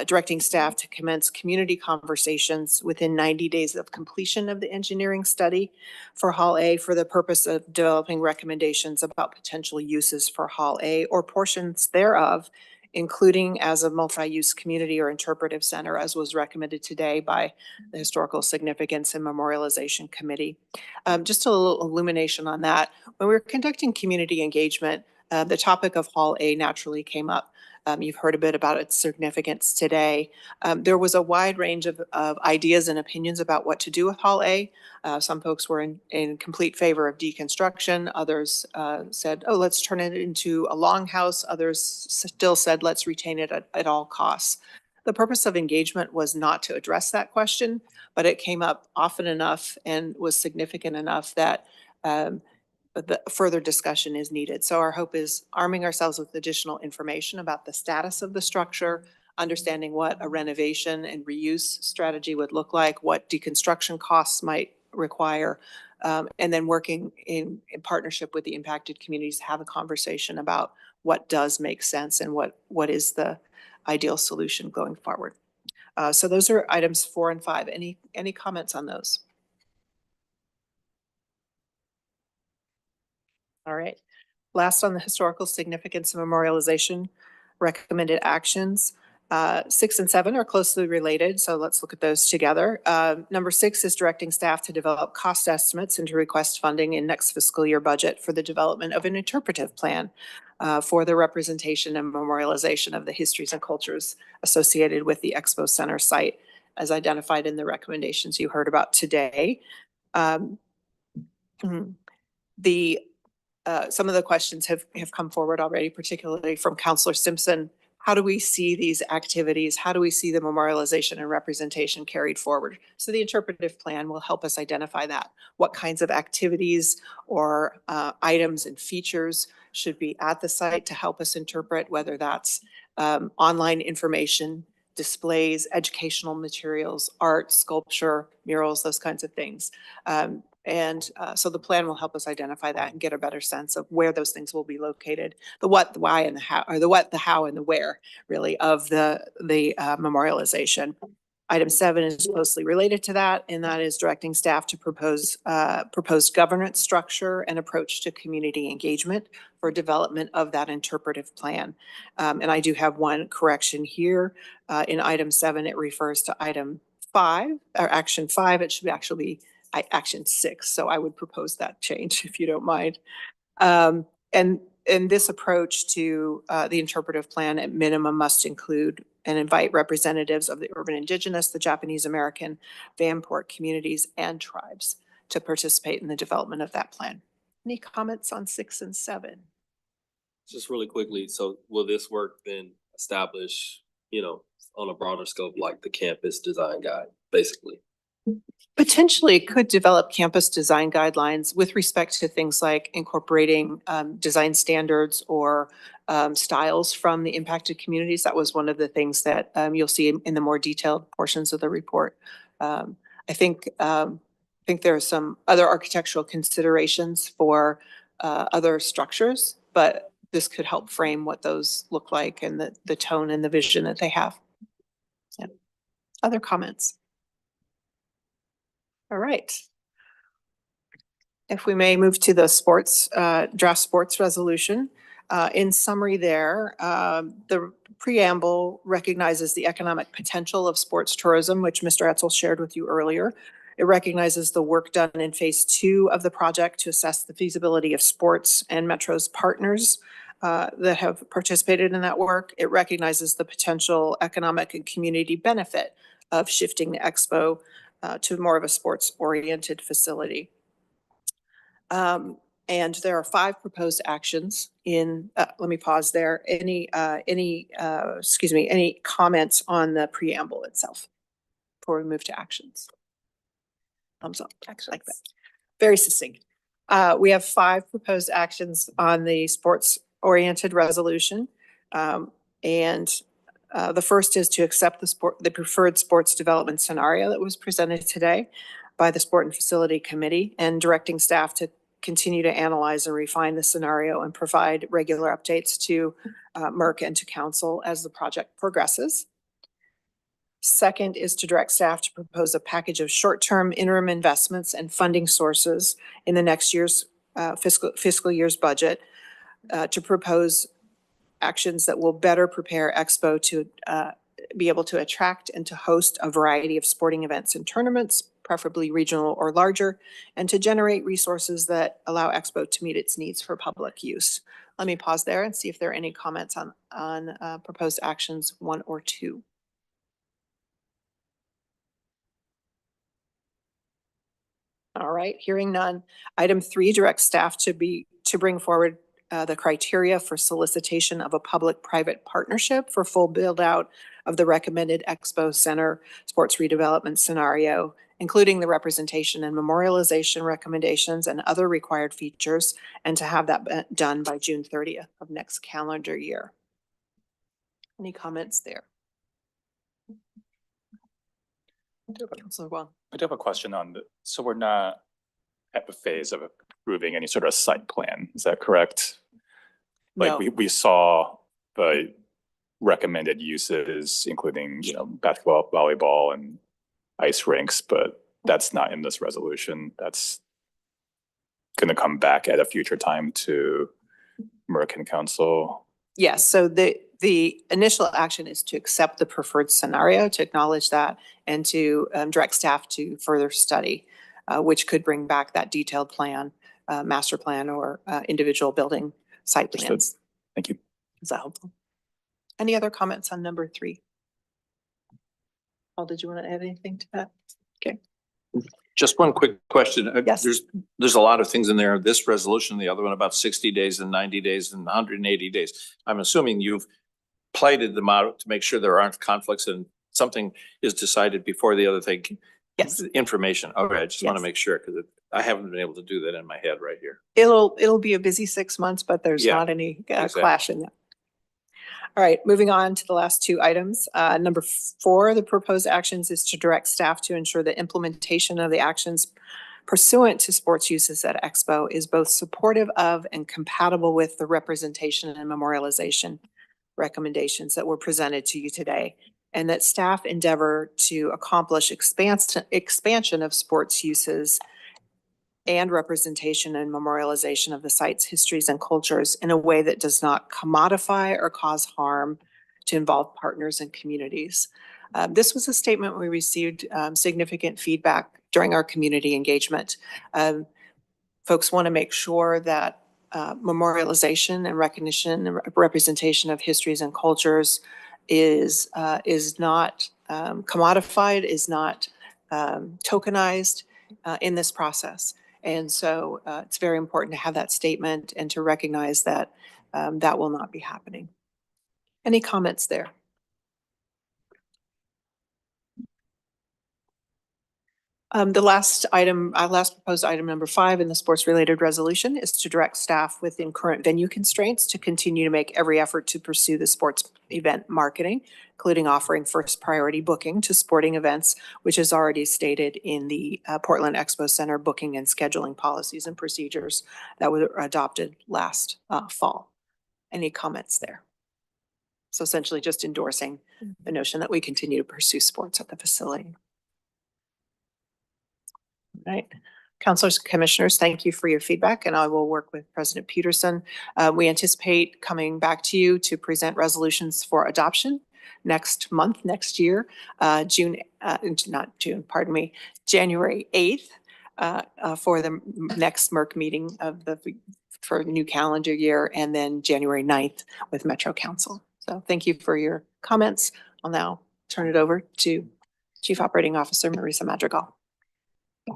directing staff to commence community conversations within 90 days of completion of the engineering study for Hall A for the purpose of developing recommendations about potential uses for Hall A or portions thereof, including as a multi-use community or interpretive center, as was recommended today by the Historical Significance and Memorialization Committee. Just a little illumination on that. When we were conducting community engagement, the topic of Hall A naturally came up. You've heard a bit about its significance today. There was a wide range of ideas and opinions about what to do with Hall A. Some folks were in complete favor of deconstruction. Others said, oh, let's turn it into a longhouse. Others still said, let's retain it at all costs. The purpose of engagement was not to address that question, but it came up often enough and was significant enough that the further discussion is needed. So our hope is arming ourselves with additional information about the status of the structure, understanding what a renovation and reuse strategy would look like, what deconstruction costs might require, and then working in partnership with the impacted communities to have a conversation about what does make sense and what is the ideal solution going forward. So those are items 4 and 5. Any comments on those? All right. Last on the historical significance and memorialization recommended actions. 6 and 7 are closely related, so let's look at those together. Number 6 is directing staff to develop cost estimates and to request funding in next fiscal year budget for the development of an interpretive plan for the representation and memorialization of the histories and cultures associated with the Expo Center site, as identified in the recommendations you heard about today. Some of the questions have come forward already, particularly from Councilor Simpson. how do we see these activities? How do we see the memorialization and representation carried forward? So the interpretive plan will help us identify that. What kinds of activities or items and features should be at the site to help us interpret, whether that's online information, displays, educational materials, art, sculpture, murals, those kinds of things. So the plan will help us identify that and get a better sense of where those things will be located, the what, the why, and the how, or the what, the how, and the where, really, of the memorialization. Item 7 is closely related to that, and that is directing staff to propose proposed governance structure and approach to community engagement for development of that interpretive plan. And I do have one correction here. In item 7, it refers to item 5, or action 5. It should actually be action 6. So I would propose that change if you don't mind. And this approach to the interpretive plan at minimum must include and invite representatives of the urban indigenous, the Japanese American, Vanport communities, and tribes to participate in the development of that plan. Any comments on 6 and 7? Just really quickly, so will this work then establish, on a broader scope, like the campus design guide, basically? Potentially it could develop campus design guidelines with respect to things like incorporating design standards or styles from the impacted communities. That was one of the things that you'll see in the more detailed portions of the report. I think there are some other architectural considerations for other structures, but this could help frame what those look like and the tone and the vision that they have. Yeah. Other comments? All right. If we may move to the sports, draft sports resolution. In summary there, the preamble recognizes the economic potential of sports tourism, which Mr. Etzel shared with you earlier. It recognizes the work done in phase 2 of the project to assess the feasibility of sports and Metro's partners that have participated in that work. It recognizes the potential economic and community benefit of shifting the expo to more of a sports-oriented facility. And there are 5 proposed actions in, let me pause there. Any comments on the preamble itself before we move to actions? Thumbs up, like that. Very succinct. We have 5 proposed actions on the sports-oriented resolution. The first is to accept the preferred sports development scenario that was presented today by the Sport and Facility Committee, and directing staff to continue to analyze and refine the scenario and provide regular updates to MERC and to council as the project progresses. Second is to direct staff to propose a package of short-term interim investments and funding sources in the next year's fiscal year's budget to propose actions that will better prepare Expo to be able to attract and to host a variety of sporting events and tournaments, preferably regional or larger, and to generate resources that allow Expo to meet its needs for public use. Let me pause there and see if there are any comments on proposed actions 1 or 2. All right, hearing none. Item 3 directs staff to bring forward the criteria for solicitation of a public-private partnership for full build-out of the recommended Expo Center sports redevelopment scenario, including the representation and memorialization recommendations and other required features, and to have that done by June 30th of next calendar year. Any comments there? Councilor Wong. I do have a question on so we're not at the phase of approving any sort of site plan, is that correct? Like No. we saw the recommended uses, including, basketball, volleyball, and ice rinks, but that's not in this resolution. That's going to come back at a future time to American Council. Yes, so the initial action is to accept the preferred scenario, to acknowledge that, and to direct staff to further study, which could bring back that detailed plan, master plan, or individual building site plans. Understood. Thank you. Is that helpful? Any other comments on number 3? Paul, did you want to add anything to that? Okay. Just one quick question. Yes. There's a lot of things in there, this resolution, the other one about 60 days and 90 days and 180 days. I'm assuming you've plighted them out to make sure there aren't conflicts and something is decided before the other thing. Yes. Information. Okay, I just want to Yes. make sure because I haven't been able to do that in my head right here. It'll be a busy 6 months, but there's Yeah, not any exactly. clash in that. All right, moving on to the last two items. Number 4, the proposed actions is to direct staff to ensure the implementation of the actions pursuant to sports uses at Expo is both supportive of and compatible with the representation and memorialization recommendations that were presented to you today, and that staff endeavor to accomplish expansion of sports uses and representation and memorialization of the site's histories and cultures in a way that does not commodify or cause harm to involved partners and communities. This was a statement we received significant feedback during our community engagement. Folks want to make sure that memorialization and recognition and representation of histories and cultures is not commodified, is not tokenized in this process. And so it's very important to have that statement and to recognize that that will not be happening. Any comments there? The last item, last proposed item number 5 in the sports related resolution is to direct staff within current venue constraints to continue to make every effort to pursue the sports event marketing, including offering first priority booking to sporting events, which is already stated in the Portland Expo Center booking and scheduling policies and procedures that were adopted last fall. Any comments there? So essentially just endorsing the notion that we continue to pursue sports at the facility. Right. Councilors, commissioners, thank you for your feedback, and I will work with President Peterson. We anticipate coming back to you to present resolutions for adoption next month, next year, January 8th, for the next MERC meeting for the new calendar year, and then January 9th with Metro Council. So thank you for your comments. I'll now turn it over to Chief Operating Officer Marisa Madrigal.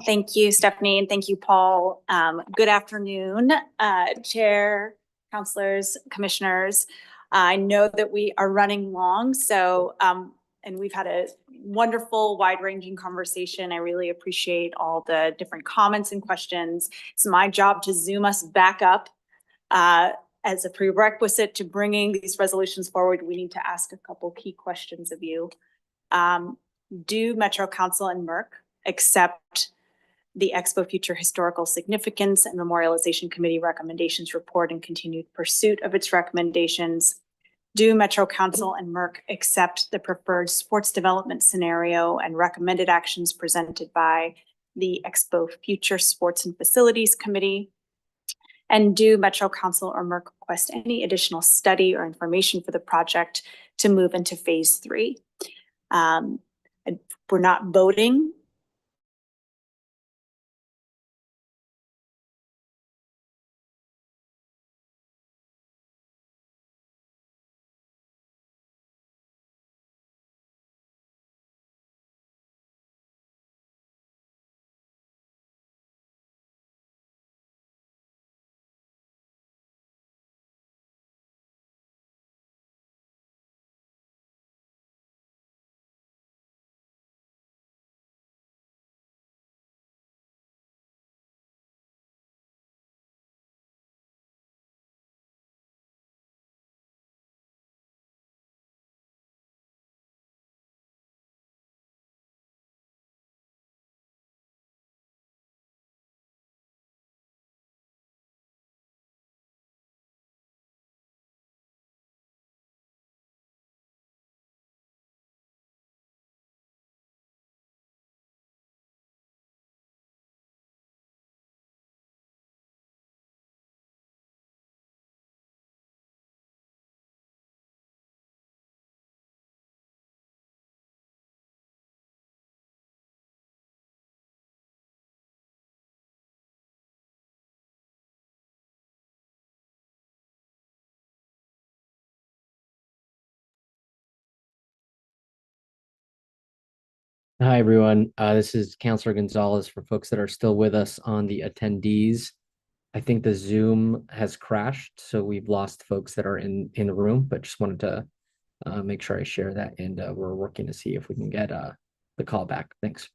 Thank you, Stephanie, and thank you, Paul. Good afternoon, Chair, councilors, commissioners. I know that we are running long, so and we've had a wonderful, wide-ranging conversation. I really appreciate all the different comments and questions. It's my job to zoom us back up. As a prerequisite to bringing these resolutions forward, we need to ask a couple key questions of you. Do Metro Council and MERC accept the Expo Future Historical Significance and Memorialization Committee recommendations report and continued pursuit of its recommendations? Do Metro Council and MERC accept the preferred sports development scenario and recommended actions presented by the Expo Future Sports and Facilities Committee? And do Metro Council or MERC request any additional study or information for the project to move into phase 3? We're not voting. Hi, everyone. This is Councilor Gonzalez for folks that are still with us on the attendees. I think the Zoom has crashed, so we've lost folks that are in the room, but just wanted to make sure I share that, and we're working to see if we can get the call back. Thanks.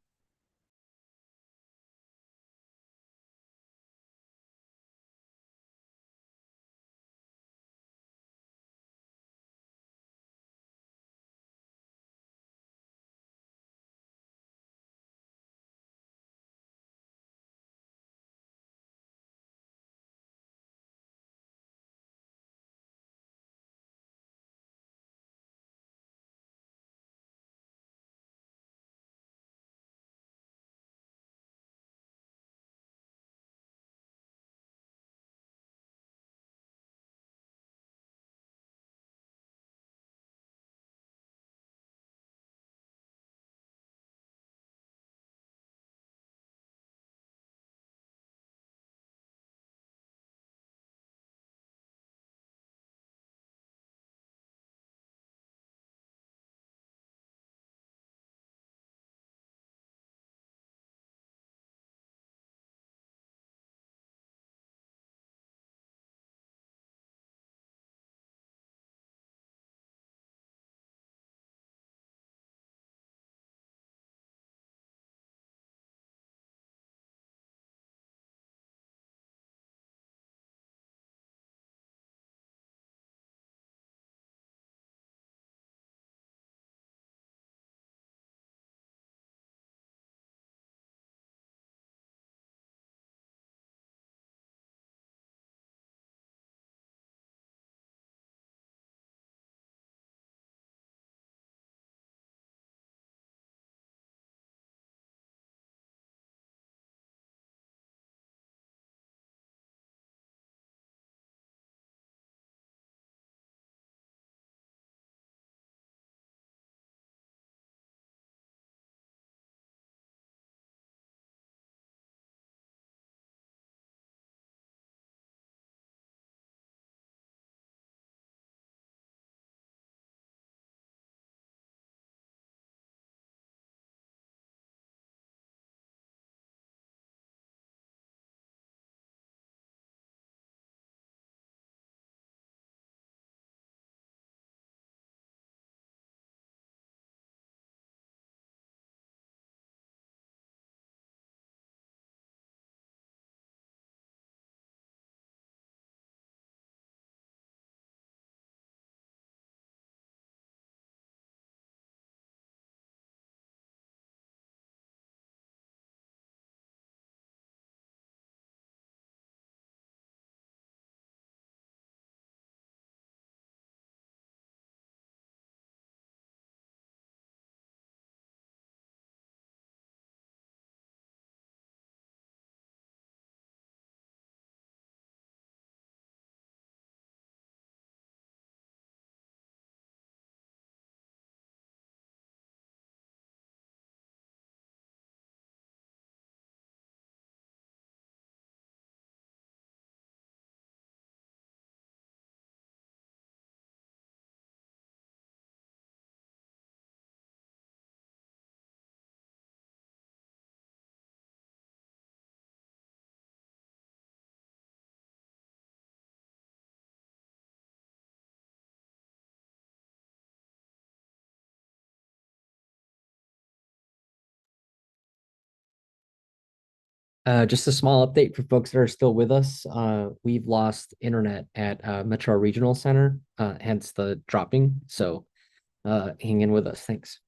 Just a small update for folks that are still with us. We've lost internet at Metro Regional Center, hence the dropping. So hang in with us. Thanks.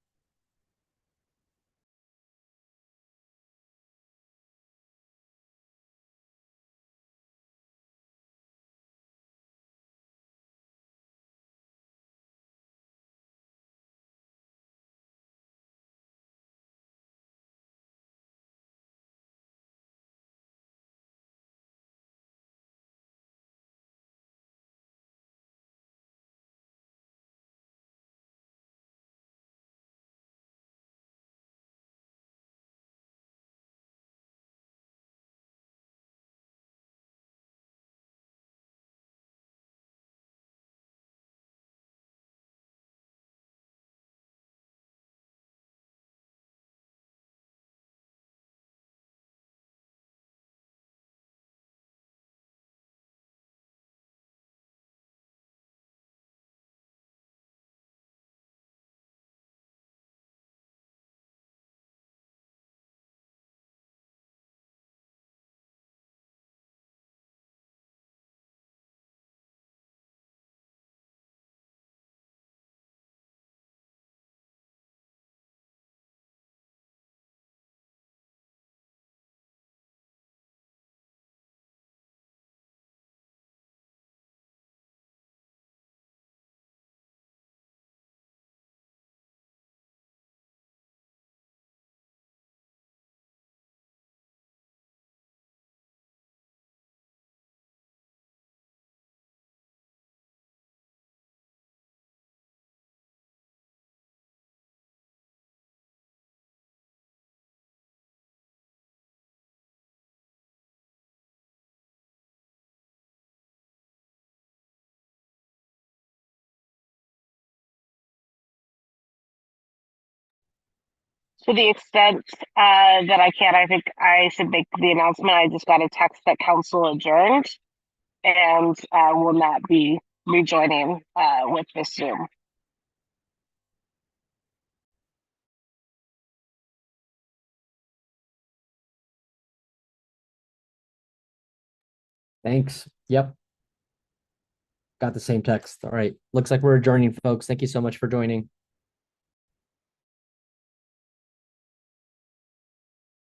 To the extent that I can, I think I should make the announcement. I just got a text that council adjourned and will not be rejoining with this Zoom. Thanks. Yep. Got the same text. All right. Looks like we're adjourning, folks. Thank you so much for joining.